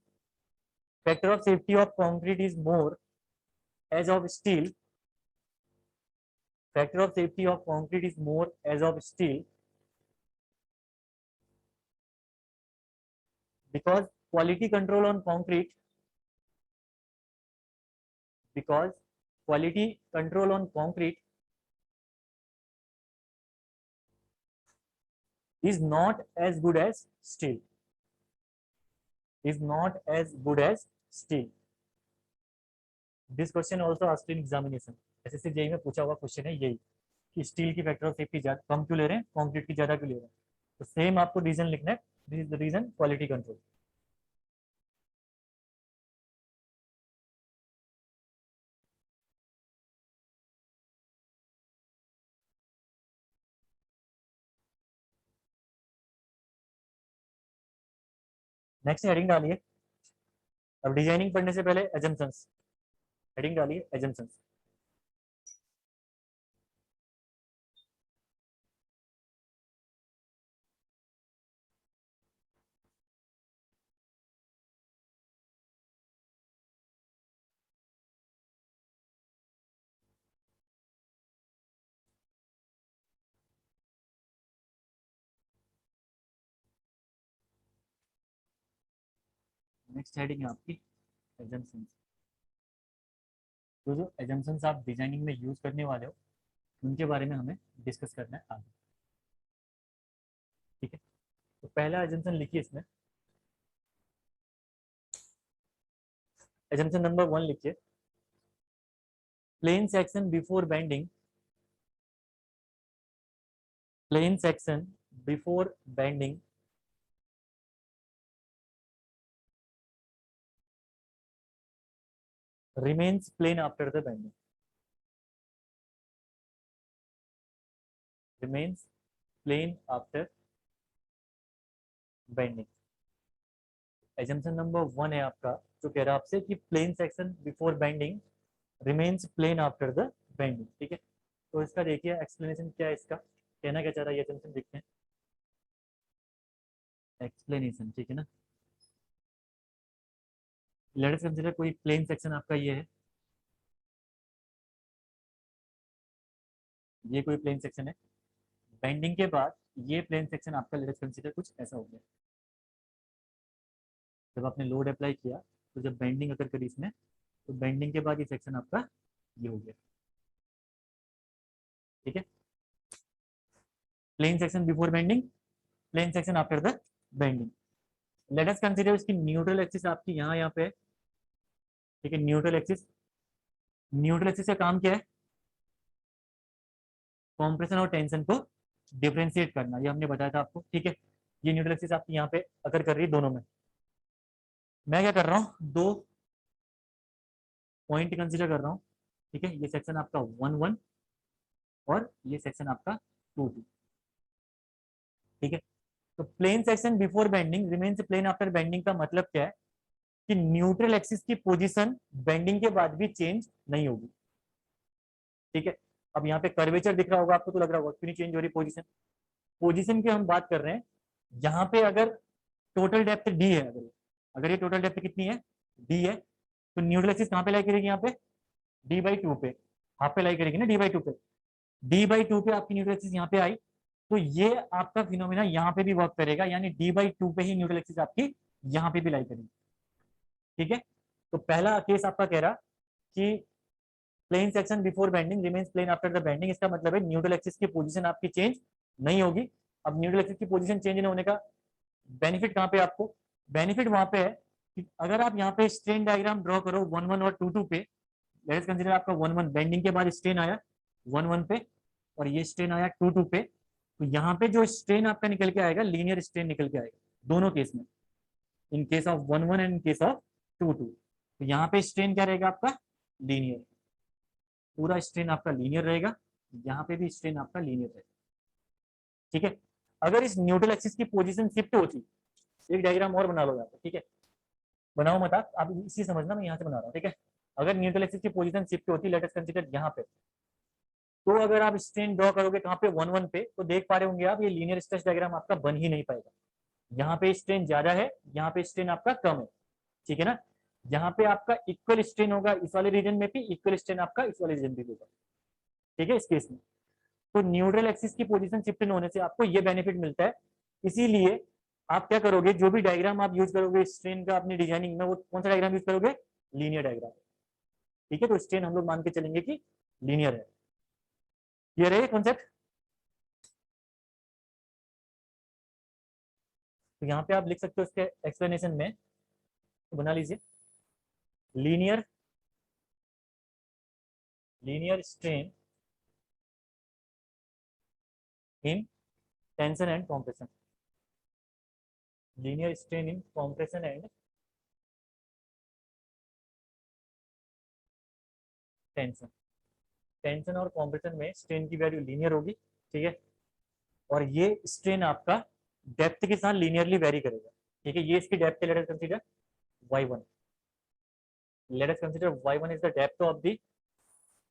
factor of safety of concrete is more as of steel, factor of safety of concrete is more as of steel because quality control on concrete, because quality control on concrete is not as good as steel, is not as good as steel. This question also asked in examination, SSC JE में पूछा हुआ question है यही, कि steel की factor of safety कम क्यों ले रहे हैं, कंक्रीट की ज्यादा क्यों ले रहे हैं। तो सेम आपको रीजन लिखना है, this is the region, quality control. Next heading डालिए, अब डिजाइनिंग पढ़ने से पहले एजम्पशंस, हेडिंग डालिए एजम्पशंस। नेक्स्ट हेडिंग है आपकी एजम्पशंस। तो जो एजम्पशंस आप डिजाइनिंग में यूज करने वाले हो उनके बारे में हमें डिस्कस करना है आगे। ठीक है, तो पहला एजम्पशन लिखिए इसमें, एजम्पशन नंबर 1 लिखिए, plane section before bending, plane section before bending remains plain after the bending, remains plain after bending। Assumption number 1 है आपका, जो कह रहा है आपसे कि plane section before bending remains plane after the bending. ठीक है, तो इसका देखिए एक्सप्लेनेशन क्या है, इसका कहना क्या चाह रहा है ये एजम्पशन देखते हैं। एक्सप्लेनेशन, ठीक है ना। लेट अस कंसीडर कोई प्लेन सेक्शन आपका ये है, ये कोई प्लेन सेक्शन है। बेंडिंग के बाद ये प्लेन सेक्शन आपका लेट अस कंसीडर कुछ ऐसा हो गया। जब आपने लोड अप्लाई किया तो जब बेंडिंग अगर करी इसमें, तो बेंडिंग के बाद ये सेक्शन आपका ये हो गया। ठीक है, plane section before bending, plane section after the bending. Let us consider इसकी न्यूट्रल एक्सिस आपकी यहाँ पे है। ठीक है, न्यूट्रल एक्सिस, न्यूट्रल एक्सिस का काम क्या है? कॉम्प्रेशन और टेंशन को डिफरेंशिएट करना, ये हमने बताया था आपको। ठीक है, ये न्यूट्रल एक्सिस आपकी यहाँ पे अगर कर रही है दोनों में। मैं क्या कर रहा हूँ, दो पॉइंट कंसीडर कर रहा हूँ। ठीक है, ये सेक्शन आपका 1 1 और ये सेक्शन आपका 2 2। ठीक है, तो plane section before bending remains plane after bending का मतलब क्या है कि न्यूट्रल एक्सिस की पोजीशन बेंडिंग के बाद भी चेंज नहीं होगी। ठीक है, अब यहाँ पे कर्वेचर दिख रहा होगा आपको, तो लग रहा होगा क्यों नहीं चेंज हो रही पोजीशन। पोजीशन की हम बात कर रहे हैं, यहाँ पे अगर टोटल डेप्थ डी है, अगर ये टोटल डेप्थ कितनी है, डी है, तो न्यूट्रल एक्सिस कहाँ पे लाई करेगी, यहाँ पे d/2 पे, हाफ पे लाई करेगी ना, d/2 पे। d/2 पे आपकी न्यूट्रल एक्सिस यहाँ पे आई, तो ये आपका फिनोमिना यहाँ पे भी वर्क करेगा, यानी d/2 पे ही न्यूट्रल एक्सिस आपकी यहाँ पे भी लाई करेगी। ठीक है, तो पहला केस आपका कह रहा कि plane section before bending remains plane after the bending, इसका मतलब है न्यूट्रल एक्सिस की पोजीशन आपकी चेंज नहीं होगी। अब न्यूट्रल एक्सिस की पोजीशन चेंज नहीं होने का बेनिफिट कहाँ पे आपको, बेनिफिट वहां पे है कि अगर आप यहाँ पे स्ट्रेन डायग्राम ड्रॉ करो 1 1 और 2 2 पे, लेट्स कंसीडर आपका 1 1 बेंडिंग के बाद स्ट्रेन आया 1 1 पे, और ये स्ट्रेन आया 2 2 पे, तो यहाँ पे जो स्ट्रेन आपका निकल के आएगा लीनियर स्ट्रेन निकल के आएगा दोनों केस में, in case of 1 1 and in case of 2 2। तो यहाँ पे स्ट्रेन क्या रहेगा आपका, लीनियर, पूरा स्ट्रेन आपका लीनियर रहेगा, यहाँ पे भी स्ट्रेन आपका लीनियर रहेगा। ठीक है, अगर इस न्यूट्रल एक्सिस की पोजीशन शिफ्ट होती, एक डायग्राम और बना लो यहाँ पे। ठीक है, बनाओ मत आप इसी समझना, मैं यहाँ से बना रहा हूँ। ठीक है, अगर न्यूट्रल एक्सिस की पोजीशन शिफ्ट होती, लेट अस कंसीडर यहाँ पे, तो अगर आप स्ट्रेन ड्रॉ करोगे कहाँ पे 1 1 पे, तो देख पा रहे होंगे आप ये लीनियर स्ट्रेस डायग्राम आपका बन ही नहीं पाएगा। यहाँ पे स्ट्रेन ज्यादा है, यहाँ पे स्ट्रेन आपका कम है। ठीक है ना, यहाँ पे आपका इक्वल स्ट्रेन होगा इस वाले रीजन में भी, इक्वल स्ट्रेन आपका इस वाले रीजन में भी होगा। ठीक है, इस केस में तो न्यूट्रल एक्सिस की पोजीशन शिफ्ट होने से आपको ये बेनिफिट मिलता है। इसीलिए आप क्या करोगे, जो भी डायग्राम आप यूज करोगे स्ट्रेन का अपनी डिजाइनिंग में, वो कौन सा डायग्राम यूज करोगे, लीनियर डायग्राम। ठीक है, तो स्ट्रेन हम लोग मान के चलेंगे कि लीनियर है। क्लियर है कॉन्सेप्ट? तो यहाँ पे आप लिख सकते हो इसके एक्सप्लेनेशन में, तो बना लीजिए, linear linear strain in tension and compression, linear strain in compression and tension. Tension और कॉम्प्रेशन में स्ट्रेन की वैल्यू लीनियर होगी। ठीक है, और ये स्ट्रेन आपका डेप्थ के साथ लीनियरली वेरी करेगा। ठीक है, ये इसकी डेप्थ है, late us consider y1, let us consider y1 is the depth of the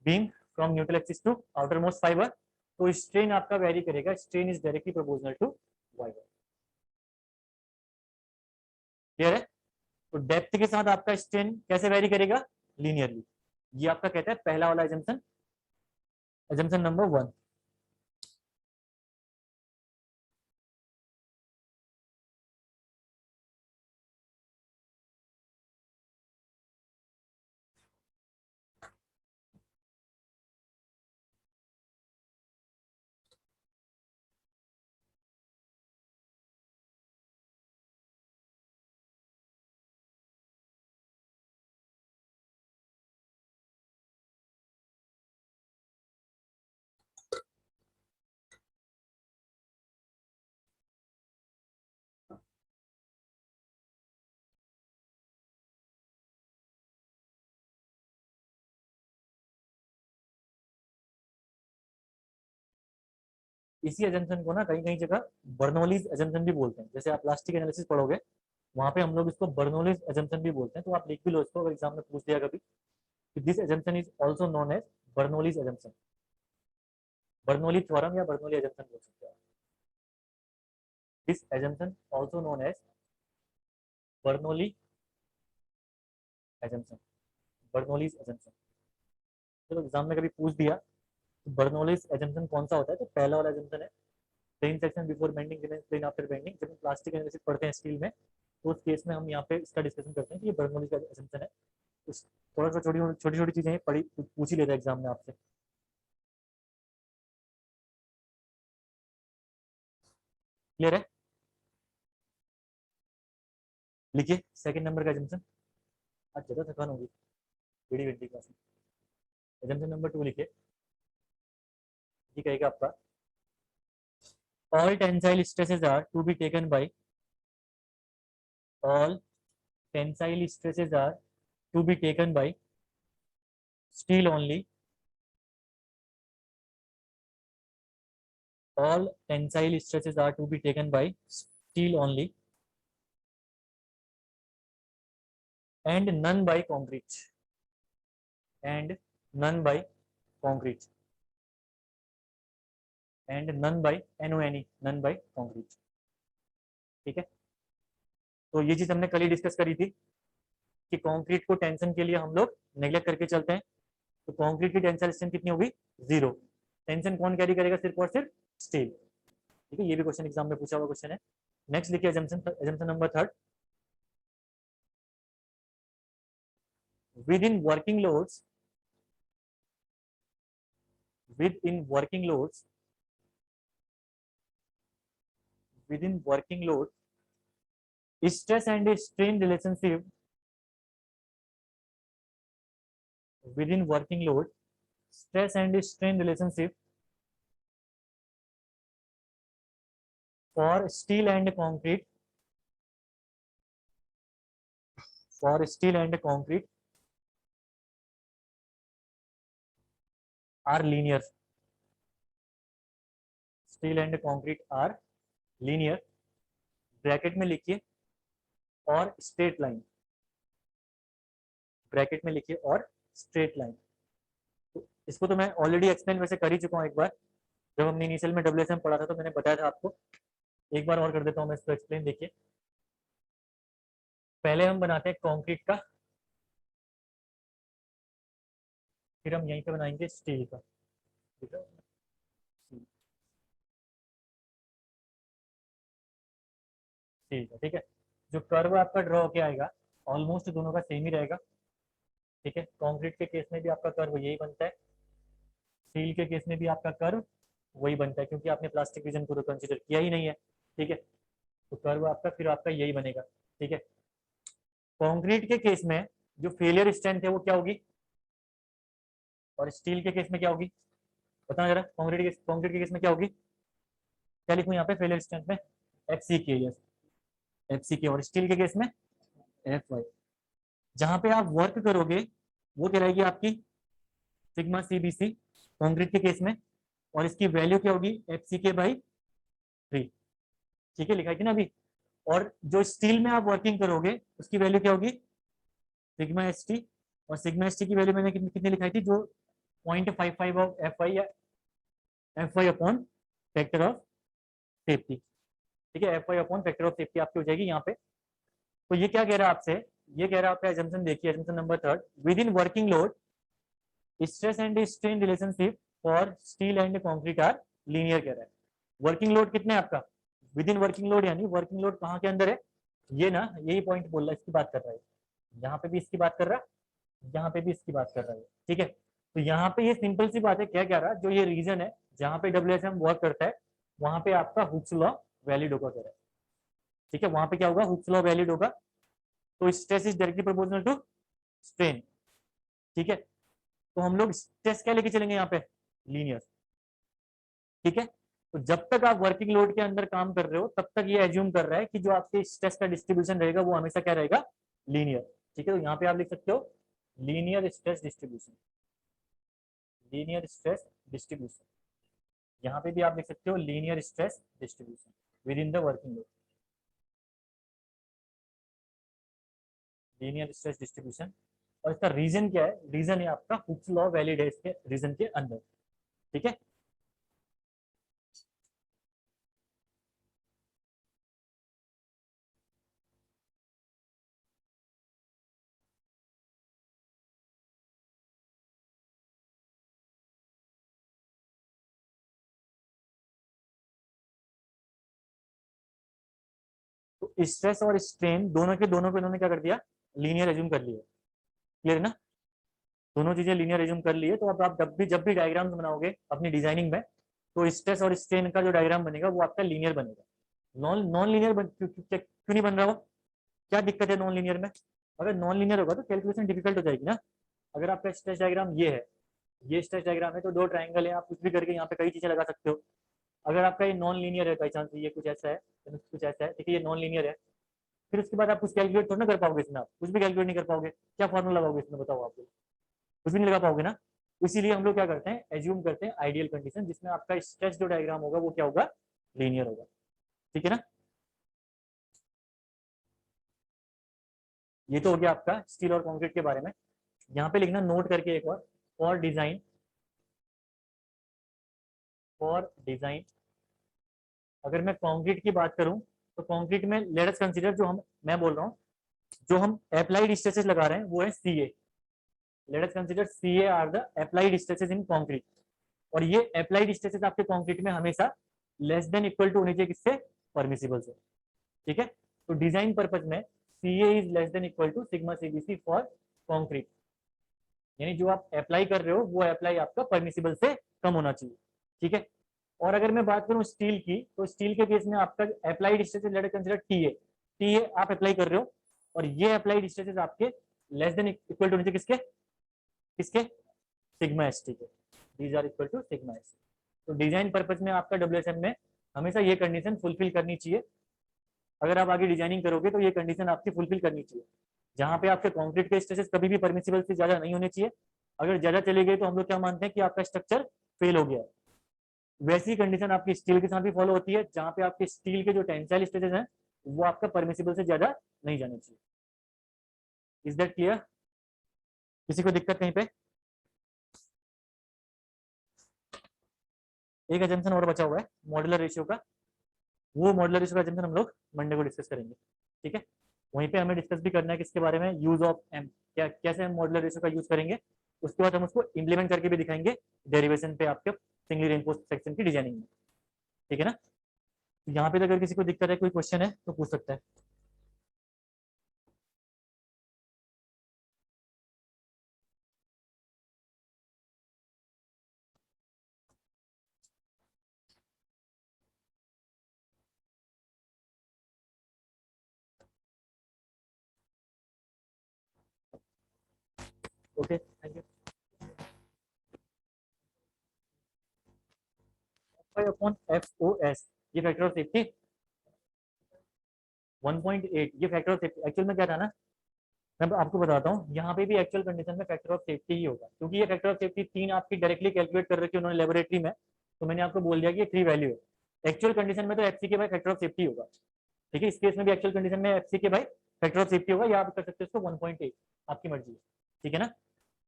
beam from neutral axis to outermost fiber। तो स्ट्रेन आपका वेरी करेगा, strain is directly proportional to y1। Clear है? तो डेप्थ के साथ आपका strain कैसे very करेगा, लीनियरली। ये आपका कहता है पहला वाला एजम्पशन, एजम्पशन नंबर 1। इसी एजम्पशन को ना कहीं कहीं जगह बर्नौलीज एजम्पशन भी बोलते हैं। जैसे आप प्लास्टिक एनालिसिस पढ़ोगे, वहां पे हम लोग इसको बर्नौलीज एजम्पशन भी बोलते हैं, तो आप लिख भी लो इसको अगर एग्जाम में पूछ दिया कभी कि this assumption is also known as Bernoulli's assumption, Bernoulli theorem या बर्नौली एजम्पशन बोल सकते हैं। This assumption also known as Bernoulli assumption, Bernoulli's assumption. चलो एग्जाम में कभी पूछ दिया तो बर्नौलीज एजम्पशन कौन सा होता है, तो पहला वाला एजम्पशन है plane section before bending remains plane after bending. जब हम प्लास्टिक एनालिसिस पढ़ते हैं स्टील में तो उस केस में हम यहाँ पे इसका डिस्कशन करते हैं कि ये बर्नौली का एजम्पशन है। उस थोड़ा सा छोटी छोटी चीजें पढ़ी पूछ ही लेते हैं एग्जाम में आपसे। क्लियर है? लिखिए सेकंड नंबर का एजम्पशन। आज ज्यादा थकान होगी बीडी घंटी क्लास में। एजम्पशन नंबर 2 लिखिए। ये कहेगा आपका all tensile stresses are to be taken by all tensile stresses are to be taken by steel only, all tensile stresses are to be taken by steel only and none by concrete, and none by concrete, and none by NONE, none by concrete। ठीक है, तो ये चीज हमने कल ही discuss करी थी कि कंक्रीट को टेंशन के लिए हम लोग नेग्लेक्ट करके चलते हैं, तो कंक्रीट की टेंसाइल स्ट्रेंथ कितनी होगी? 0। टेंशन कौन कैरी करेगा? सिर्फ और सिर्फ स्टील। ठीक है, ये भी क्वेश्चन एग्जाम में पूछा हुआ क्वेश्चन है। नेक्स्ट लिखिए assumption number 3, within working loads, within working loads, within working load, stress and strain relationship, within working load, stress and strain relationship for steel and concrete, for steel and concrete are linear, steel and concrete are linear, bracket में लिखिए और straight line, bracket में लिखिए और straight line. तो इसको तो मैं ऑलरेडी एक्सप्लेन वैसे कर ही चुका हूँ एक बार, जब हमने इनिशियल में WSM पढ़ा था तो मैंने बताया था आपको। एक बार और कर देता हूँ मैं इसको एक्सप्लेन। देखिए पहले हम बनाते हैं कंक्रीट का, फिर हम यहीं पे बनाएंगे स्टील का। ठीक है, ठीक है, ठीक है। जो कर्व आपका ड्रॉ होके आएगा ऑलमोस्ट दोनों का सेम ही रहेगा। ठीक है, कंक्रीट के केस में भी आपका कर्व यही बनता है, स्टील के केस में भी आपका कर्व वही बनता है, क्योंकि आपने प्लास्टिक रीजन को तो कंसिडर किया ही नहीं है। ठीक है, तो कर्व आपका फिर आपका यही बनेगा। ठीक है, कंक्रीट के केस में जो फेलियर स्ट्रेंथ है वो क्या होगी, और स्टील के केस में क्या होगी? बताना जरा। कंक्रीट के केस में क्या होगी? क्या लिखूं यहाँ पे फेलियर स्ट्रेंथ में? FCK, yes FCK। और स्टील के केस में FY। जहां पे आप वर्क करोगे वो क्या रहेगी आपकी? सिग्मा CBC कंक्रीट के केस में, और इसकी वैल्यू क्या होगी? FCK/3। ठीक है, लिखा है कि ना अभी। और जो स्टील में आप वर्किंग करोगे उसकी वैल्यू क्या होगी? Sigma ST। और सिग्मा ST की वैल्यू मैंने कितनी लिखाई थी? जो 0.55 ऑफ FY या FY upon factor of safety. ठीक है, FY upon factor of safety आपकी हो जाएगी यहाँ पे। तो ये क्या कह रहा है आपसे? ये कह रहा है आपका एजम्पशन देखिए, assumption number 3, within working load stress and strain relationship for steel and concrete are linear कह रहा है। वर्किंग लोड कितना है आपका? विद इन वर्किंग लोड, यानी वर्किंग लोड कहाँ के अंदर है? ये ना, यही पॉइंट बोल रहा है, इसकी बात कर रहा है। यहाँ पे भी इसकी बात कर रहा है, यहाँ पे भी इसकी बात कर रहा है। ठीक है, तो यहाँ पे ये सिंपल सी बात है, क्या कह रहा है? जो ये रीजन है जहाँ पे WSM वर्क करता है वहां पे आपका हुक्स लॉ वैलिड होगा कह रहा है। ठीक है, वहां पे क्या होगा? हुक्स लॉ वैलिड होगा। तो stress is directly proportional to strain. ठीक है, तो हम लोग स्ट्रेस क्या लेके चलेंगे यहाँ पे? लीनियर। ठीक है, तो जब तक आप वर्किंग लोड के अंदर काम कर रहे हो तब तक ये एज्यूम कर रहा है कि जो आपके स्ट्रेस का डिस्ट्रीब्यूशन रहेगा वो हमेशा क्या रहेगा? लीनियर। ठीक है, तो यहाँ पे आप लिख सकते हो linear stress distribution, linear stress distribution. यहाँ पे भी आप लिख सकते हो linear stress distribution with in the working load. Linear stress distribution. और इसका रीजन क्या है? रीजन है आपका हुक्स लॉ वैलिड है इसके रीजन के अंदर। ठीक है, तो स्ट्रेस और स्ट्रेन दोनों के दोनों को इन्होंने क्या कर दिया? लीनियर एज्यूम कर लिया। क्लियर है ना? दोनों चीजें लीनियर एज्यूम कर लिए, तो अब आप जब भी डायग्राम्स बनाओगे अपनी डिजाइनिंग में, तो स्ट्रेस और स्ट्रेन का जो डायग्राम बनेगा वो आपका लीनियर बनेगा। नॉन नॉन लीनियर क्यों नहीं बन रहा? वो क्या दिक्कत है नॉन लीनियर में? अगर नॉन लीनियर होगा तो कैलकुलेशन डिफिकल्ट हो जाएगी ना। अगर आपका स्ट्रेस डायग्राम ये है, ये स्ट्रेस डायग्राम है, तो दो ट्राइंगल है, आप कुछ भी करके यहाँ पे कई चीजें लगा सकते हो। अगर आपका ये नॉन लीनियर है, बाई चांस ये कुछ ऐसा है, कुछ ऐसा है, ठीक है, ये नॉन लीनियर है, फिर उसके बाद आप कुछ कैलकुलेट थोड़ा ना कर पाओगे इसमें, आप कुछ भी कैलकुलेट नहीं कर पाओगे। क्या फॉर्मूला लगाओगे इसमें, बताओ आप? कुछ भी नहीं लगा पाओगे ना। इसीलिए हम लोग क्या करते हैं, एज्यूम करते हैं आइडियल कंडीशन जिसमें आपका स्ट्रेच जो डायग्राम होगा वो क्या होगा? लीनियर होगा। ठीक है ना? ये तो हो गया आपका स्टील और कंक्रीट के बारे में। यहाँ पे लिखना नोट करके एक और, फॉर डिजाइन अगर मैं कंक्रीट की बात करूं, तो कंक्रीट में लेट अस कंसीडर, मैं बोल रहा हूँ, जो हम अप्लाइड स्ट्रेसेस लगा रहे हैं वो है CA. Let us consider CA are the applied stresses in concrete. और ये अप्लाइड स्ट्रेसेस आपके कंक्रीट में हमेशा लेस देन इक्वल टू होनी चाहिए किससे? परमिसिबल से। ठीक है, तो डिजाइन पर्पज में CA is less than equal to sigma CBC for concrete. यानी जो आप अप्लाई कर रहे हो वो अप्लाई आपका परमिसिबल से कम होना चाहिए। ठीक है, और अगर मैं बात करूं स्टील की, तो स्टील के केस में आपका applied stresses let consider TA. TA आप अप्लाई कर रहे हो, और ये अप्लाइड स्ट्रेसेस आपके लेस देन इक्वल टू होने चाहिए किसके? किसके? सिग्मा एस टी के। These are equal to sigma S. तो डिजाइन पर्पज में आपका डब्ल्यूएसएम में हमेशा ये कंडीशन फुलफिल करनी चाहिए। अगर आप आगे डिजाइनिंग करोगे तो ये कंडीशन आपकी फुलफिल करनी चाहिए, जहां पे आपके कंक्रीट के स्ट्रेसेस कभी भी परमिसिबल से ज्यादा नहीं होने चाहिए। अगर ज्यादा चले गए तो हम लोग क्या मानते हैं कि आपका स्ट्रक्चर फेल हो गया है। वैसी कंडीशन आपकी स्टील के साथ भी फॉलो होती है, जहां पे आपके स्टील के जो टेंसाइल स्ट्रेसेस हैं वो आपका परमिसिबल से ज्यादा नहीं जाने चाहिए। Is that clear? किसी को दिक्कत कहीं पे? एक एजम्पशन और बचा हुआ है मॉड्यूलर रेशियो का। वो मॉड्यूलर रेशियो का एजम्पशन हम लोग मंडे को डिस्कस करेंगे। ठीक है, वहीं पे हमें डिस्कस भी करना है किसके बारे में? यूज ऑफ एम, क्या कैसे हम मॉड्यूलर रेशियो का यूज करेंगे। उसके बाद हम उसको इम्प्लीमेंट करके भी दिखाएंगे डेरिवेशन पे आपके सिंगली रेनफोर्स्ड सेक्शन की डिजाइनिंग में। ठीक है ना? तो यहाँ पे अगर किसी को दिक्कत है, कोई क्वेश्चन है तो पूछ सकता है। Okay, thank you. Upon F O S, ये फैक्टर ऑफ सेफ्टी 1.8, ये फैक्टर ऑफ सेफ्टी एक्चुअल में क्या था ना, मैं आपको बताता हूँ, यहाँ पे भी एक्चुअल कंडीशन में फैक्टर ऑफ सेफ्टी ही होगा, क्योंकि ये फैक्टर ऑफ सेफ्टी तीन आपकी डायरेक्टली कैलकुलेट कर रखी है उन्होंने लेबोरेटरी में। तो मैंने आपको बोल दिया कि ये 3 वैल्यू है। एक्चुअल कंडीशन में तो एफसी के बाय फैक्टर ऑफ सेफ्टी होगा। ठीक है, इस केस में भी एक्चुअल कंडीशन में एफसी के बाय फैक्टर ऑफ सेफ्टी होगा, या आप कर सकते हो इसको 1.8, आपकी मर्जी है। ठीक है ना?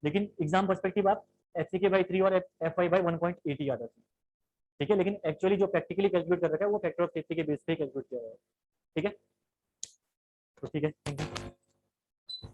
लेकिन एग्जाम पर्सपेक्टिव आप एफसी के बाई 3 और एफ आई बाई 1.8 याद रखें। ठीक है, लेकिन एक्चुअली जो प्रैक्टिकली कैलकुलेट कर रखा है वो फैक्टर ऑफ सेफ्टी के बेस पे कैलकुलेट किया हुआ है। ठीक है, तो ठीक है, थैंक यू।